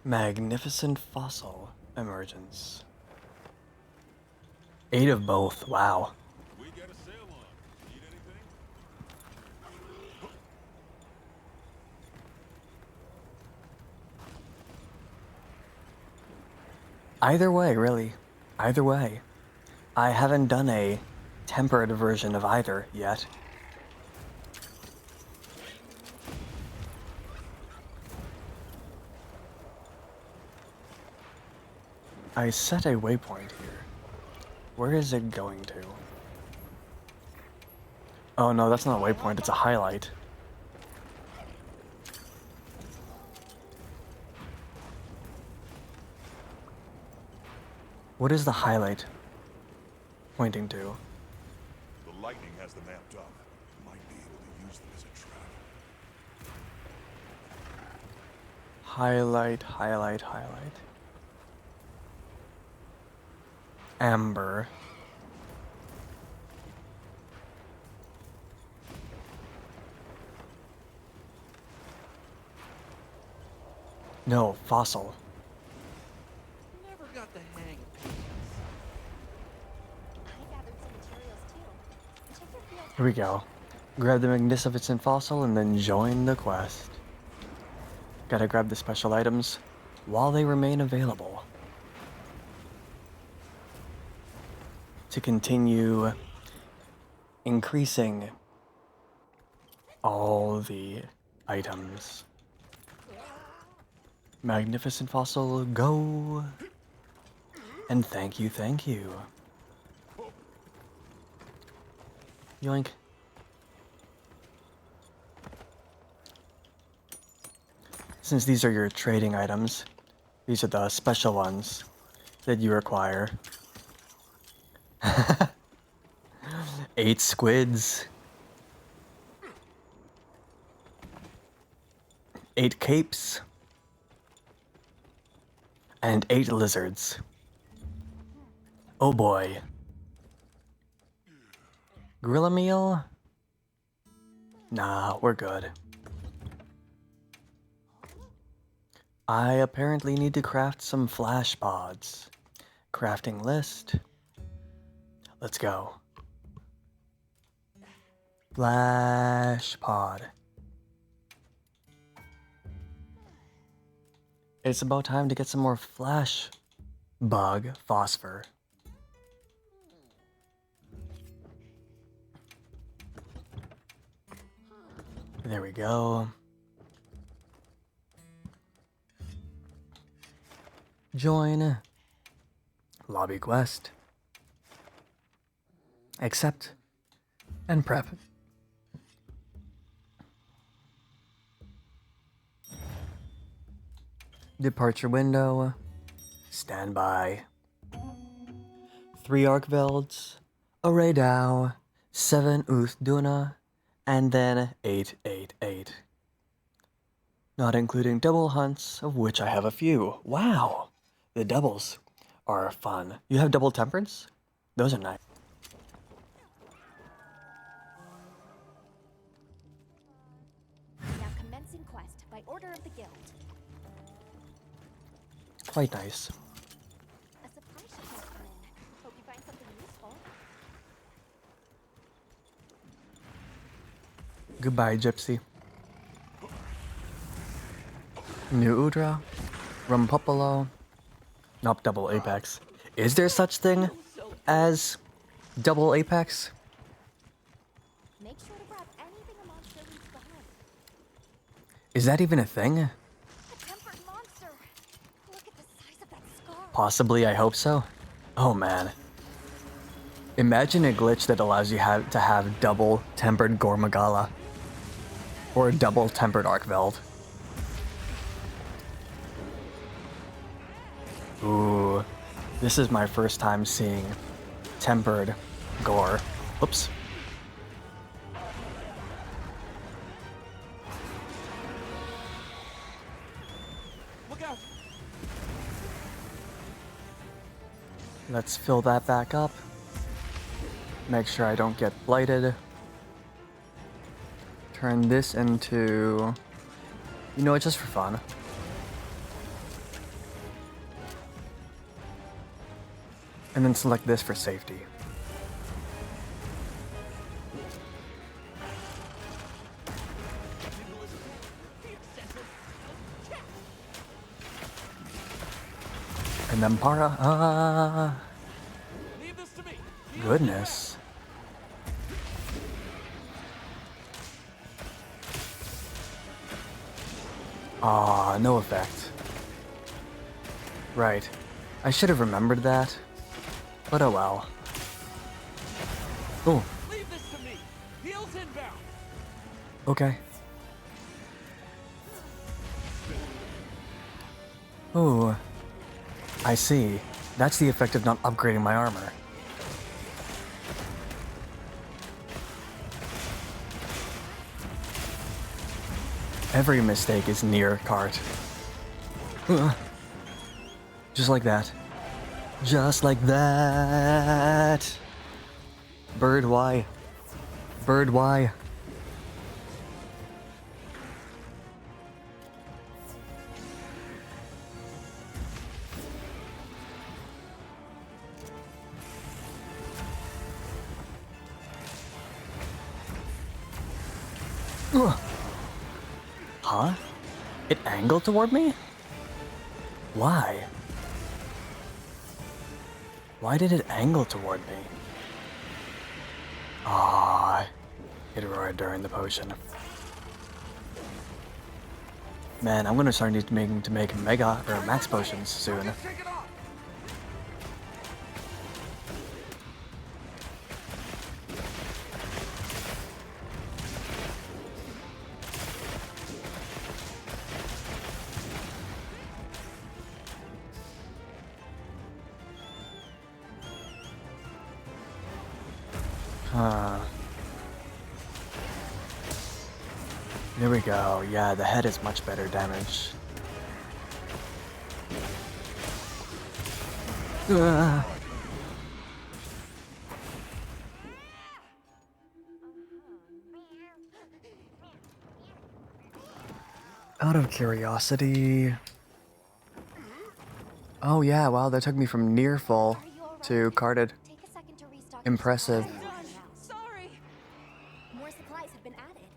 Magnificent fossil emergence. 8 of both, wow. We got a sale on. Need anything? Either way, really. Either way. I haven't done a tempered version of either yet. I set a waypoint here. Where is it going to? Oh no, that's not a waypoint, it's a highlight. What is the highlight pointing to? The lightning has them amped up. Might be able to use them as a trap. Highlight, highlight, highlight. Amber. No, fossil. Never got the hang of patience. I gathered some materials too. Check your field. Here we go. Grab the magnificent fossil and then join the quest. Gotta grab the special items while they remain available. To continue increasing all the items. Magnificent fossil, go! And thank you, thank you. Yoink. Since these are your trading items, these are the special ones that you require. 8 squids. 8 capes. And 8 lizards. Oh boy. Grill a meal? Nah, we're good. I apparently need to craft some flash pods. Crafting list. Let's go. Flash pod. It's about time to get some more flash bug phosphor. There we go. Join lobby quest. Accept and prep. Departure window. Standby. 3 Arkvelds, a Raydau, 7 Uthduna, and then 888. Not including double hunts, of which I have a few. Wow! The doubles are fun. You have double temperance? Those are nice. Now commencing quest by order of the guild. Quite nice. A supply shipment come in. Hope you find something useful. Goodbye, Gypsy. New Udra, Rumpupalo. Nope, double apex. Is there such thing as double apex? Make sure to grab anything a monster leaves behind. Is that even a thing? A tempered monster! Look at the size of that scar! Possibly, I hope so. Oh man. Imagine a glitch that allows you to have double tempered Gormagala. Or a double tempered Arkveld. Ooh, this is my first time seeing tempered gore. Whoops. Look out! Let's fill that back up. Make sure I don't get blighted. Turn this into, you know what, just for fun. And then select this for safety. And then para. Leave this to me. Goodness. Ah, no effect. Right. I should have remembered that. But oh well. Oh, Leave this to me. Heels inbound. okay. Ooh. I see. That's the effect of not upgrading my armor. Every mistake is near cart. Just like that. Just like that. Bird, why? Bird, why? Ugh. Huh? It angled toward me? Why? Why did it angle toward me? Ah, it roared during the potion. Man, I'm gonna start needing to make mega or max potions soon. Take it off. Huh. There we go. Yeah, the head is much better damage. Ugh. Out of curiosity. Oh yeah, wow, that took me from near full Are you alright? to carded. Take a second to restock Impressive. Sorry. More supplies have been added.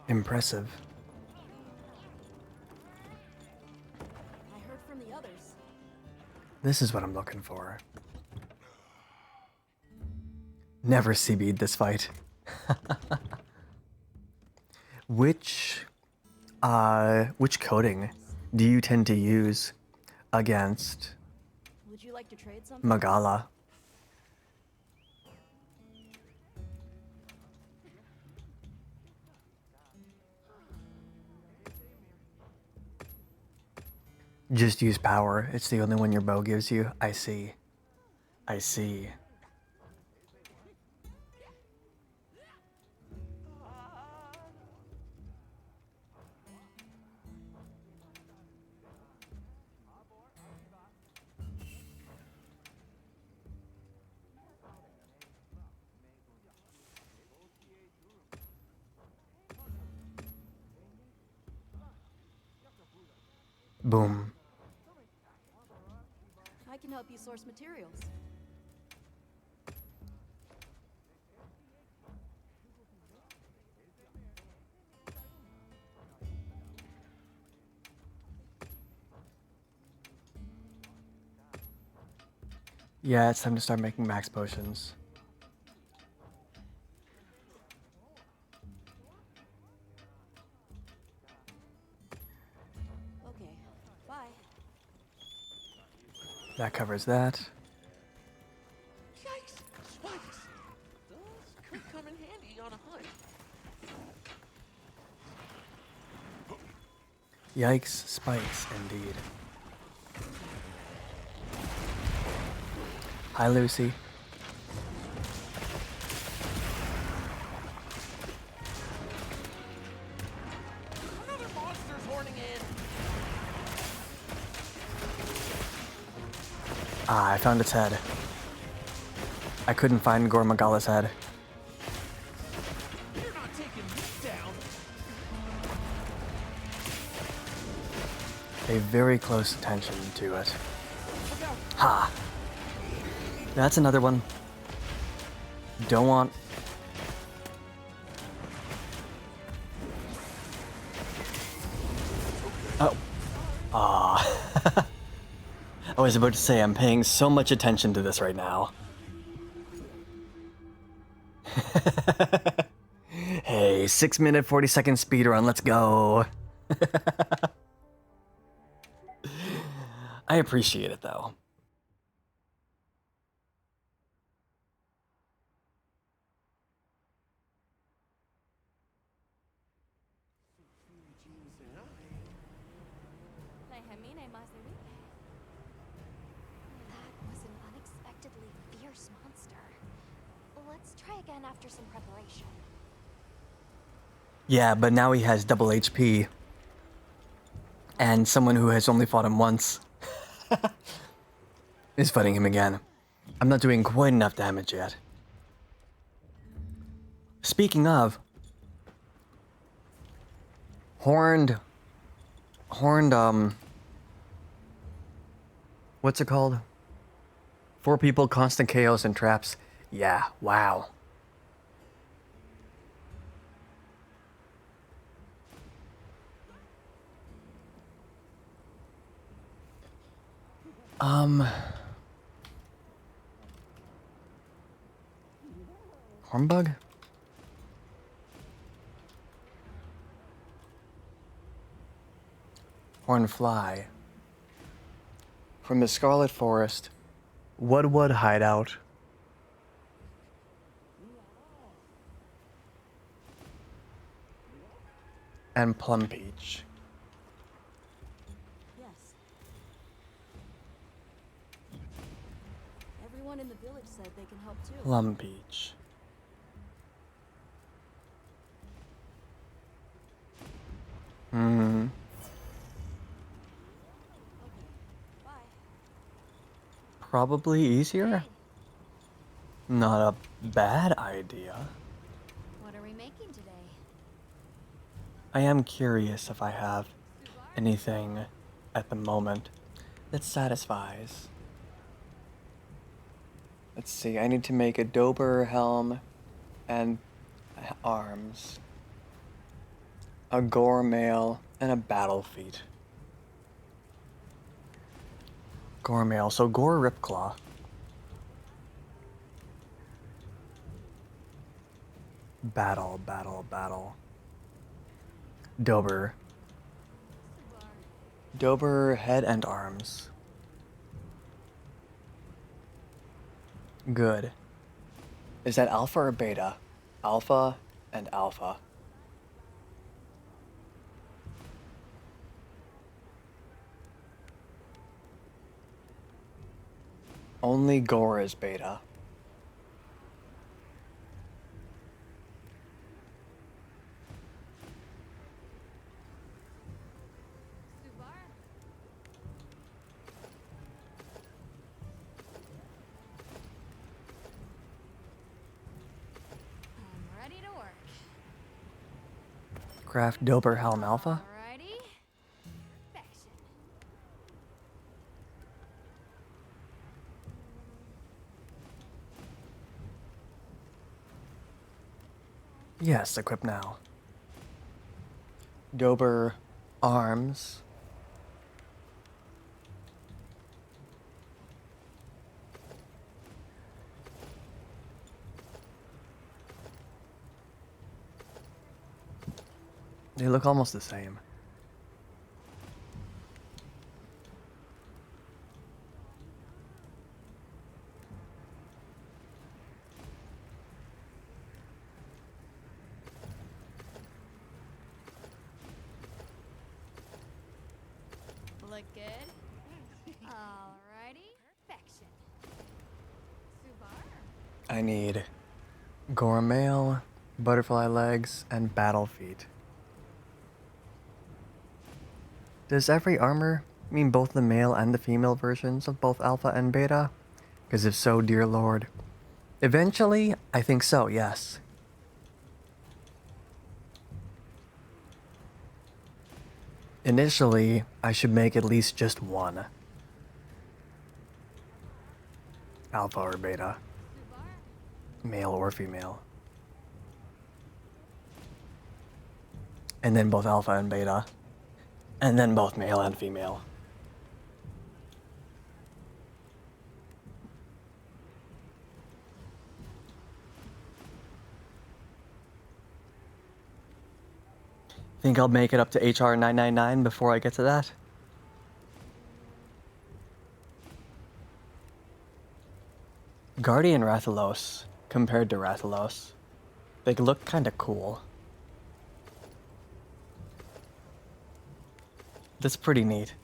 Impressive. I heard from the others. This is what I'm looking for. Never CB'd this fight. Which coding do you tend to use against Would you like to trade something? Magala? Just use power. It's the only one your bow gives you. I see. I see. Boom. I can help you source materials. Yeah, it's time to start making max potions. Okay. Bye. That covers that. Yikes! Spikes! Those could come in handy on a hunt. Yikes, spikes, indeed. Hi, Lucy. Another monster's horning in. Ah, I found its head. I couldn't find Gormagala's head. You're not taking me down. Pay very close attention to it. Look out! Ha! That's another one. Don't want... Oh. Ah. I was about to say, I'm paying so much attention to this right now. Hey, 6-minute, 40-second speedrun, let's go. I appreciate it, though. That was an unexpectedly fierce monster. Let's try again after some preparation. Yeah, but now he has double HP. And someone who has only fought him once is fighting him again. I'm not doing quite enough damage yet. Speaking of... Horned, what's it called? 4 people, constant chaos, and traps. Yeah, wow. Hornbug? Hornfly. From the Scarlet Forest, Woodwood Hideout. And Plum Peach. Yes. Everyone in the village said they can help too. Plum Peach. Hmm. Bye. Probably easier? Not a bad idea. What are we making today? I am curious if I have anything at the moment that satisfies. Let's see, I need to make a Dober helm and arms, a gore mail, and a battle feat. Gore mail, so gore ripclaw. Battle, battle, battle. Dober. Dober head and arms. Good. Is that alpha or beta? Alpha and alpha. Only gore is beta. I'm ready to work. Craft Dober helm alpha? Alrighty. Perfection. Yes, equip now. Dober arms. They look almost the same. Look good? Alrighty. Perfection. Subar. I need gore mail, butterfly legs, and battle feet. Does every armor mean both the male and the female versions of both alpha and beta? Because if so, dear lord. Eventually, I think so, yes. Initially, I should make at least just one. Alpha or beta. Male or female. And then both alpha and beta. And then both male and female. Think I'll make it up to HR 999 before I get to that? Guardian Rathalos compared to Rathalos. They look kinda cool. That's pretty neat.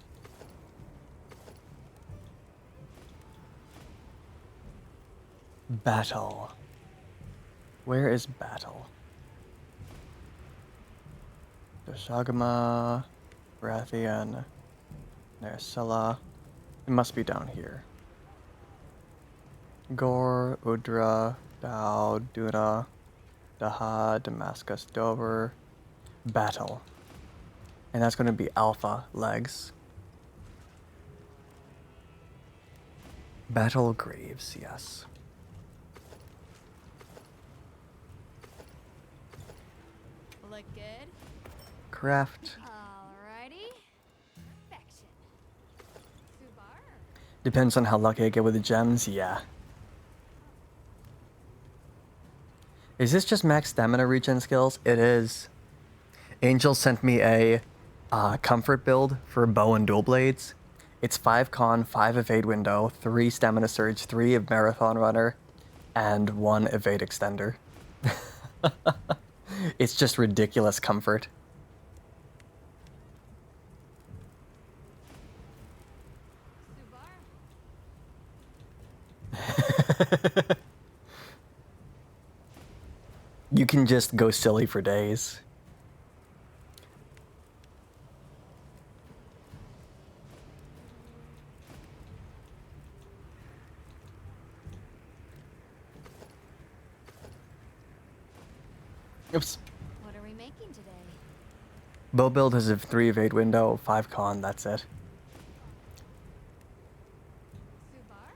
Battle. Where is battle? Doshagama, Rathian, Narcella. It must be down here. Gore, Udra, Dao, Duna, Daha, Damascus, Dover. Battle. And that's going to be alpha legs. Battle Graves, yes. Look good? Craft. Alrighty. Perfection. Subar. Depends on how lucky I get with the gems, yeah. Is this just max stamina regen skills? It is. Angel sent me a comfort build for bow and dual blades. It's 5 con, 5 evade window, 3 stamina surge, 3 of marathon runner, and 1 evade extender. It's just ridiculous comfort. You can just go silly for days. Oops. What are we making today? Bow build has a 3 evade window, 5 con, that's it. Subar.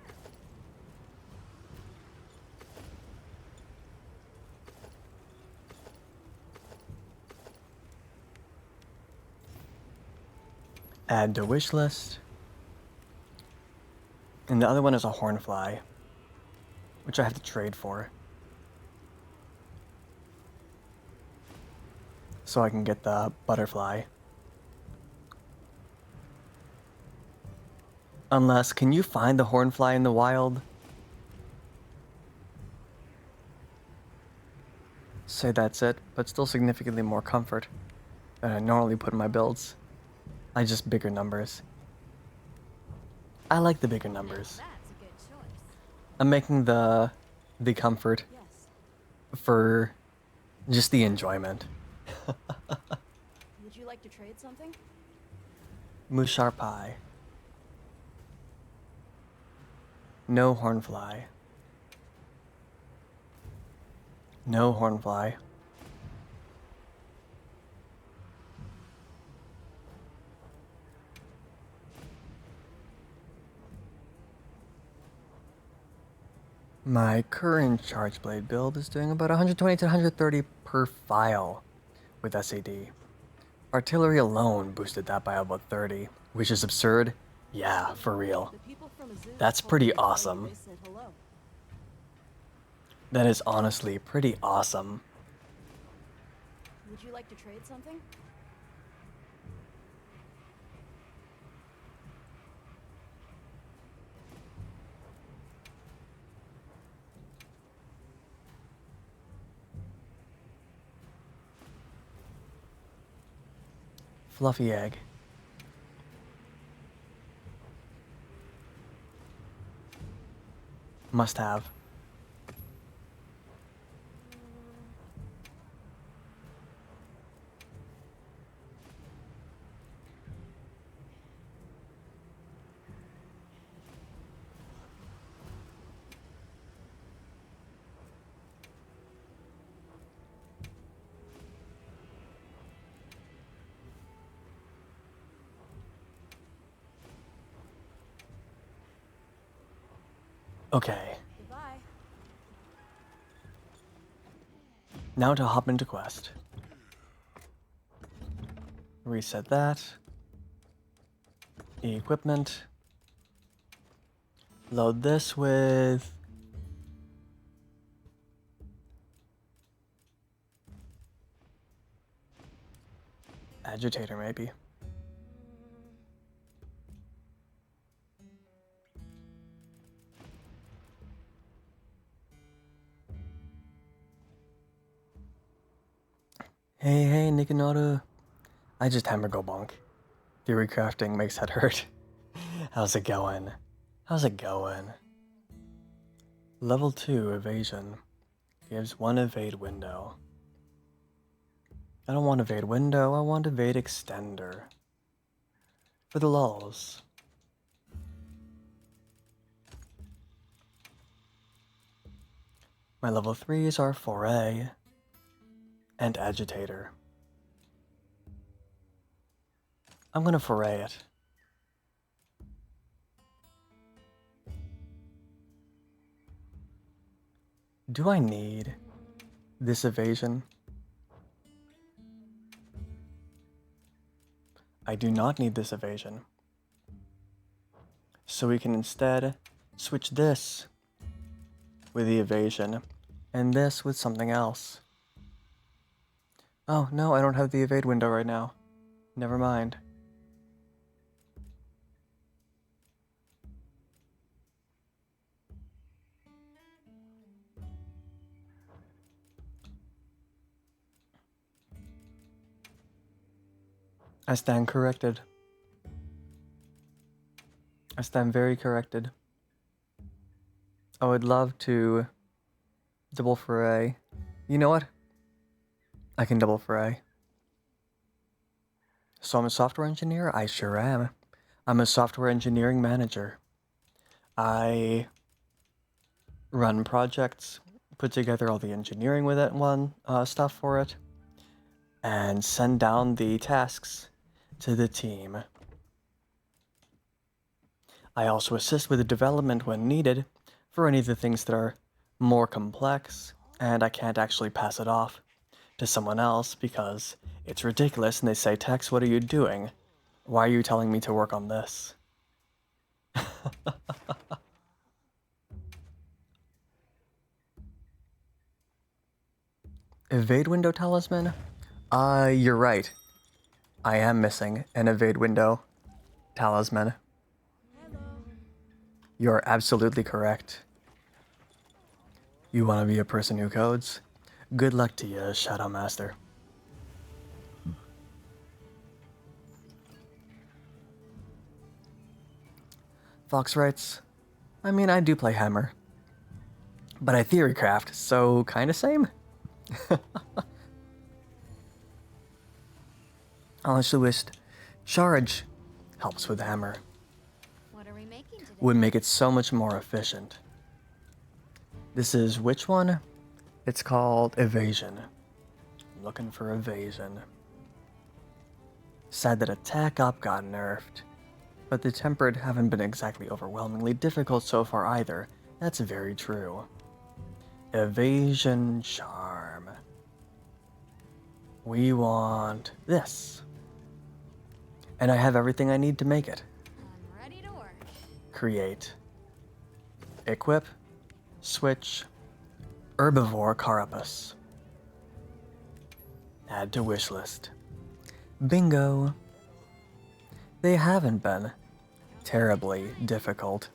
Add to wish list. And the other one is a hornfly, which I have to trade for. So I can get the butterfly. Unless, can you find the hornfly in the wild? Say that's it, but still significantly more comfort than I normally put in my builds. I just bigger numbers. I like the bigger numbers. That's a good choice. I'm making the comfort Yes. for just the enjoyment. Would you like to trade something? Mushar pie. No hornfly. No hornfly. My current Charge Blade build is doing about 120 to 130 per file with SAD. Artillery alone boosted that by about 30, which is absurd. Yeah, for real. The people from Azuz That's told pretty me to tell you awesome. they said hello. That is honestly pretty awesome. Would you like to trade something? Fluffy egg. Must have. Okay, Goodbye. now to hop into quest. Reset that. Equipment. Load this with... Agitator, maybe. Hey, Nikinoru. I just hammer go bonk. Theory crafting makes head hurt. How's it going? How's it going? Level 2 evasion. Gives 1 evade window. I don't want evade window, I want evade extender. For the lulls. My level 3s are foray and agitator. I'm gonna foray it. Do I need this evasion? I do not need this evasion. So we can instead switch this with the evasion and this with something else. Oh, no, I don't have the evade window right now. Never mind. I stand corrected. I stand very corrected. I would love to double foray. You know what? I can double foray. So I'm a software engineer? I sure am. I'm a software engineering manager. I run projects, put together all the engineering with it, stuff for it, and send down the tasks to the team. I also assist with the development when needed for any of the things that are more complex, and I can't actually pass it off to someone else because it's ridiculous and they say, Tex, what are you doing? Why are you telling me to work on this? Evade window talisman? You're right. I am missing an evade window talisman. You're absolutely correct. You want to be a person who codes? Good luck to you, Shadow Master. Fox writes, I mean, I do play Hammer. But I theorycraft, so kinda same? Honestly wished charge helps with Hammer. What are we making today? Would make it so much more efficient. This is which one? It's called Evasion. Looking for Evasion. Sad that Attack Up got nerfed, but the Tempered haven't been exactly overwhelmingly difficult so far either. That's very true. Evasion Charm. We want this. And I have everything I need to make it. I'm ready to work. Create. Equip. Switch. Herbivore Carapace. Add to wish list. Bingo. They haven't been terribly difficult.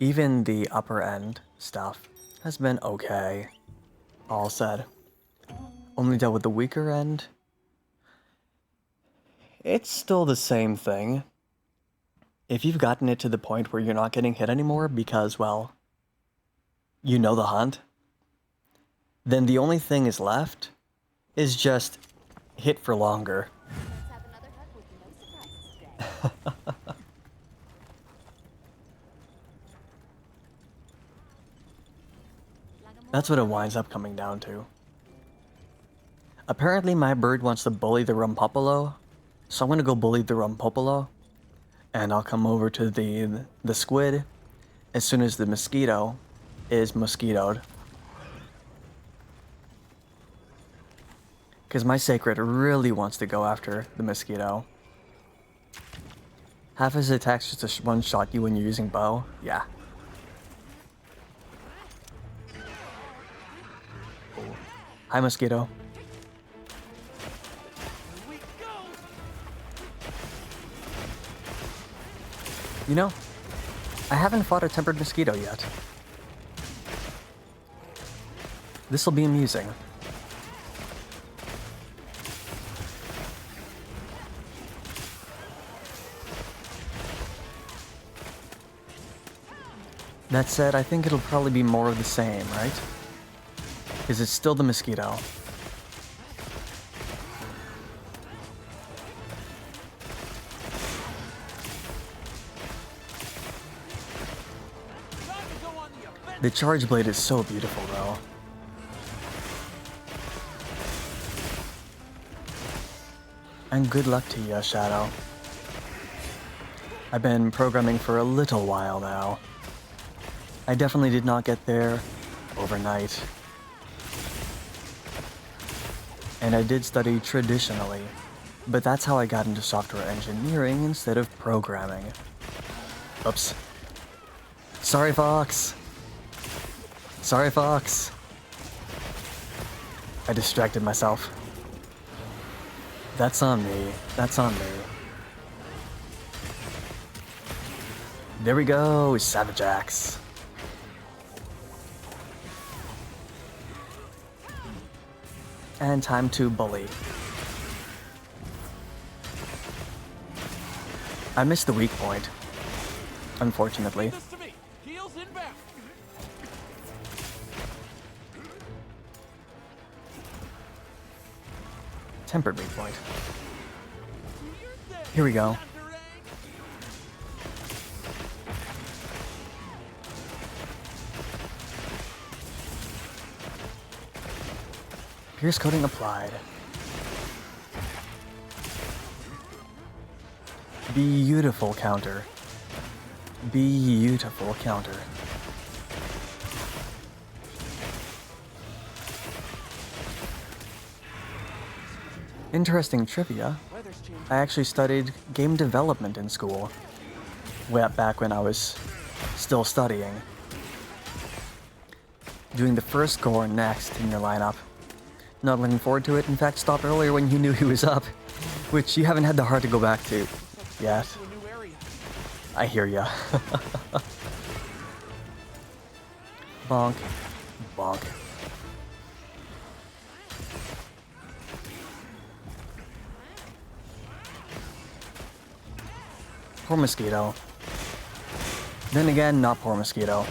Even the upper end stuff has been okay. All said. Only dealt with the weaker end. It's still the same thing. If you've gotten it to the point where you're not getting hit anymore because, well, you know the hunt, then the only thing is left is just hit for longer. Let's have another hug with no surprises today. That's what it winds up coming down to. Apparently my bird wants to bully the Rumpopolo, so I'm gonna go bully the Rumpopolo, and I'll come over to the squid as soon as the mosquito is mosquitoed. Because my sacred really wants to go after the mosquito. Half his attacks just to one-shot you when you're using bow. Yeah. Hi, mosquito. You know, I haven't fought a tempered mosquito yet. This'll be amusing. That said, I think it'll probably be more of the same, right? Because it's still the mosquito. The charge blade is so beautiful, though. And good luck to you, Shadow. I've been programming for a little while now. I definitely did not get there overnight. And I did study traditionally, but that's how I got into software engineering instead of programming. Oops. Sorry, Fox. Sorry, Fox. I distracted myself. That's on me. That's on me. There we go, Savage Axe. And time to bully. I missed the weak point, unfortunately. This to me. Heels inbound. Tempered weak point. Here we go. Pierce coating applied. Beautiful counter. Beautiful counter. Interesting trivia. Weather's changing. I actually studied game development in school. Way back when I was still studying. Doing the first gore next in your lineup. Not looking forward to it. In fact, stopped earlier when you knew he was up. Which you haven't had the heart to go back to yet. To a new area. I hear ya. Bonk. Bonk. Poor mosquito. Then again, not poor mosquito.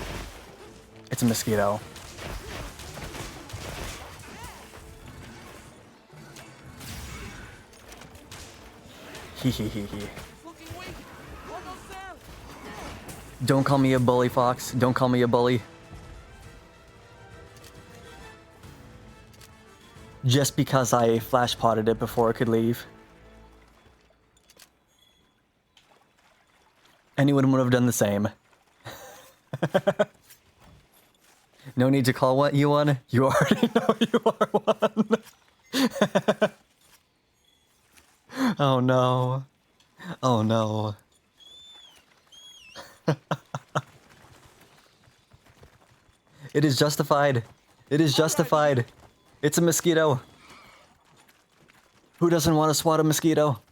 It's a mosquito. Hee hee hee hee. Looking weak. Almost there. Don't call me a bully, Fox. Don't call me a bully. Just because I flash potted it before it could leave. Anyone would have done the same. No need to call what you one. You already know you are one. Oh no. Oh no. It is justified. It is justified. It's a mosquito. Who doesn't want to swat a mosquito?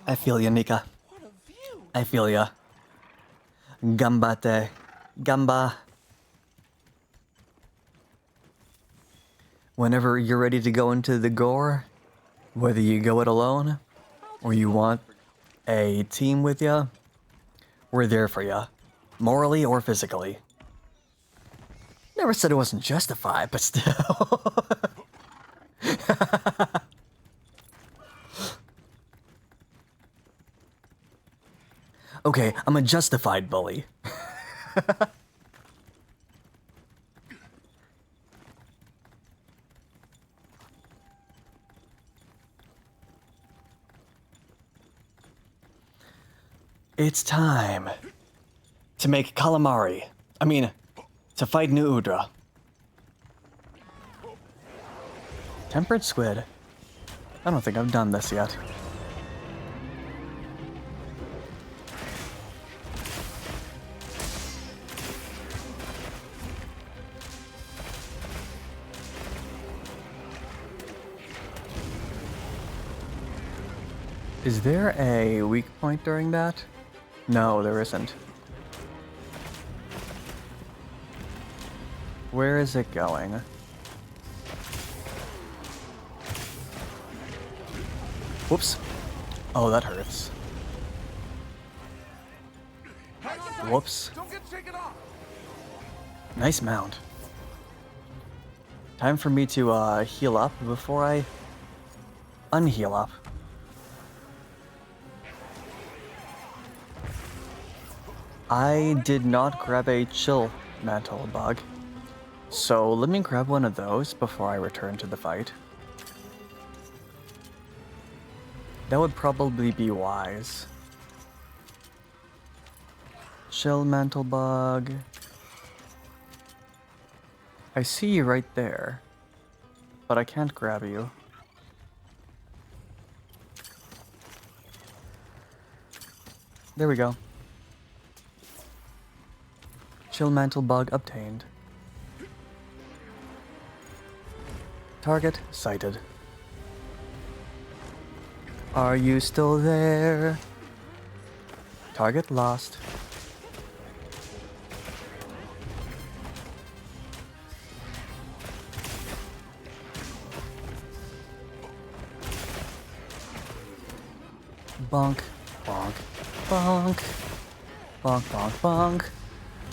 I feel ya, Nika. What a view. I feel ya. Gambate. Gamba. Whenever you're ready to go into the gore, whether you go it alone, or you want a team with ya, we're there for ya. Morally or physically. Never said it wasn't justified, but still. Okay, I'm a justified bully. It's time to make calamari. I mean, to fight New Udra. Tempered squid. I don't think I've done this yet. Is there a weak point during that? No, there isn't. Where is it going? Whoops. Oh, that hurts. Whoops. Don't get shaken off. Nice mount. Time for me to heal up before I unheal up. I did not grab a chill mantle bug, so let me grab one of those before I return to the fight. That would probably be wise. Chill mantle bug. I see you right there, but I can't grab you. There we go. Chill mantle bug obtained. Target sighted. Are you still there? Target lost. Bonk, bonk, bonk. Bonk, bonk, bonk.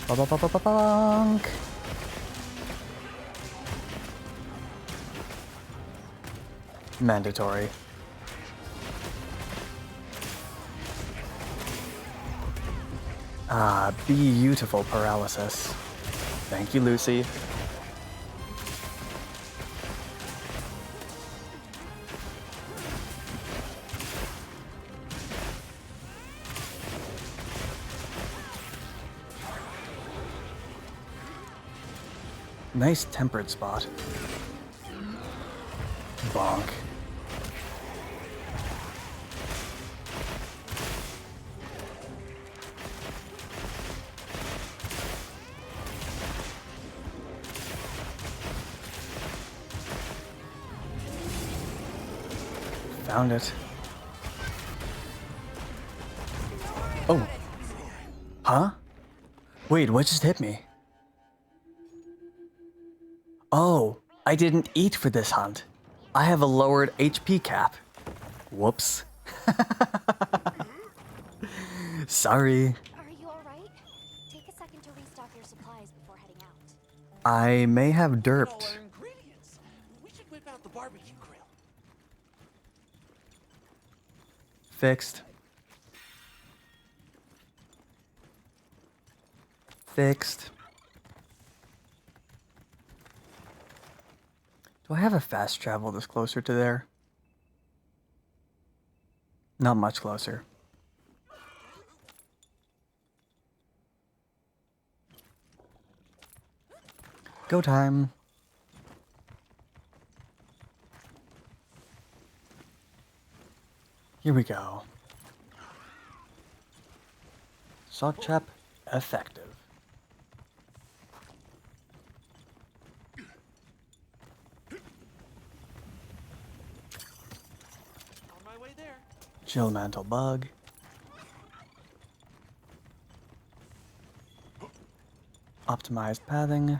Bonk. Mandatory. Ah, beautiful paralysis. Thank you, Lucy. Nice tempered spot. Bonk. Found it. Oh. Huh? Wait, what just hit me? Oh, I didn't eat for this hunt. I have a lowered HP cap. Whoops. Sorry. Are you alright? Take a second to restock your supplies before heading out. I may have All derped. our ingredients. We should whip out the barbecue grill. Fixed. Fixed. Do I have a fast travel that's closer to there? Not much closer. Go time. Here we go. Sock chap effective. On my way there. Chill mantle bug. Optimized pathing.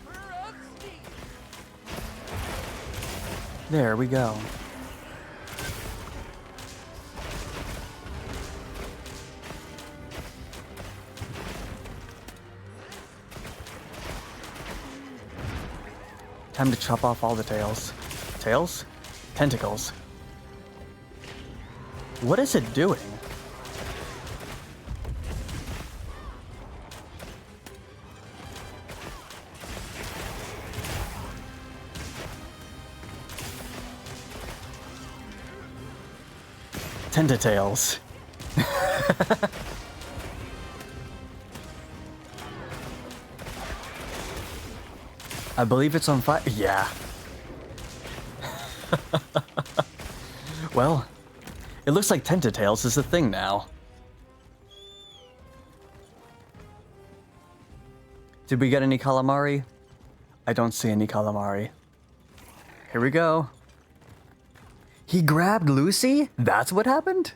We're up steam. There we go. Time to chop off all the tails. Tails? Tentacles. What is it doing? Tentatails. I believe it's on fire. Yeah. Well, it looks like Tentatails is a thing now. Did we get any calamari? I don't see any calamari. Here we go. He grabbed Lucy? That's what happened?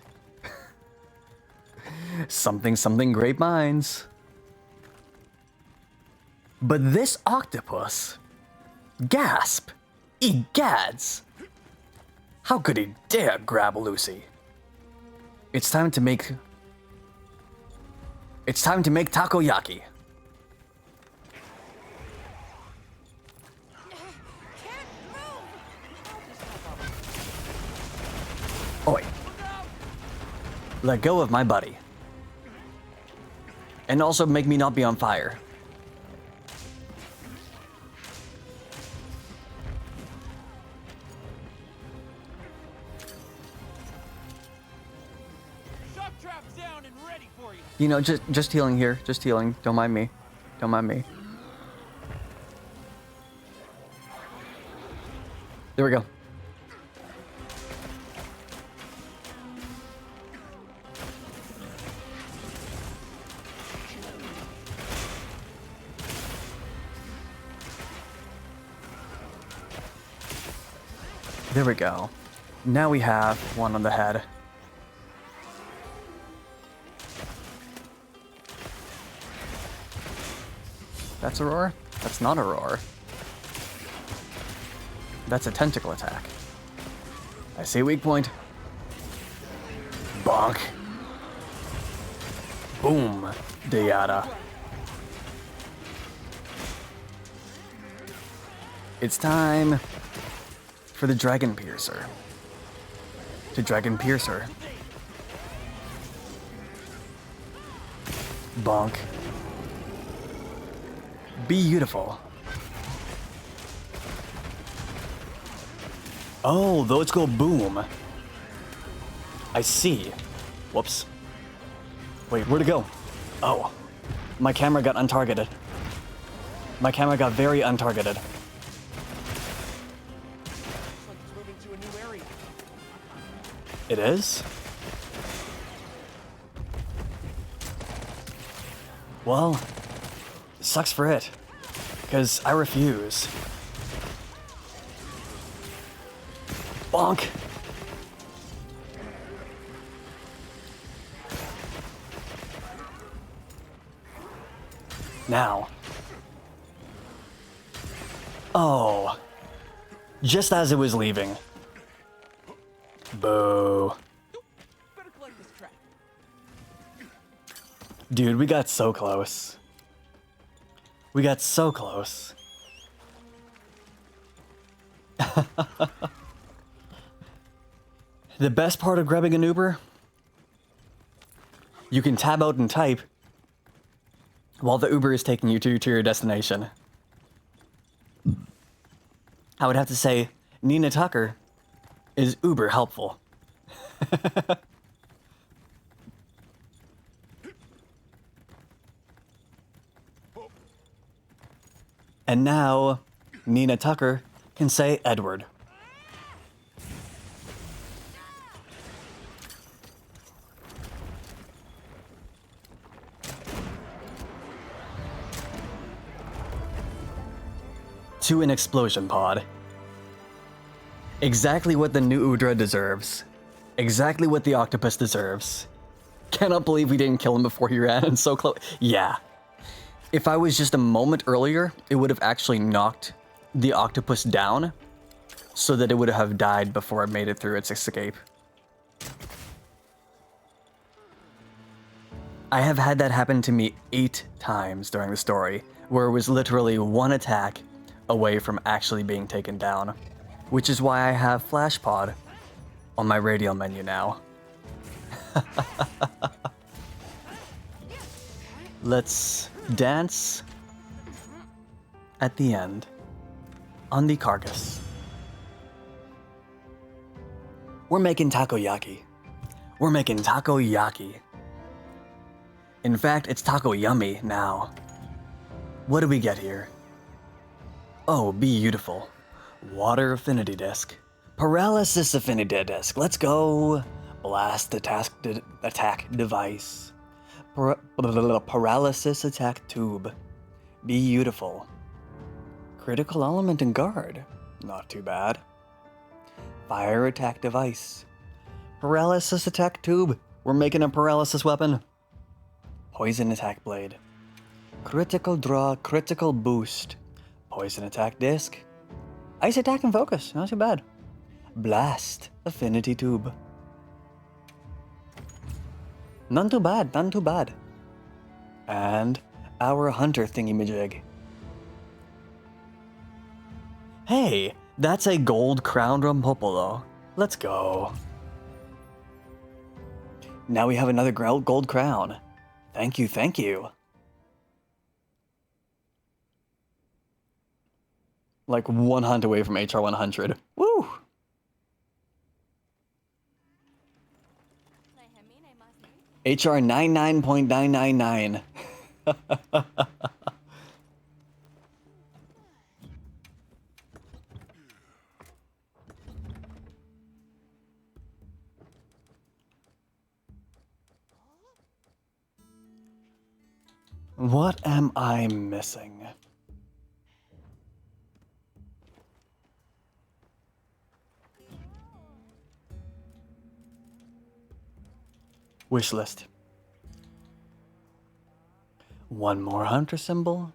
Something great minds. But this octopus, gasp, egads. How could he dare grab Lucy? It's time to make takoyaki. Oi. Let go of my buddy. And also make me not be on fire. Shock trap's down and ready for you. You know, just healing here. Just healing. Don't mind me. Don't mind me. There we go. There we go. Now we have one on the head. That's a roar? That's not a roar. That's a tentacle attack. I see weak point. Bonk. Boom. Diada. It's time for the Dragon Piercer. To Dragon Piercer. Bonk. Beautiful. Oh, those go boom. I see. Whoops. Wait, where'd it go? Oh, my camera got untargeted. My camera got very untargeted. Looks like it's moving to a new area. It is? Well, sucks for it, because I refuse. Bonk! Now. Oh. Just as it was leaving. Boo. Better collect this crap. Dude, we got so close. We got so close. The best part of grabbing an Uber? You can tab out and type while the Uber is taking you to your destination. I would have to say, Nina Tucker is uber helpful. And now, Nina Tucker can say Edward. To an explosion pod. Exactly what the new Udra deserves. Exactly what the octopus deserves. Cannot believe we didn't kill him before he ran so close. Yeah. If I was just a moment earlier, it would have actually knocked the octopus down so that it would have died before it made it through its escape. I have had that happen to me 8 times during the story, where it was literally one attack away from actually being taken down, which is why I have Flash Pod on my radial menu now. Let's dance at the end on the carcass. We're making takoyaki. We're making takoyaki. In fact, it's taco yummy now. What do we get here? Oh, beautiful. Water affinity disc. Paralysis affinity disc. Let's go. Blast attack device. Paralysis attack tube. Beautiful. Critical element and guard. Not too bad. Fire attack device. Paralysis attack tube. We're making a paralysis weapon. Poison attack blade. Critical draw, critical boost. Poison attack disc. Ice attack and focus. Not too bad. Blast affinity tube. None too bad, none too bad. And our hunter thingy-majig. Hey, that's a gold crowned Rumpopolo. Let's go. Now we have another gold crown. Thank you, thank you. Like one hunt away from HR 100. Woo! HR 99.999. What am I missing? Wish list. One more hunter symbol.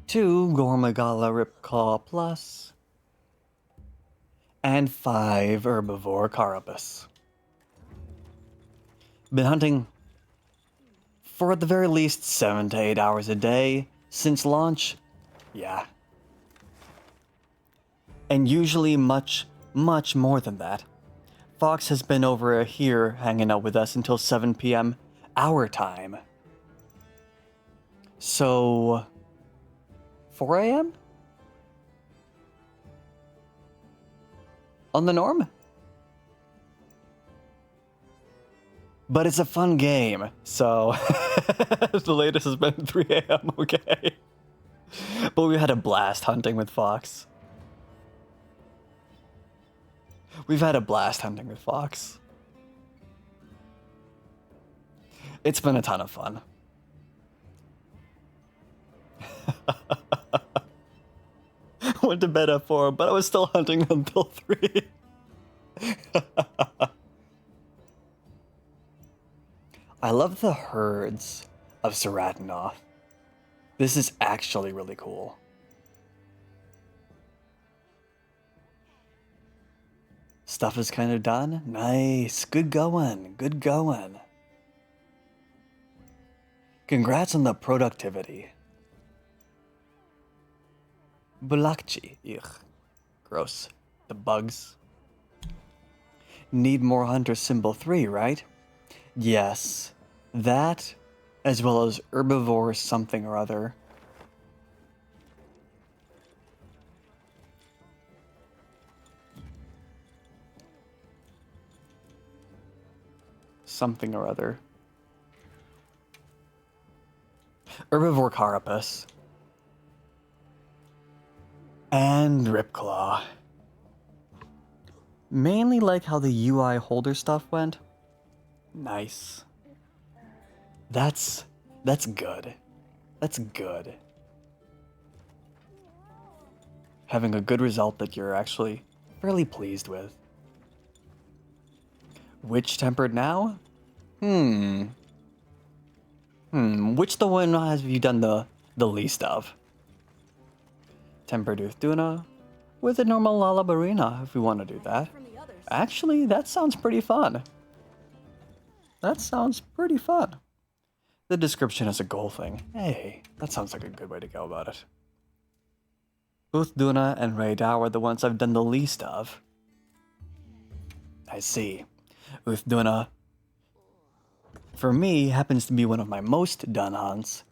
2 Gormagala Ripclaw Plus. And 5 Herbivore Carapace. Been hunting for at the very least 7 to 8 hours a day since launch. Yeah. And usually much, much more than that. Fox has been over here hanging out with us until 7 p.m. our time. So, 4 a.m.? On the norm? But it's a fun game, so the latest has been 3 a.m., okay? But we had a blast hunting with Fox. We've had a blast hunting with Fox. It's been a ton of fun. Went to bed at 4, but I was still hunting until 3. I love the herds of Saratanoth. This is actually really cool. Stuff is kind of done. Nice. Good going. Good going. Congrats on the productivity. Bulakchi. Ugh. Gross. The bugs. Need more Hunter Symbol 3, right? Yes. That, as well as Herbivore something or other. Something or other. Herbivore Carapace. And Ripclaw. Mainly like how the UI holder stuff went. Nice. That's good. That's good. Having a good result that you're actually fairly pleased with. Which tempered now? Which the one have you done the least of? Tempered Uthuna with a normal Lalabarina if we want to do that. Actually, that sounds pretty fun. That sounds pretty fun. The description is a goal thing. Hey, that sounds like a good way to go about it. Uthuna and Raydar are the ones I've done the least of. I see. Uthuna, for me, happens to be one of my most done hunts,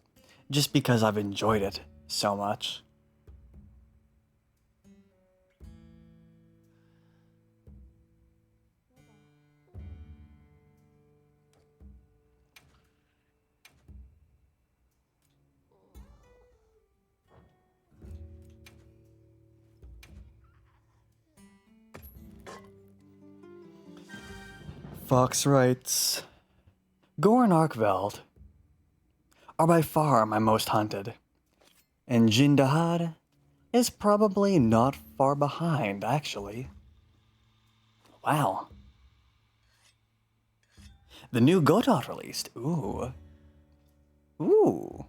just because I've enjoyed it so much. Fox writes, Gore and Arkveld are by far my most hunted, and Jindahad is probably not far behind, actually. Wow. The new Godot released. Ooh. Ooh.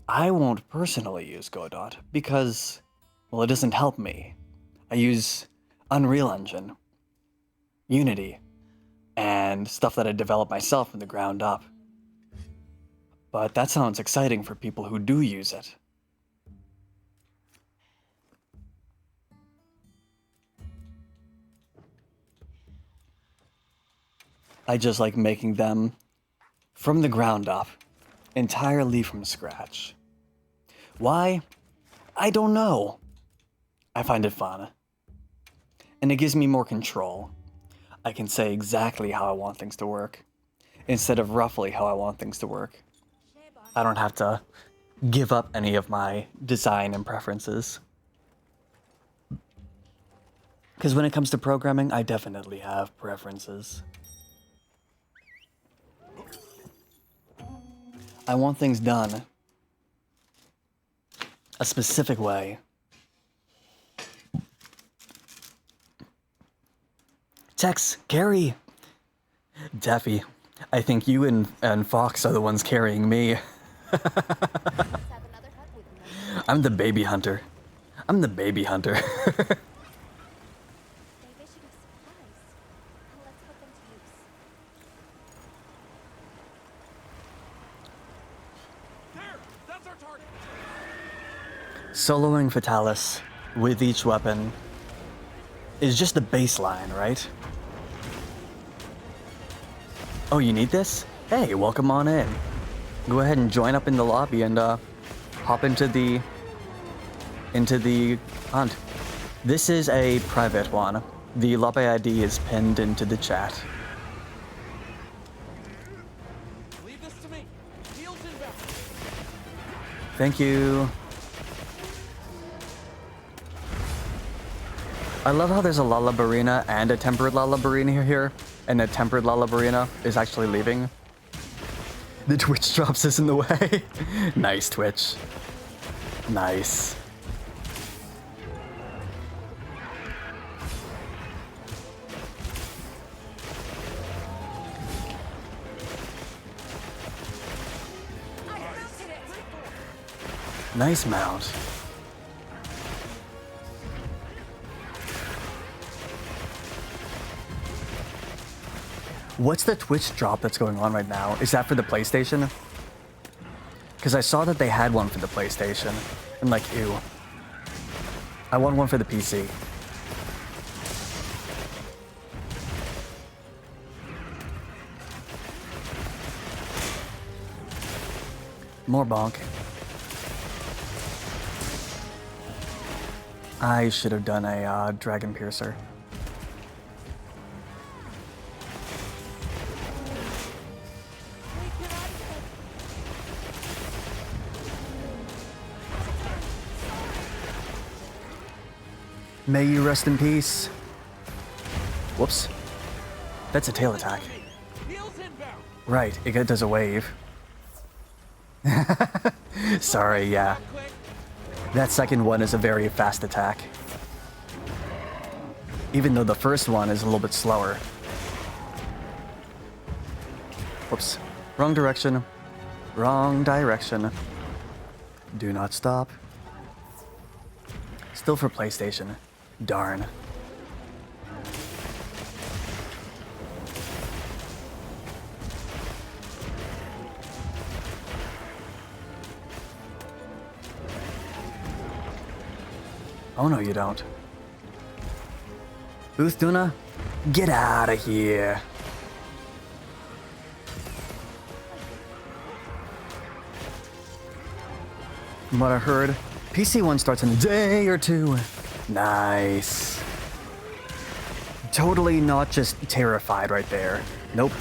I won't personally use Godot because, well, it doesn't help me. I use Unreal Engine, Unity, and stuff that I developed myself from the ground up. But that sounds exciting for people who do use it. I just like making them from the ground up, entirely from scratch. Why? I don't know. I find it fun. And it gives me more control. I can say exactly how I want things to work, instead of roughly how I want things to work. I don't have to give up any of my design and preferences. Because when it comes to programming, I definitely have preferences. I want things done a specific way. Tex, Carrie. Daffy, I think you and Fox are the ones carrying me. I'm the baby hunter. I'm the baby hunter. Maybe I should have supplies. Let's put them to use. There! That's our target! Soloing Fatalis with each weapon is just the baseline, right? Oh, you need this? Hey, welcome on in. Go ahead and join up in the lobby and hop into the hunt. This is a private one. The lobby ID is pinned into the chat. Thank you. I love how there's a Lalabarina and a tempered Lalabarina here, and the tempered Lalabarina is actually leaving. The Twitch drops is in the way. Nice, Twitch. Nice. Nice mount. What's the Twitch drop that's going on right now? Is that for the PlayStation? Because I saw that they had one for the PlayStation. I'm like, ew. I want one for the PC. More bonk. I should have done a Dragon Piercer. May you rest in peace. Whoops. That's a tail attack. Heels inbound. Right, it does a wave. Sorry, yeah. Quick. That second one is a very fast attack. Even though the first one is a little bit slower. Whoops. Wrong direction. Wrong direction. Do not stop. Still for PlayStation. Darn. Oh no, you don't. Booth Duna, get out of here. From what I heard, PC one starts in a day or two. Nice. Totally not just terrified right there. Nope.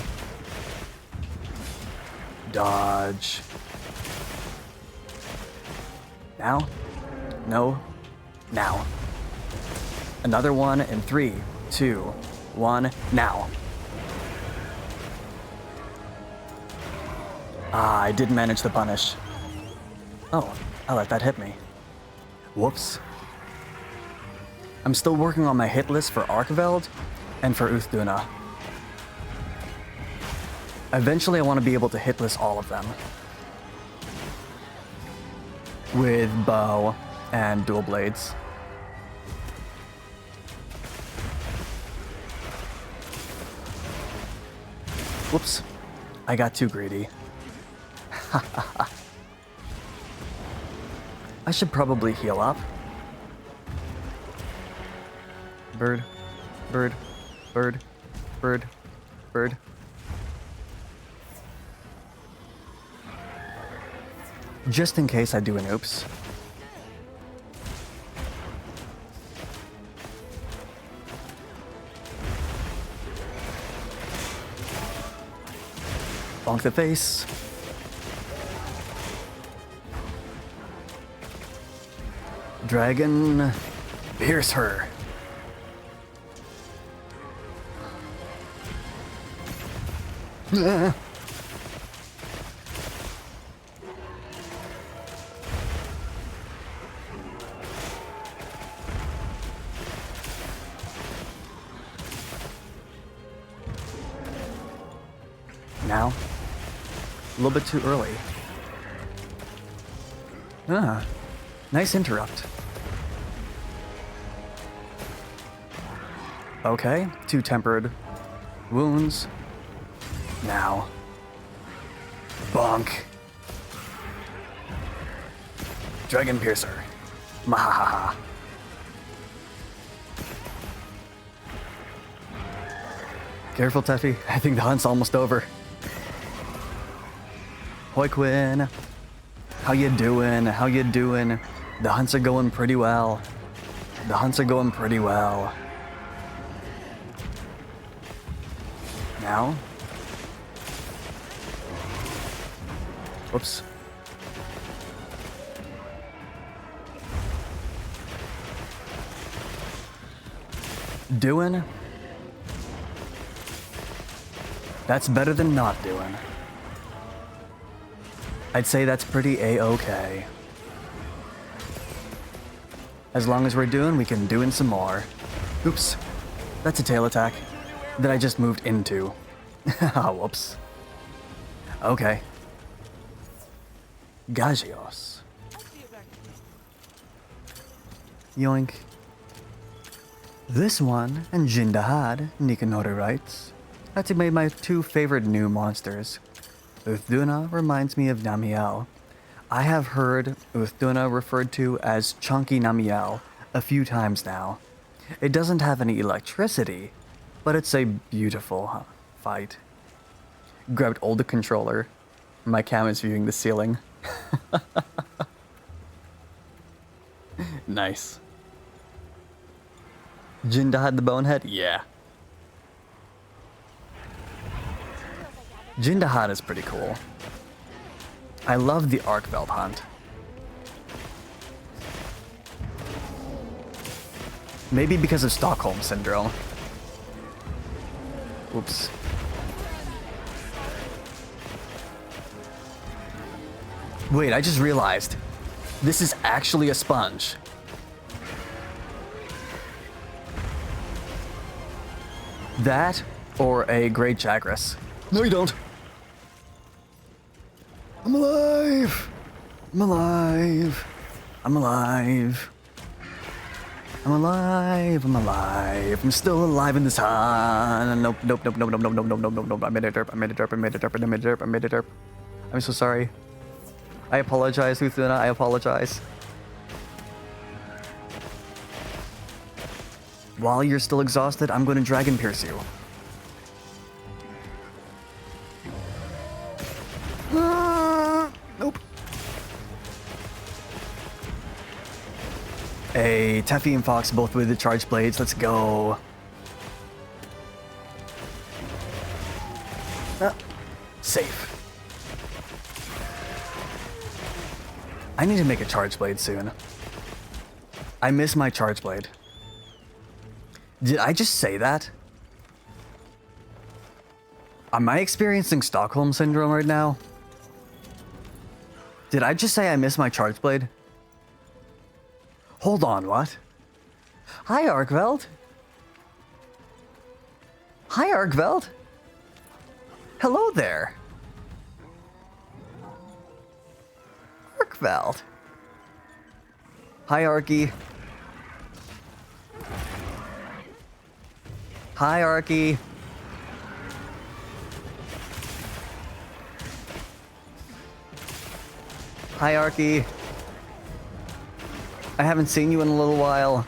Dodge. Now? No. Now. Another one in 3, 2, 1, now. Ah, I didn't manage to punish. Oh, I let that hit me. Whoops. I'm still working on my hit list for Arkveld and for Uthduna. Eventually I want to be able to hit list all of them. With bow and dual blades. Whoops. I got too greedy. I should probably heal up. Bird, bird, bird, bird, bird. Just in case I do an oops. Bonk the face. Dragon, pierce her. Now, a little bit too early. Ah, nice interrupt. Okay, 2 tempered wounds. Now, bonk. Dragon Piercer. Mahahaha. Careful, Teffy. I think the hunt's almost over. Hoi Quinn. How you doing? How you doing? The hunts are going pretty well. The hunts are going pretty well. Now. Whoops. Doing? That's better than not doing. I'd say that's pretty A-okay. As long as we're doing, we can doing some more. Oops. That's a tail attack that I just moved into. Whoops. Okay. Gagios. Yoink. This one, and Jindahad, Nikanori writes, that's made my two favorite new monsters. Uthduna reminds me of Namiel. I have heard Uthduna referred to as Chunky Namiel a few times now. It doesn't have any electricity, but it's a beautiful fight. Grabbed all the controller. My cam is viewing the ceiling. Nice. Jindahad the Bonehead? Yeah. Jindahad is pretty cool. I love the Arkveld hunt. Maybe because of Stockholm Syndrome. Oops. Wait, I just realized. This is actually a sponge. That or a Great Jagras. No, you don't. I'm alive. I'm alive. I'm alive. I'm alive. I'm alive. I'm still alive in this hunt. Nope, nope, nope, nope, nope, nope, nope, nope, nope, nope, nope. I made a derp. I made a derp. I made a derp. I made a derp. I made a derp. I'm so sorry. I apologize, Uthduna. I apologize. While you're still exhausted, I'm going to Dragon Pierce you. Nope. Hey, Teffy and Fox both with the charge blades. Let's go. Safe. I need to make a charge blade soon. I miss my charge blade. Did I just say that? Am I experiencing Stockholm Syndrome right now? Did I just say I miss my charge blade? Hold on, what? Hi, Arkveld. Hi, Arkveld. Hello there. Arkveld. Hi, Arky. Hi, Arky. Hi, Arky. I haven't seen you in a little while.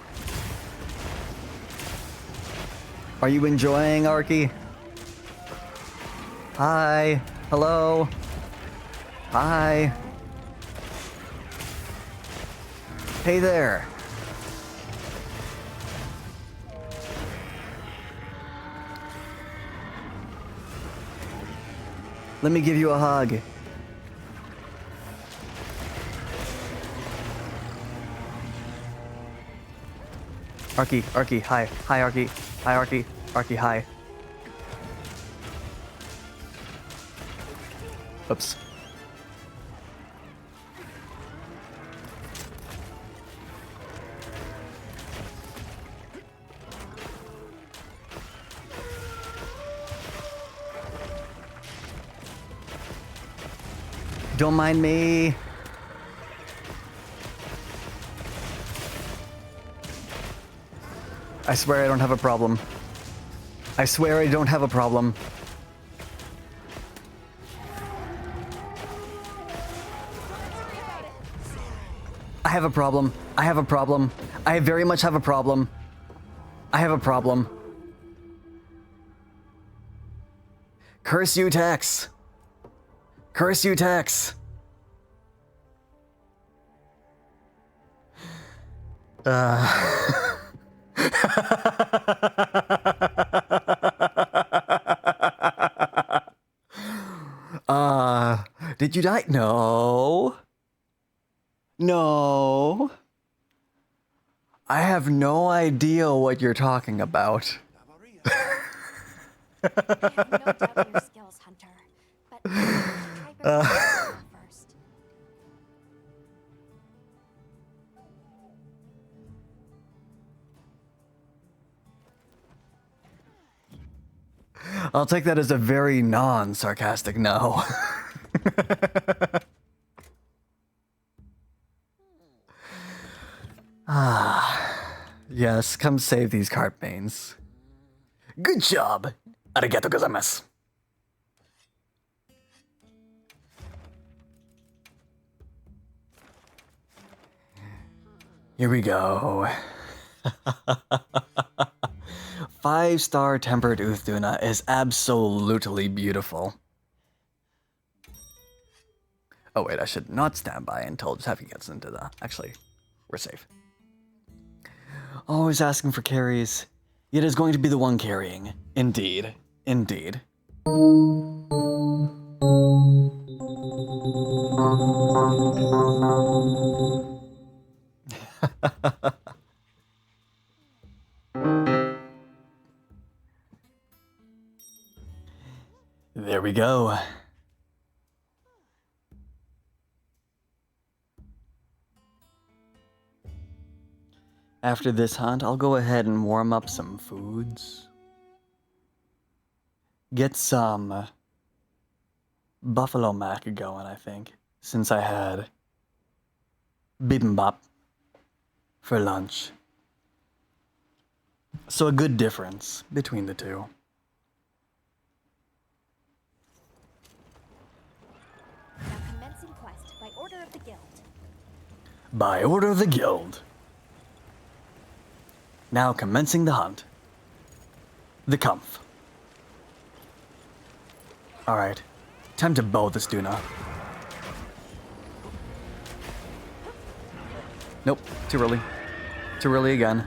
Are you enjoying, Arky? Hi. Hello. Hi. Hey there. Let me give you a hug. Arky, Arky, hi. Hi, Arky. Hi, Arky. Arky, hi. Oops. Don't mind me. I swear I don't have a problem. I swear I don't have a problem. I have a problem. I have a problem. I very much have a problem. I have a problem. Curse you, Tex. Curse you, Tex. Did you die? No. No. I have no idea what you're talking about. I have no doubt in your skills, Hunter. But I should try preparing first. I'll take that as a very non-sarcastic no. Yes, come save these cart pains. Good job. Arigato gozaimasu. Here we go. 5-star tempered Uthduna is absolutely beautiful. Oh wait, I should not stand by until Jeffy gets into the... Actually, we're safe. Always asking for carries, yet is going to be the one carrying. Indeed. Indeed. There we go. After this hunt, I'll go ahead and warm up some foods. Get some buffalo mac going, I think, since I had bibimbap for lunch. So a good difference between the two. Now commencing quest by order of the guild. By order of the guild. Now commencing the hunt. The Kampf. Alright, time to bow this Duna. Nope, too early. Too early again.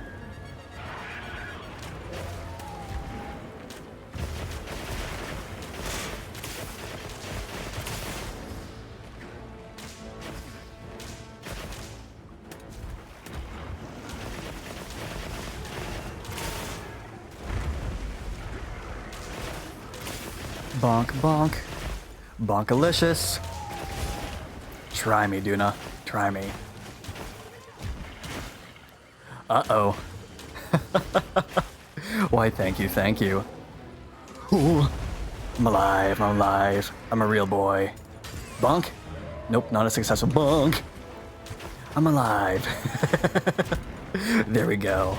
Bonk, bonk. Bonkalicious. Try me, Duna. Try me. Uh-oh. Why, thank you, thank you. Ooh. I'm alive, I'm alive. I'm a real boy. Bonk? Nope, not a successful bonk. I'm alive. There we go.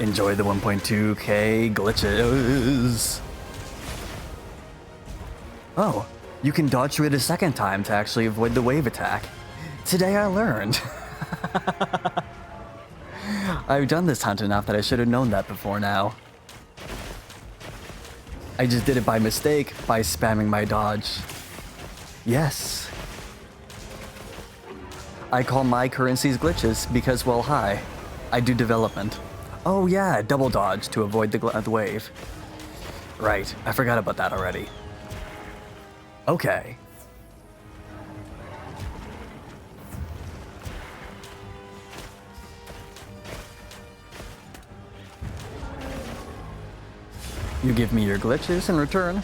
Enjoy the 1.2k glitches. Oh, you can dodge through it a second time to actually avoid the wave attack. Today I learned. I've done this hunt enough that I should have known that before now. I just did it by mistake by spamming my dodge. Yes. I call my currencies glitches because, well, hi, I do development. Oh yeah, double dodge to avoid the wave. Right, I forgot about that already. Okay. You give me your glitches in return.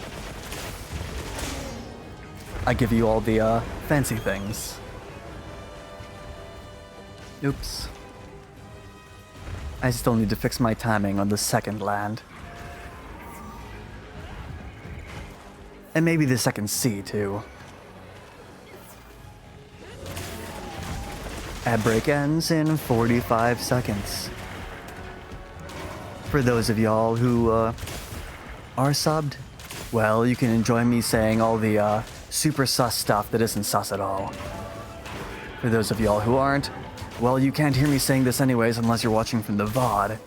I give you all the fancy things. Oops. I still need to fix my timing on the second land. And maybe the second sea, too. Ad break ends in 45 seconds. For those of y'all who are subbed, well, you can enjoy me saying all the super sus stuff that isn't sus at all. For those of y'all who aren't, well, you can't hear me saying this anyways unless you're watching from the VOD.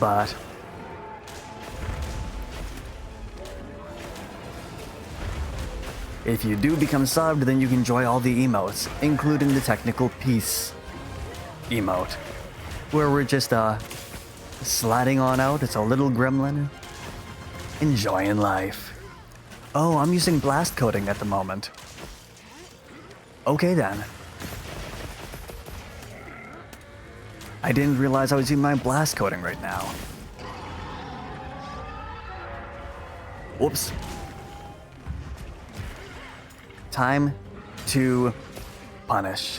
But if you do become subbed, then you can enjoy all the emotes, including the technical peace emote, where we're just sliding on out. It's a little gremlin enjoying life. Oh, I'm using blast coating at the moment. Okay then. I didn't realize I was using my blast coating right now. Whoops. Time to punish.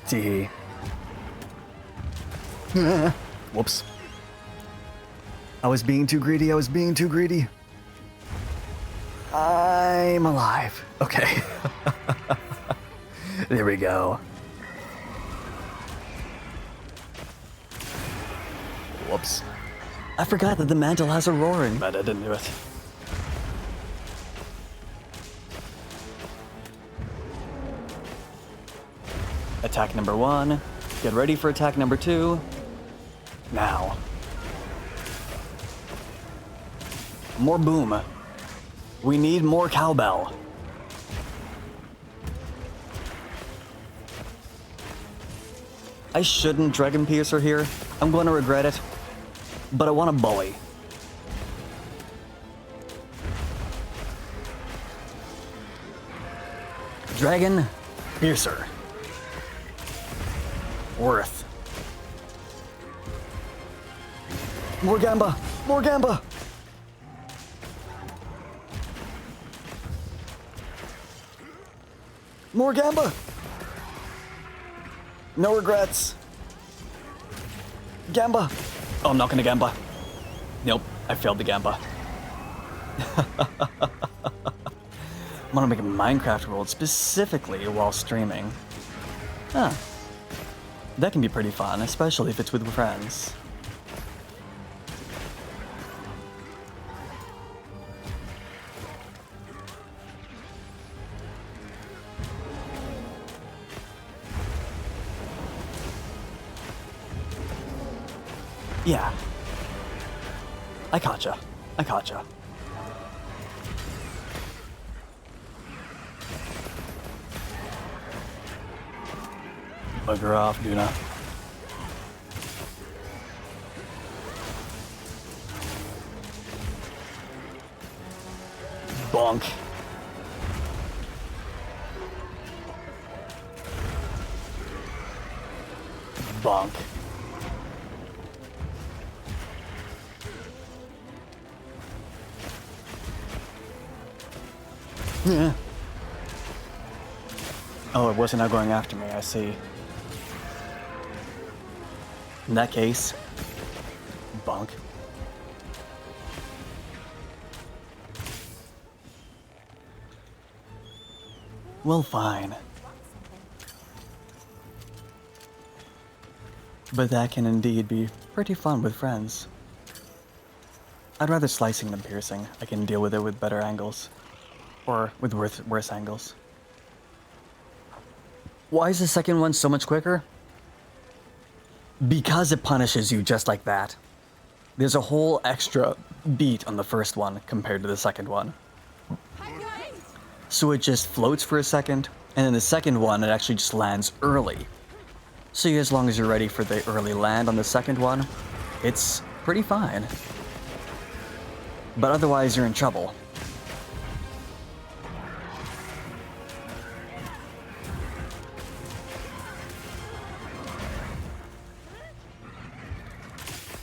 Tee. Whoops. I was being too greedy. I was being too greedy. I'm alive. Okay. There we go. Whoops. I forgot that the mantle has a roaring, but I didn't do it. Attack number 1. Get ready for attack number 2. Now. More boom. We need more cowbell. I shouldn't Dragon Piercer here. I'm going to regret it. But I want a bully. Dragon Piercer. Worth. More Gamba! More Gamba! More Gamba! No regrets. Gamba! Oh, I'm not gonna Gamba. Nope, I failed the Gamba. I'm gonna make a Minecraft world specifically while streaming. Huh. That can be pretty fun, especially if it's with friends. Yeah. I caught ya. Bugger off, Duna. Bonk. Bonk. Yeah. Oh, it wasn't now going after me, I see. In that case, bonk. Well, fine. But that can indeed be pretty fun with friends. I'd rather slicing than piercing. I can deal with it with better angles. Or with worse angles. Why is the second one so much quicker? Because it punishes you just like that. There's a whole extra beat on the first one compared to the second one. So it just floats for a second, and then the second one, it actually just lands early. So as long as you're ready for the early land on the second one, it's pretty fine. But otherwise, you're in trouble.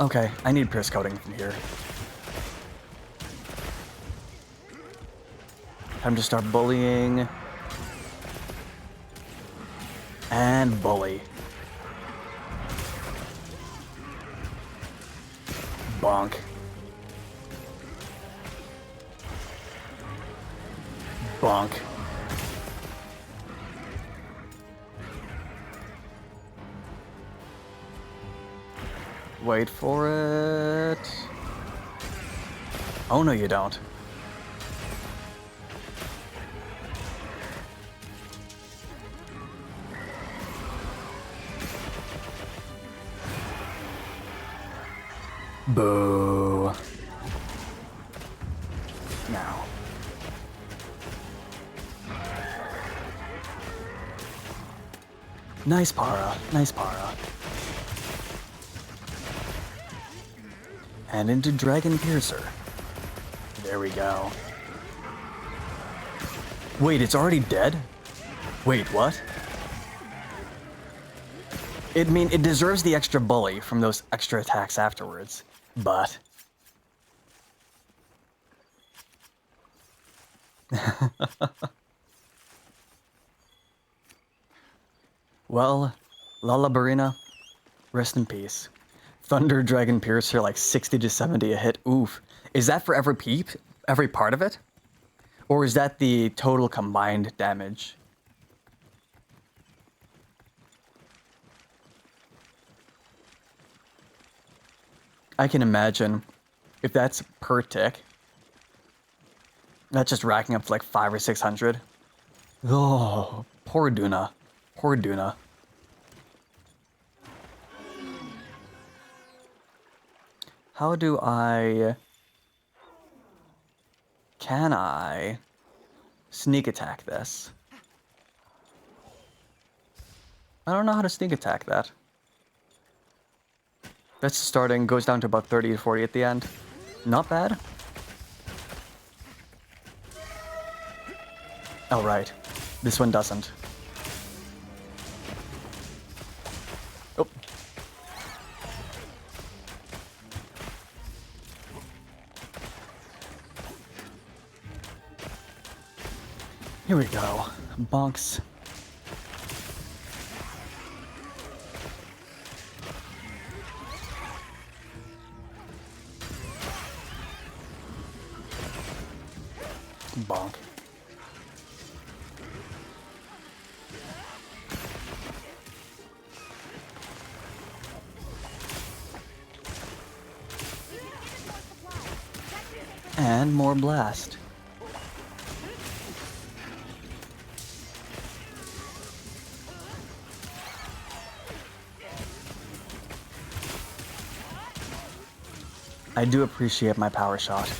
Okay, I need pierce coating from here. Time to start bullying. And bully. Bonk. Bonk. Wait for it. Oh, no, you don't. Boo. Now. Nice para, nice para. And into Dragon Piercer. There we go. Wait, it's already dead? Wait, what? It deserves the extra bully from those extra attacks afterwards, but... Well, Lalabarina, rest in peace. Thunder Dragon Piercer, like 60 to 70 a hit. Oof. Is that for every part of it? Or is that the total combined damage? I can imagine if that's per tick. That's just racking up to like 500 or 600. Oh, poor Duna. Poor Duna. How do I... Can I sneak attack this? I don't know how to sneak attack that. That's starting, goes down to about 30 to 40 at the end. Not bad. Oh, right. This one doesn't. Oh. Here we go. Bonks. Bonk. And more blast. I do appreciate my power shot.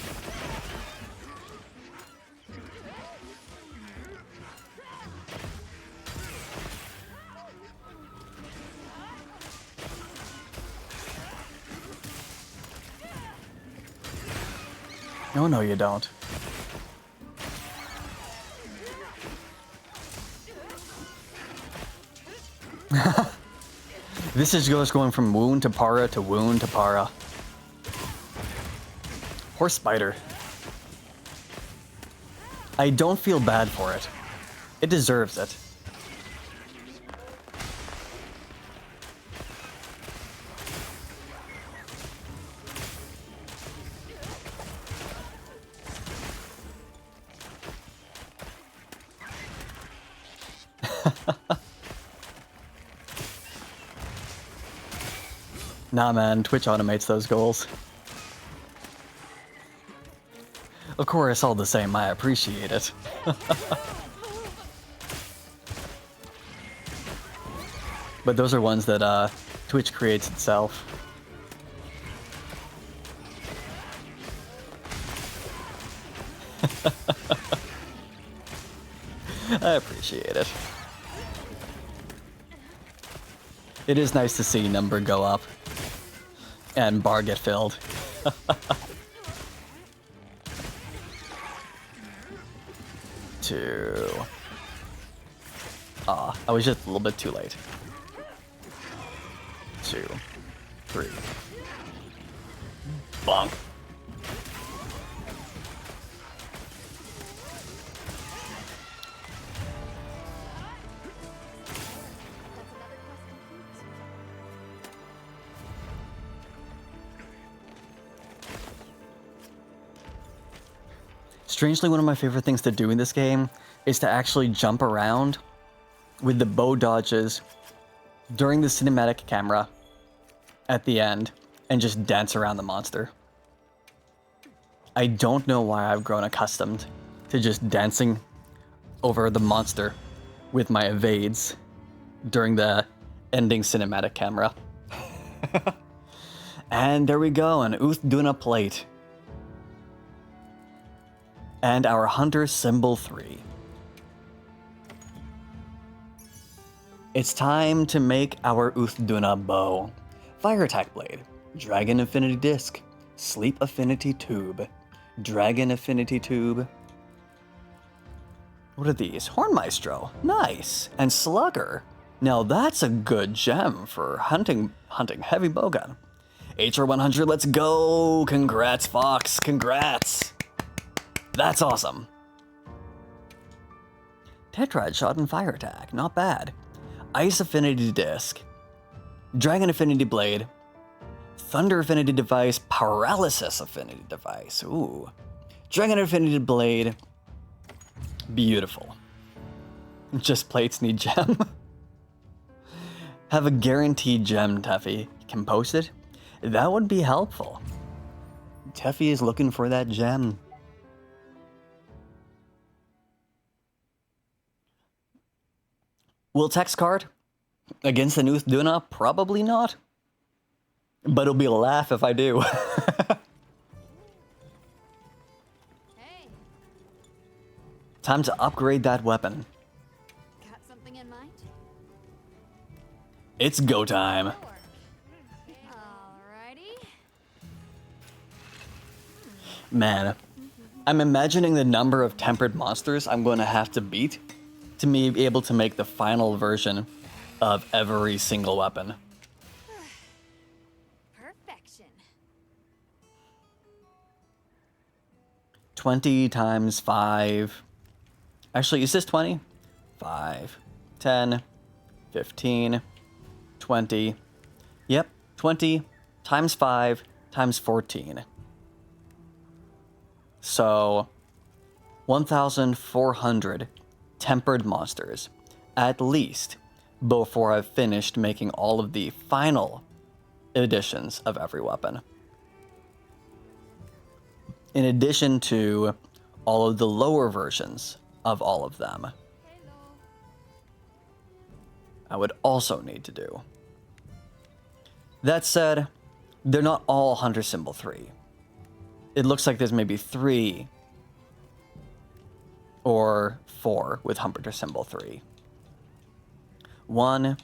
Oh, no, you don't. This is just going from wound to para to wound to para. Poor spider. I don't feel bad for it. It deserves it. Nah, man, Twitch automates those goals. Of course, all the same, I appreciate it. But those are ones that Twitch creates itself. I appreciate it. It is nice to see number go up and bar get filled. Two. I was just a little bit too late. 2, 3. Bonk. Strangely, one of my favorite things to do in this game is to actually jump around with the bow dodges during the cinematic camera at the end and just dance around the monster. I don't know why I've grown accustomed to just dancing over the monster with my evades during the ending cinematic camera. And there we go, an Uth-Duna plate. And our Hunter Symbol 3. It's time to make our Uth-Duna bow. Fire Attack Blade, Dragon Affinity Disc, Sleep Affinity Tube, Dragon Affinity Tube. What are these? Horn Maestro. Nice. And Slugger. Now that's a good gem for hunting heavy bowgun. HR100, let's go! Congrats, Fox. Congrats. That's awesome. Tetrad Shot and Fire Attack. Not bad. Ice Affinity Disc. Dragon Affinity Blade. Thunder Affinity Device. Paralysis Affinity Device. Ooh. Dragon Affinity Blade. Beautiful. Just plates need gem. Have a guaranteed gem, Teffy. Can post it? That would be helpful. Teffy is looking for that gem. Will text card? Against the Nuth Duna? Probably not. But it'll be a laugh if I do. Hey, Time to upgrade that weapon. got something in mind? It's go time. Alrighty. Man, I'm imagining the number of tempered monsters I'm going to have to beat to be able to make the final version of every single weapon. Perfection. 20 times 5. Actually, is this 20? 5, 10, 15, 20. Yep, 20 times 5 times 14. So, 1,400 tempered monsters, at least, before I've finished making all of the final editions of every weapon. In addition to all of the lower versions of all of them, I would also need to do. That said, they're not all Hunter Symbol 3. It looks like there's maybe 3 or 4 with Hunter Symbol 3. 1,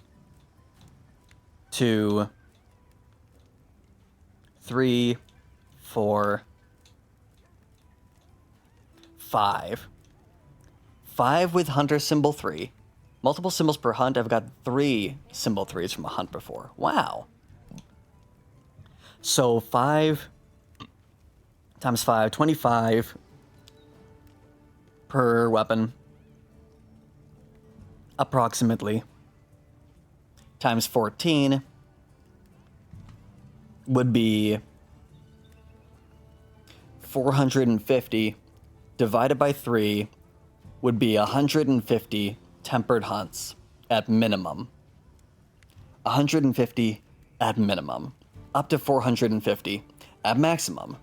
2, 3, 4, 5. 5 with Hunter Symbol 3. Multiple symbols per hunt. I've got 3 Symbol 3s from a hunt before. Wow. So 5 times 5, 25 per weapon. Approximately. Times 14 would be 450 divided by 3 would be 150 tempered hunts at minimum. 150 at minimum. Up to 450 at maximum,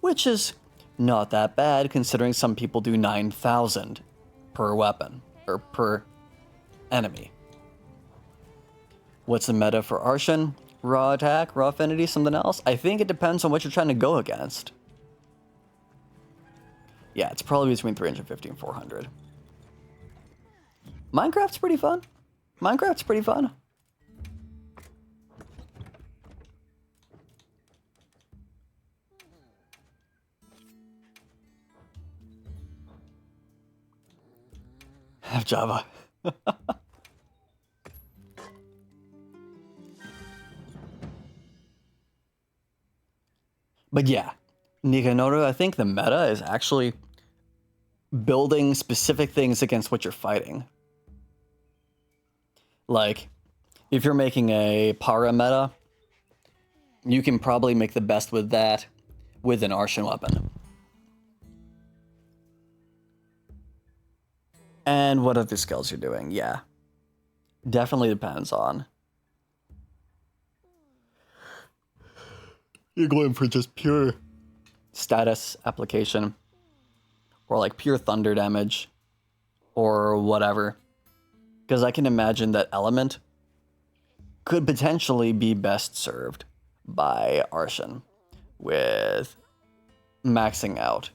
which is not that bad considering some people do 9,000 per weapon, or per enemy. What's the meta for Arshan? Raw attack, raw affinity, something else? I think it depends on what you're trying to go against. Yeah, it's probably between 350 and 400. Minecraft's pretty fun. Minecraft's pretty fun. Have Java. But yeah, Nikanoro, I think the meta is actually building specific things against what you're fighting. Like, if you're making a para meta, you can probably make the best with that with an Arshan weapon. And what other skills you're doing, yeah. Definitely depends on. You're going for just pure status application, or like pure thunder damage, or whatever. Because I can imagine that element could potentially be best served by Arshan with maxing out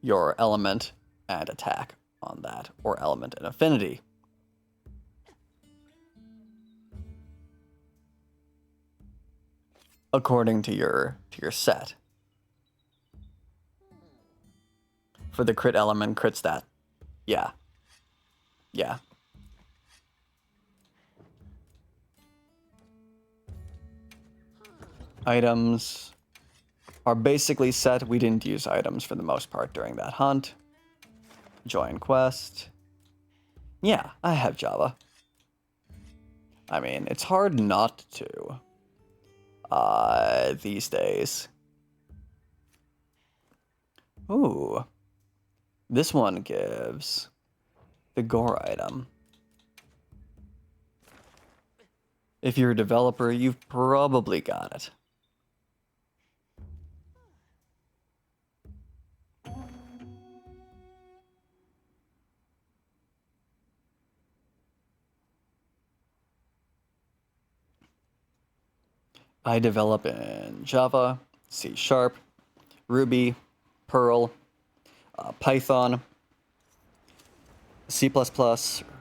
your element and attack on that, or element and affinity. According to your set. for the crit element, crit stat. Yeah. Yeah. Items are basically set. We didn't use items for the most part during that hunt. Join quest. Yeah, I have Java. I mean, it's hard not to. These days. Ooh. This one gives the gore item. If you're a developer, you've probably got it. I develop in Java, C#, Ruby, Perl, Python, C++,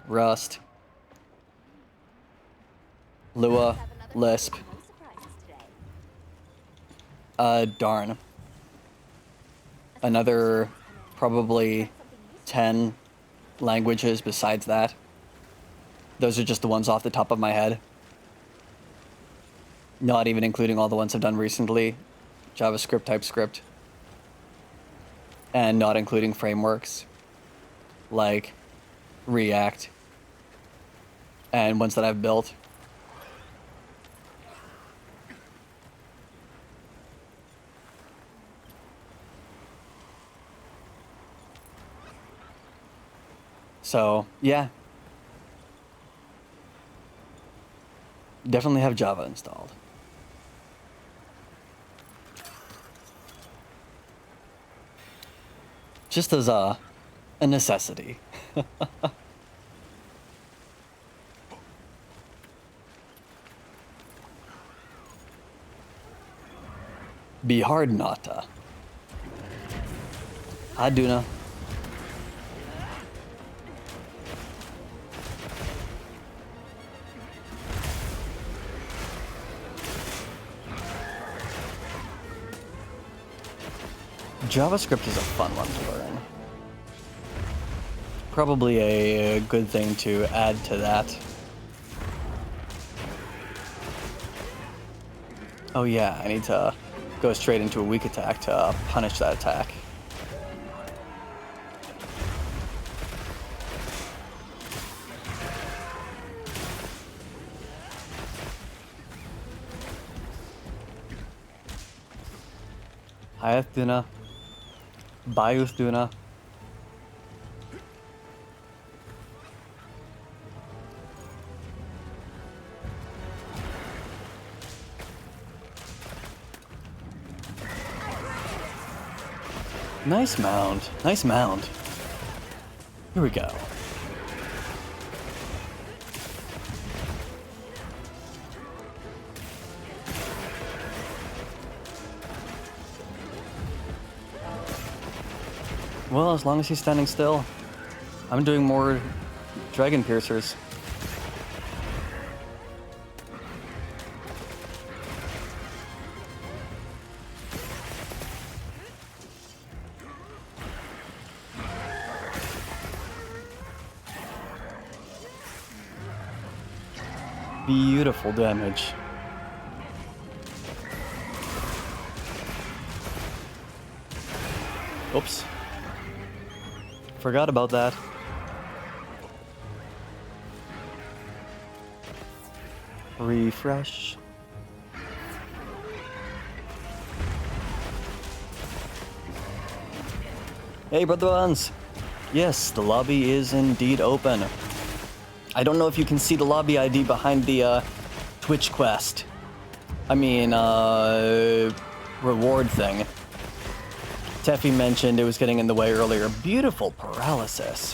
Rust, Lua, Lisp. Darn. Another probably 10 languages besides that. Those are just the ones off the top of my head. Not even including all the ones I've done recently. JavaScript, TypeScript. And not including frameworks like React and ones that I've built. So, yeah. Definitely have Java installed. Just as a necessity. Be hard not to. Hi, Duna. JavaScript is a fun one to learn. Probably a good thing to add to that. Oh yeah, I need to go straight into a weak attack to punish that attack. Hi, Duna. Bye, Duna. Nice mound. Nice mound. Here we go. Well, as long as he's standing still, I'm doing more dragon piercers. Beautiful damage. Oops. Forgot about that. Refresh. Hey, brother ones. Yes, the lobby is indeed open. I don't know if you can see the lobby ID behind the Twitch quest. I mean, reward thing. Teffy mentioned it was getting in the way earlier. Beautiful paralysis.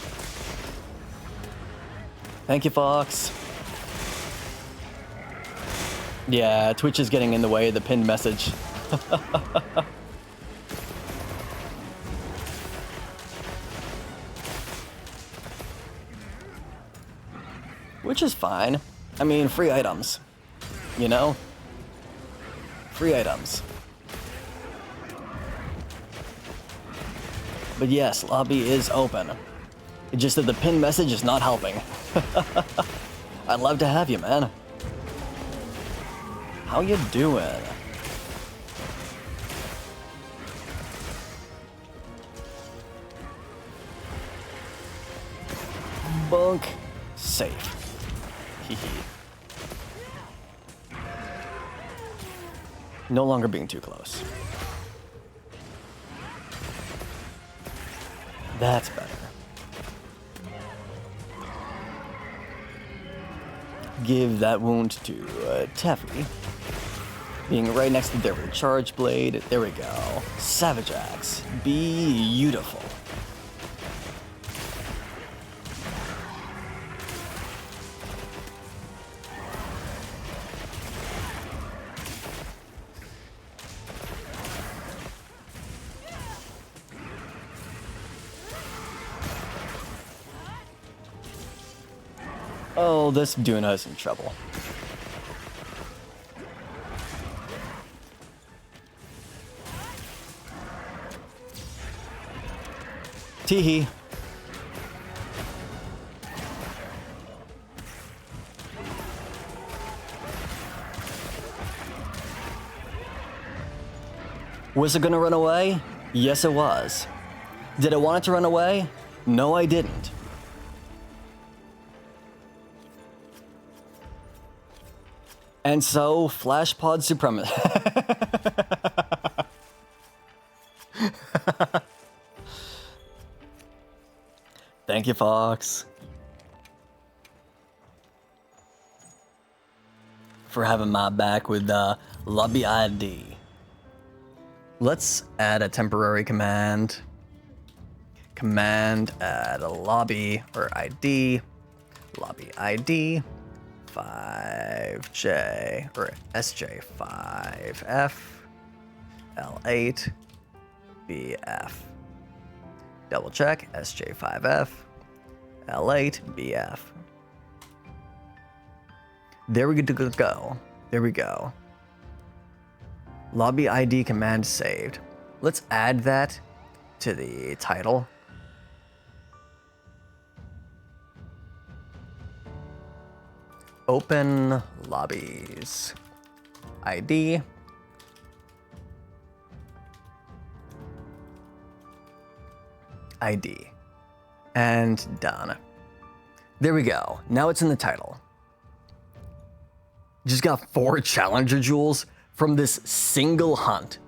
Thank you, Fox. Yeah, Twitch is getting in the way of the pinned message. Which is fine. I mean, free items. You know? Free items. But yes, lobby is open. It's just that the pinned message is not helping. I'd love to have you, man. How you doing? Bunk. Safe. Hehe. No longer being too close. That's better. Give that wound to Teffy. Being right next to their recharge blade. There we go. Savage Axe. Beautiful. Oh, this Duna is in trouble. Teehee. Was it gonna run away? Yes, it was. Did I want it to run away? No, I didn't. And so, Flashpod Supremacy. Thank you, Fox. For having my back with lobby ID. Let's add a temporary command. Command add a lobby or ID. Lobby ID. 5J or SJ5F L8 BF. Double check SJ5F L8 BF. There we go. There we go. Lobby ID command saved. Let's add that to the title. Open lobbies. ID. ID. And done. There we go. Now it's in the title. Just got 4 challenger jewels from this single hunt.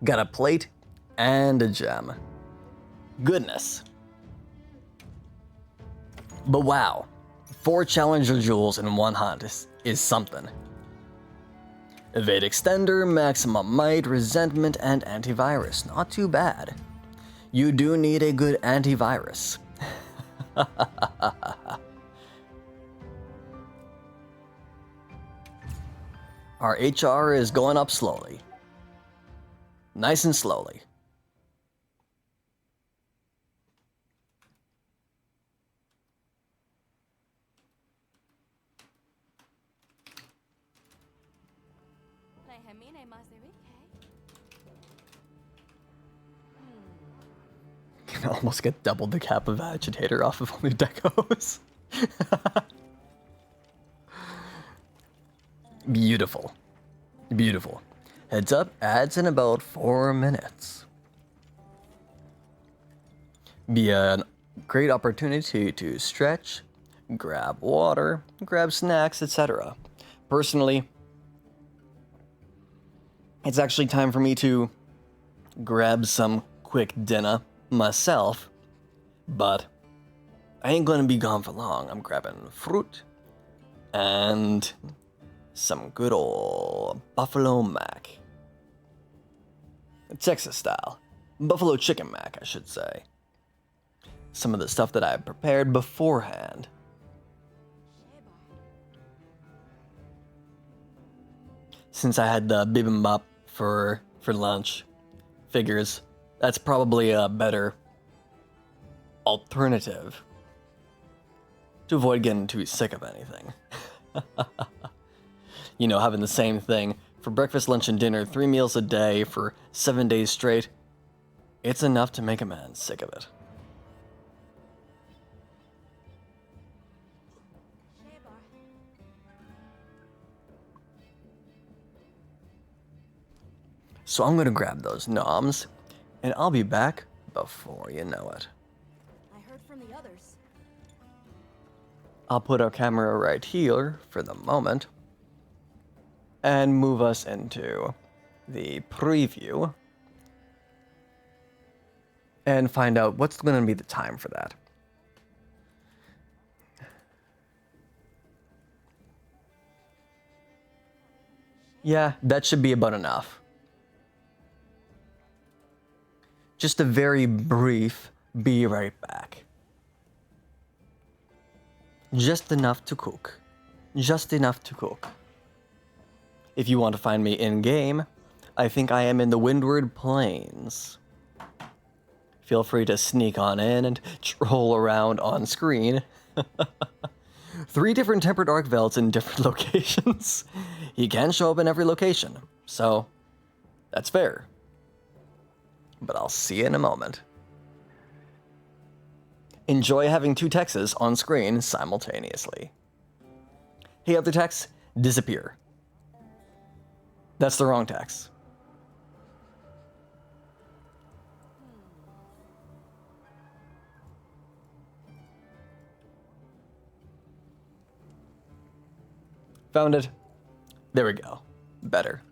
Got a plate and a gem. Goodness. But wow. 4 challenger jewels in 1 hunt is something. Evade extender, maximum might, resentment, and antivirus. Not too bad. You do need a good antivirus. Our HR is going up slowly. Nice and slowly. Can almost get double the cap of agitator off of only decos. Beautiful. Beautiful. Heads up, ads in about 4 minutes. Be a great opportunity to stretch, grab water, grab snacks, etc. Personally, it's actually time for me to grab some quick dinner myself, but I ain't gonna be gone for long. I'm grabbing fruit and some good old buffalo mac. Texas style. Buffalo chicken mac, I should say. Some of the stuff that I prepared beforehand. Since I had the bibimbap for lunch, figures that's probably a better alternative to avoid getting too sick of anything. You know, having the same thing for breakfast, lunch, and dinner, 3 meals a day for 7 days straight. It's enough to make a man sick of it. So I'm gonna grab those noms, and I'll be back before you know it. I heard from the others. I'll put our camera right here for the moment, and move us into the preview, and find out what's gonna be the time for that. Yeah, that should be about enough. Just a very brief be right back. Just enough to cook. Just enough to cook. If you want to find me in-game, I think I am in the Windward Plains. Feel free to sneak on in and troll around on screen. 3 different tempered arc velts in different locations. He can show up in every location, so that's fair. But I'll see you in a moment. Enjoy having 2 Texas on screen simultaneously. Hey, other Tex, disappear. That's the wrong Tex. Found it. There we go. Better.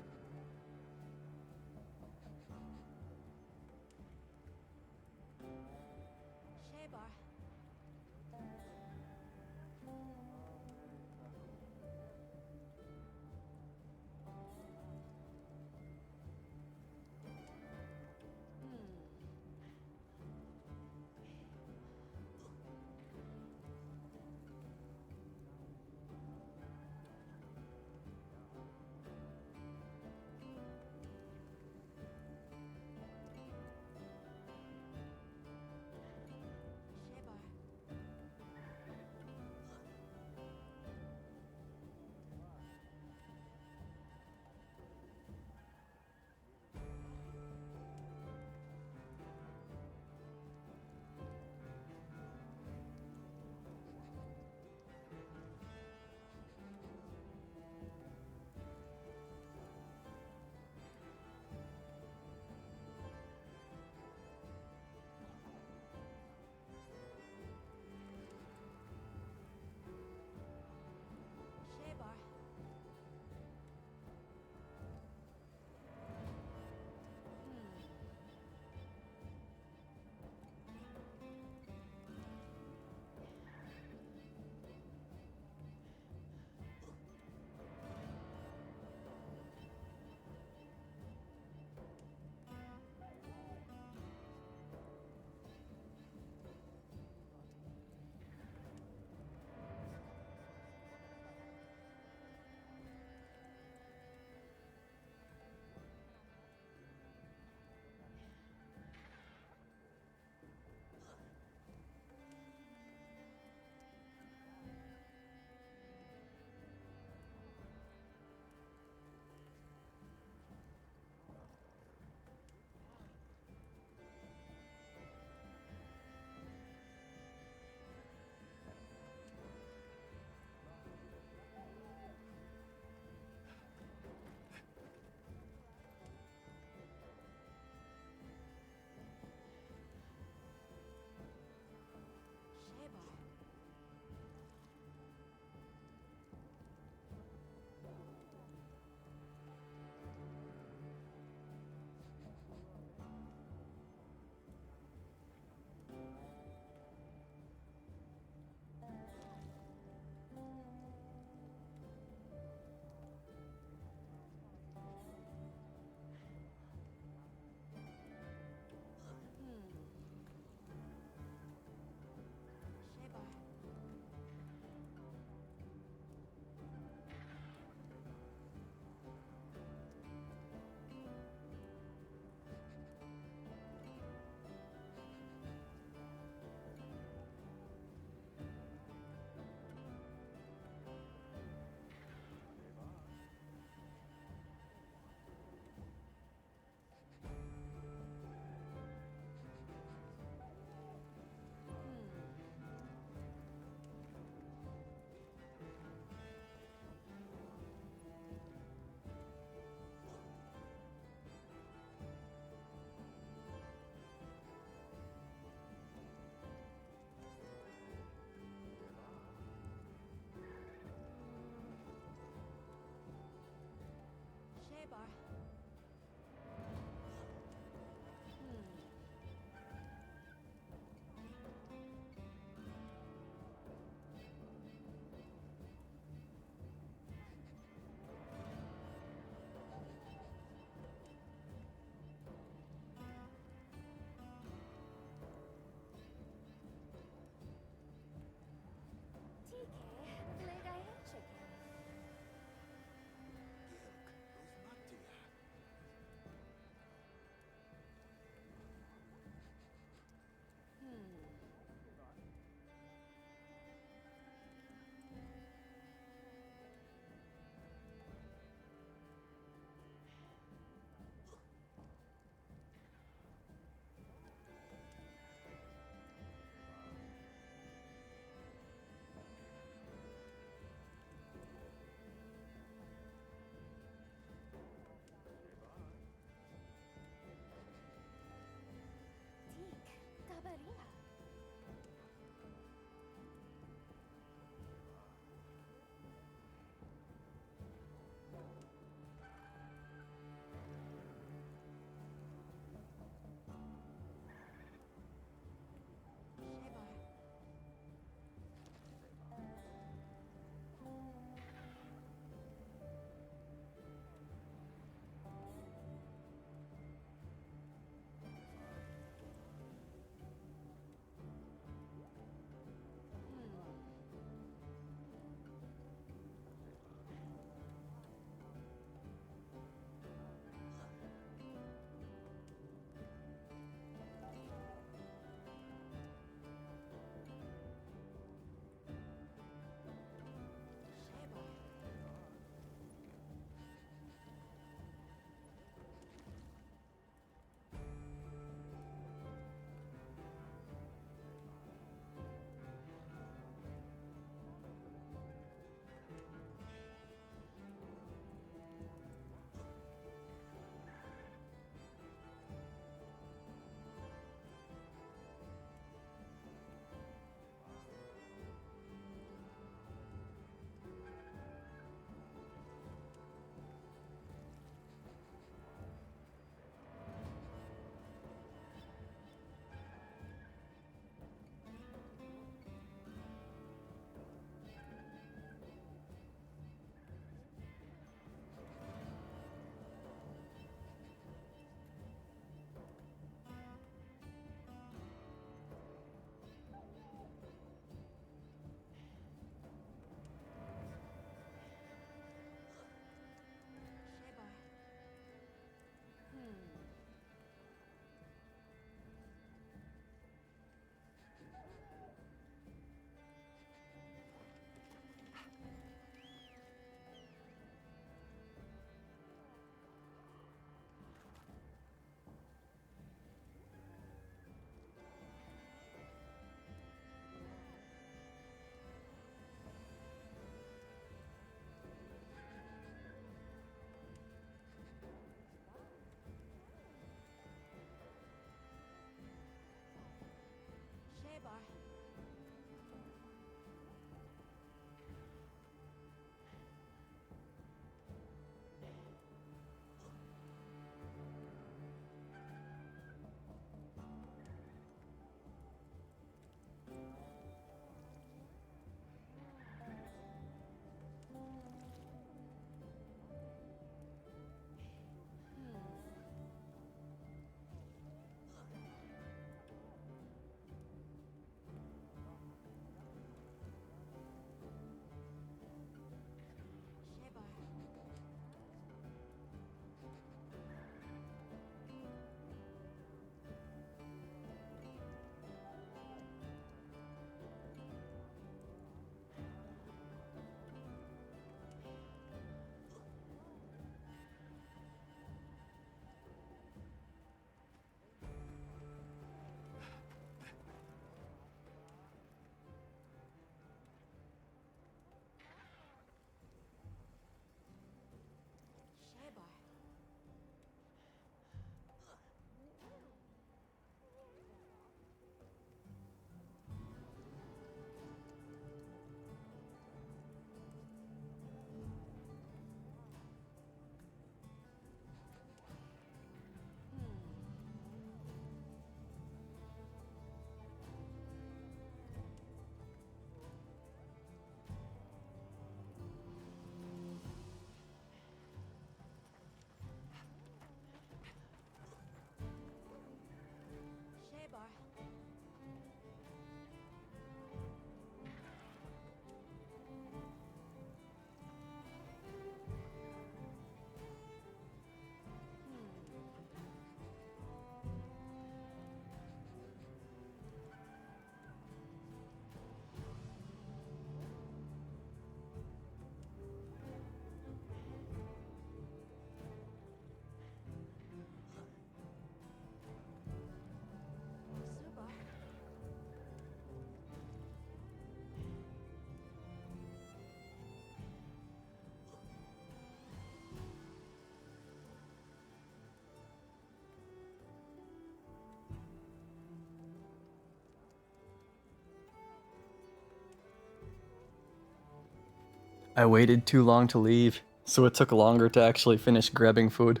I waited too long to leave, so it took longer to actually finish grabbing food.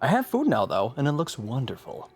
I have food now though, and it looks wonderful.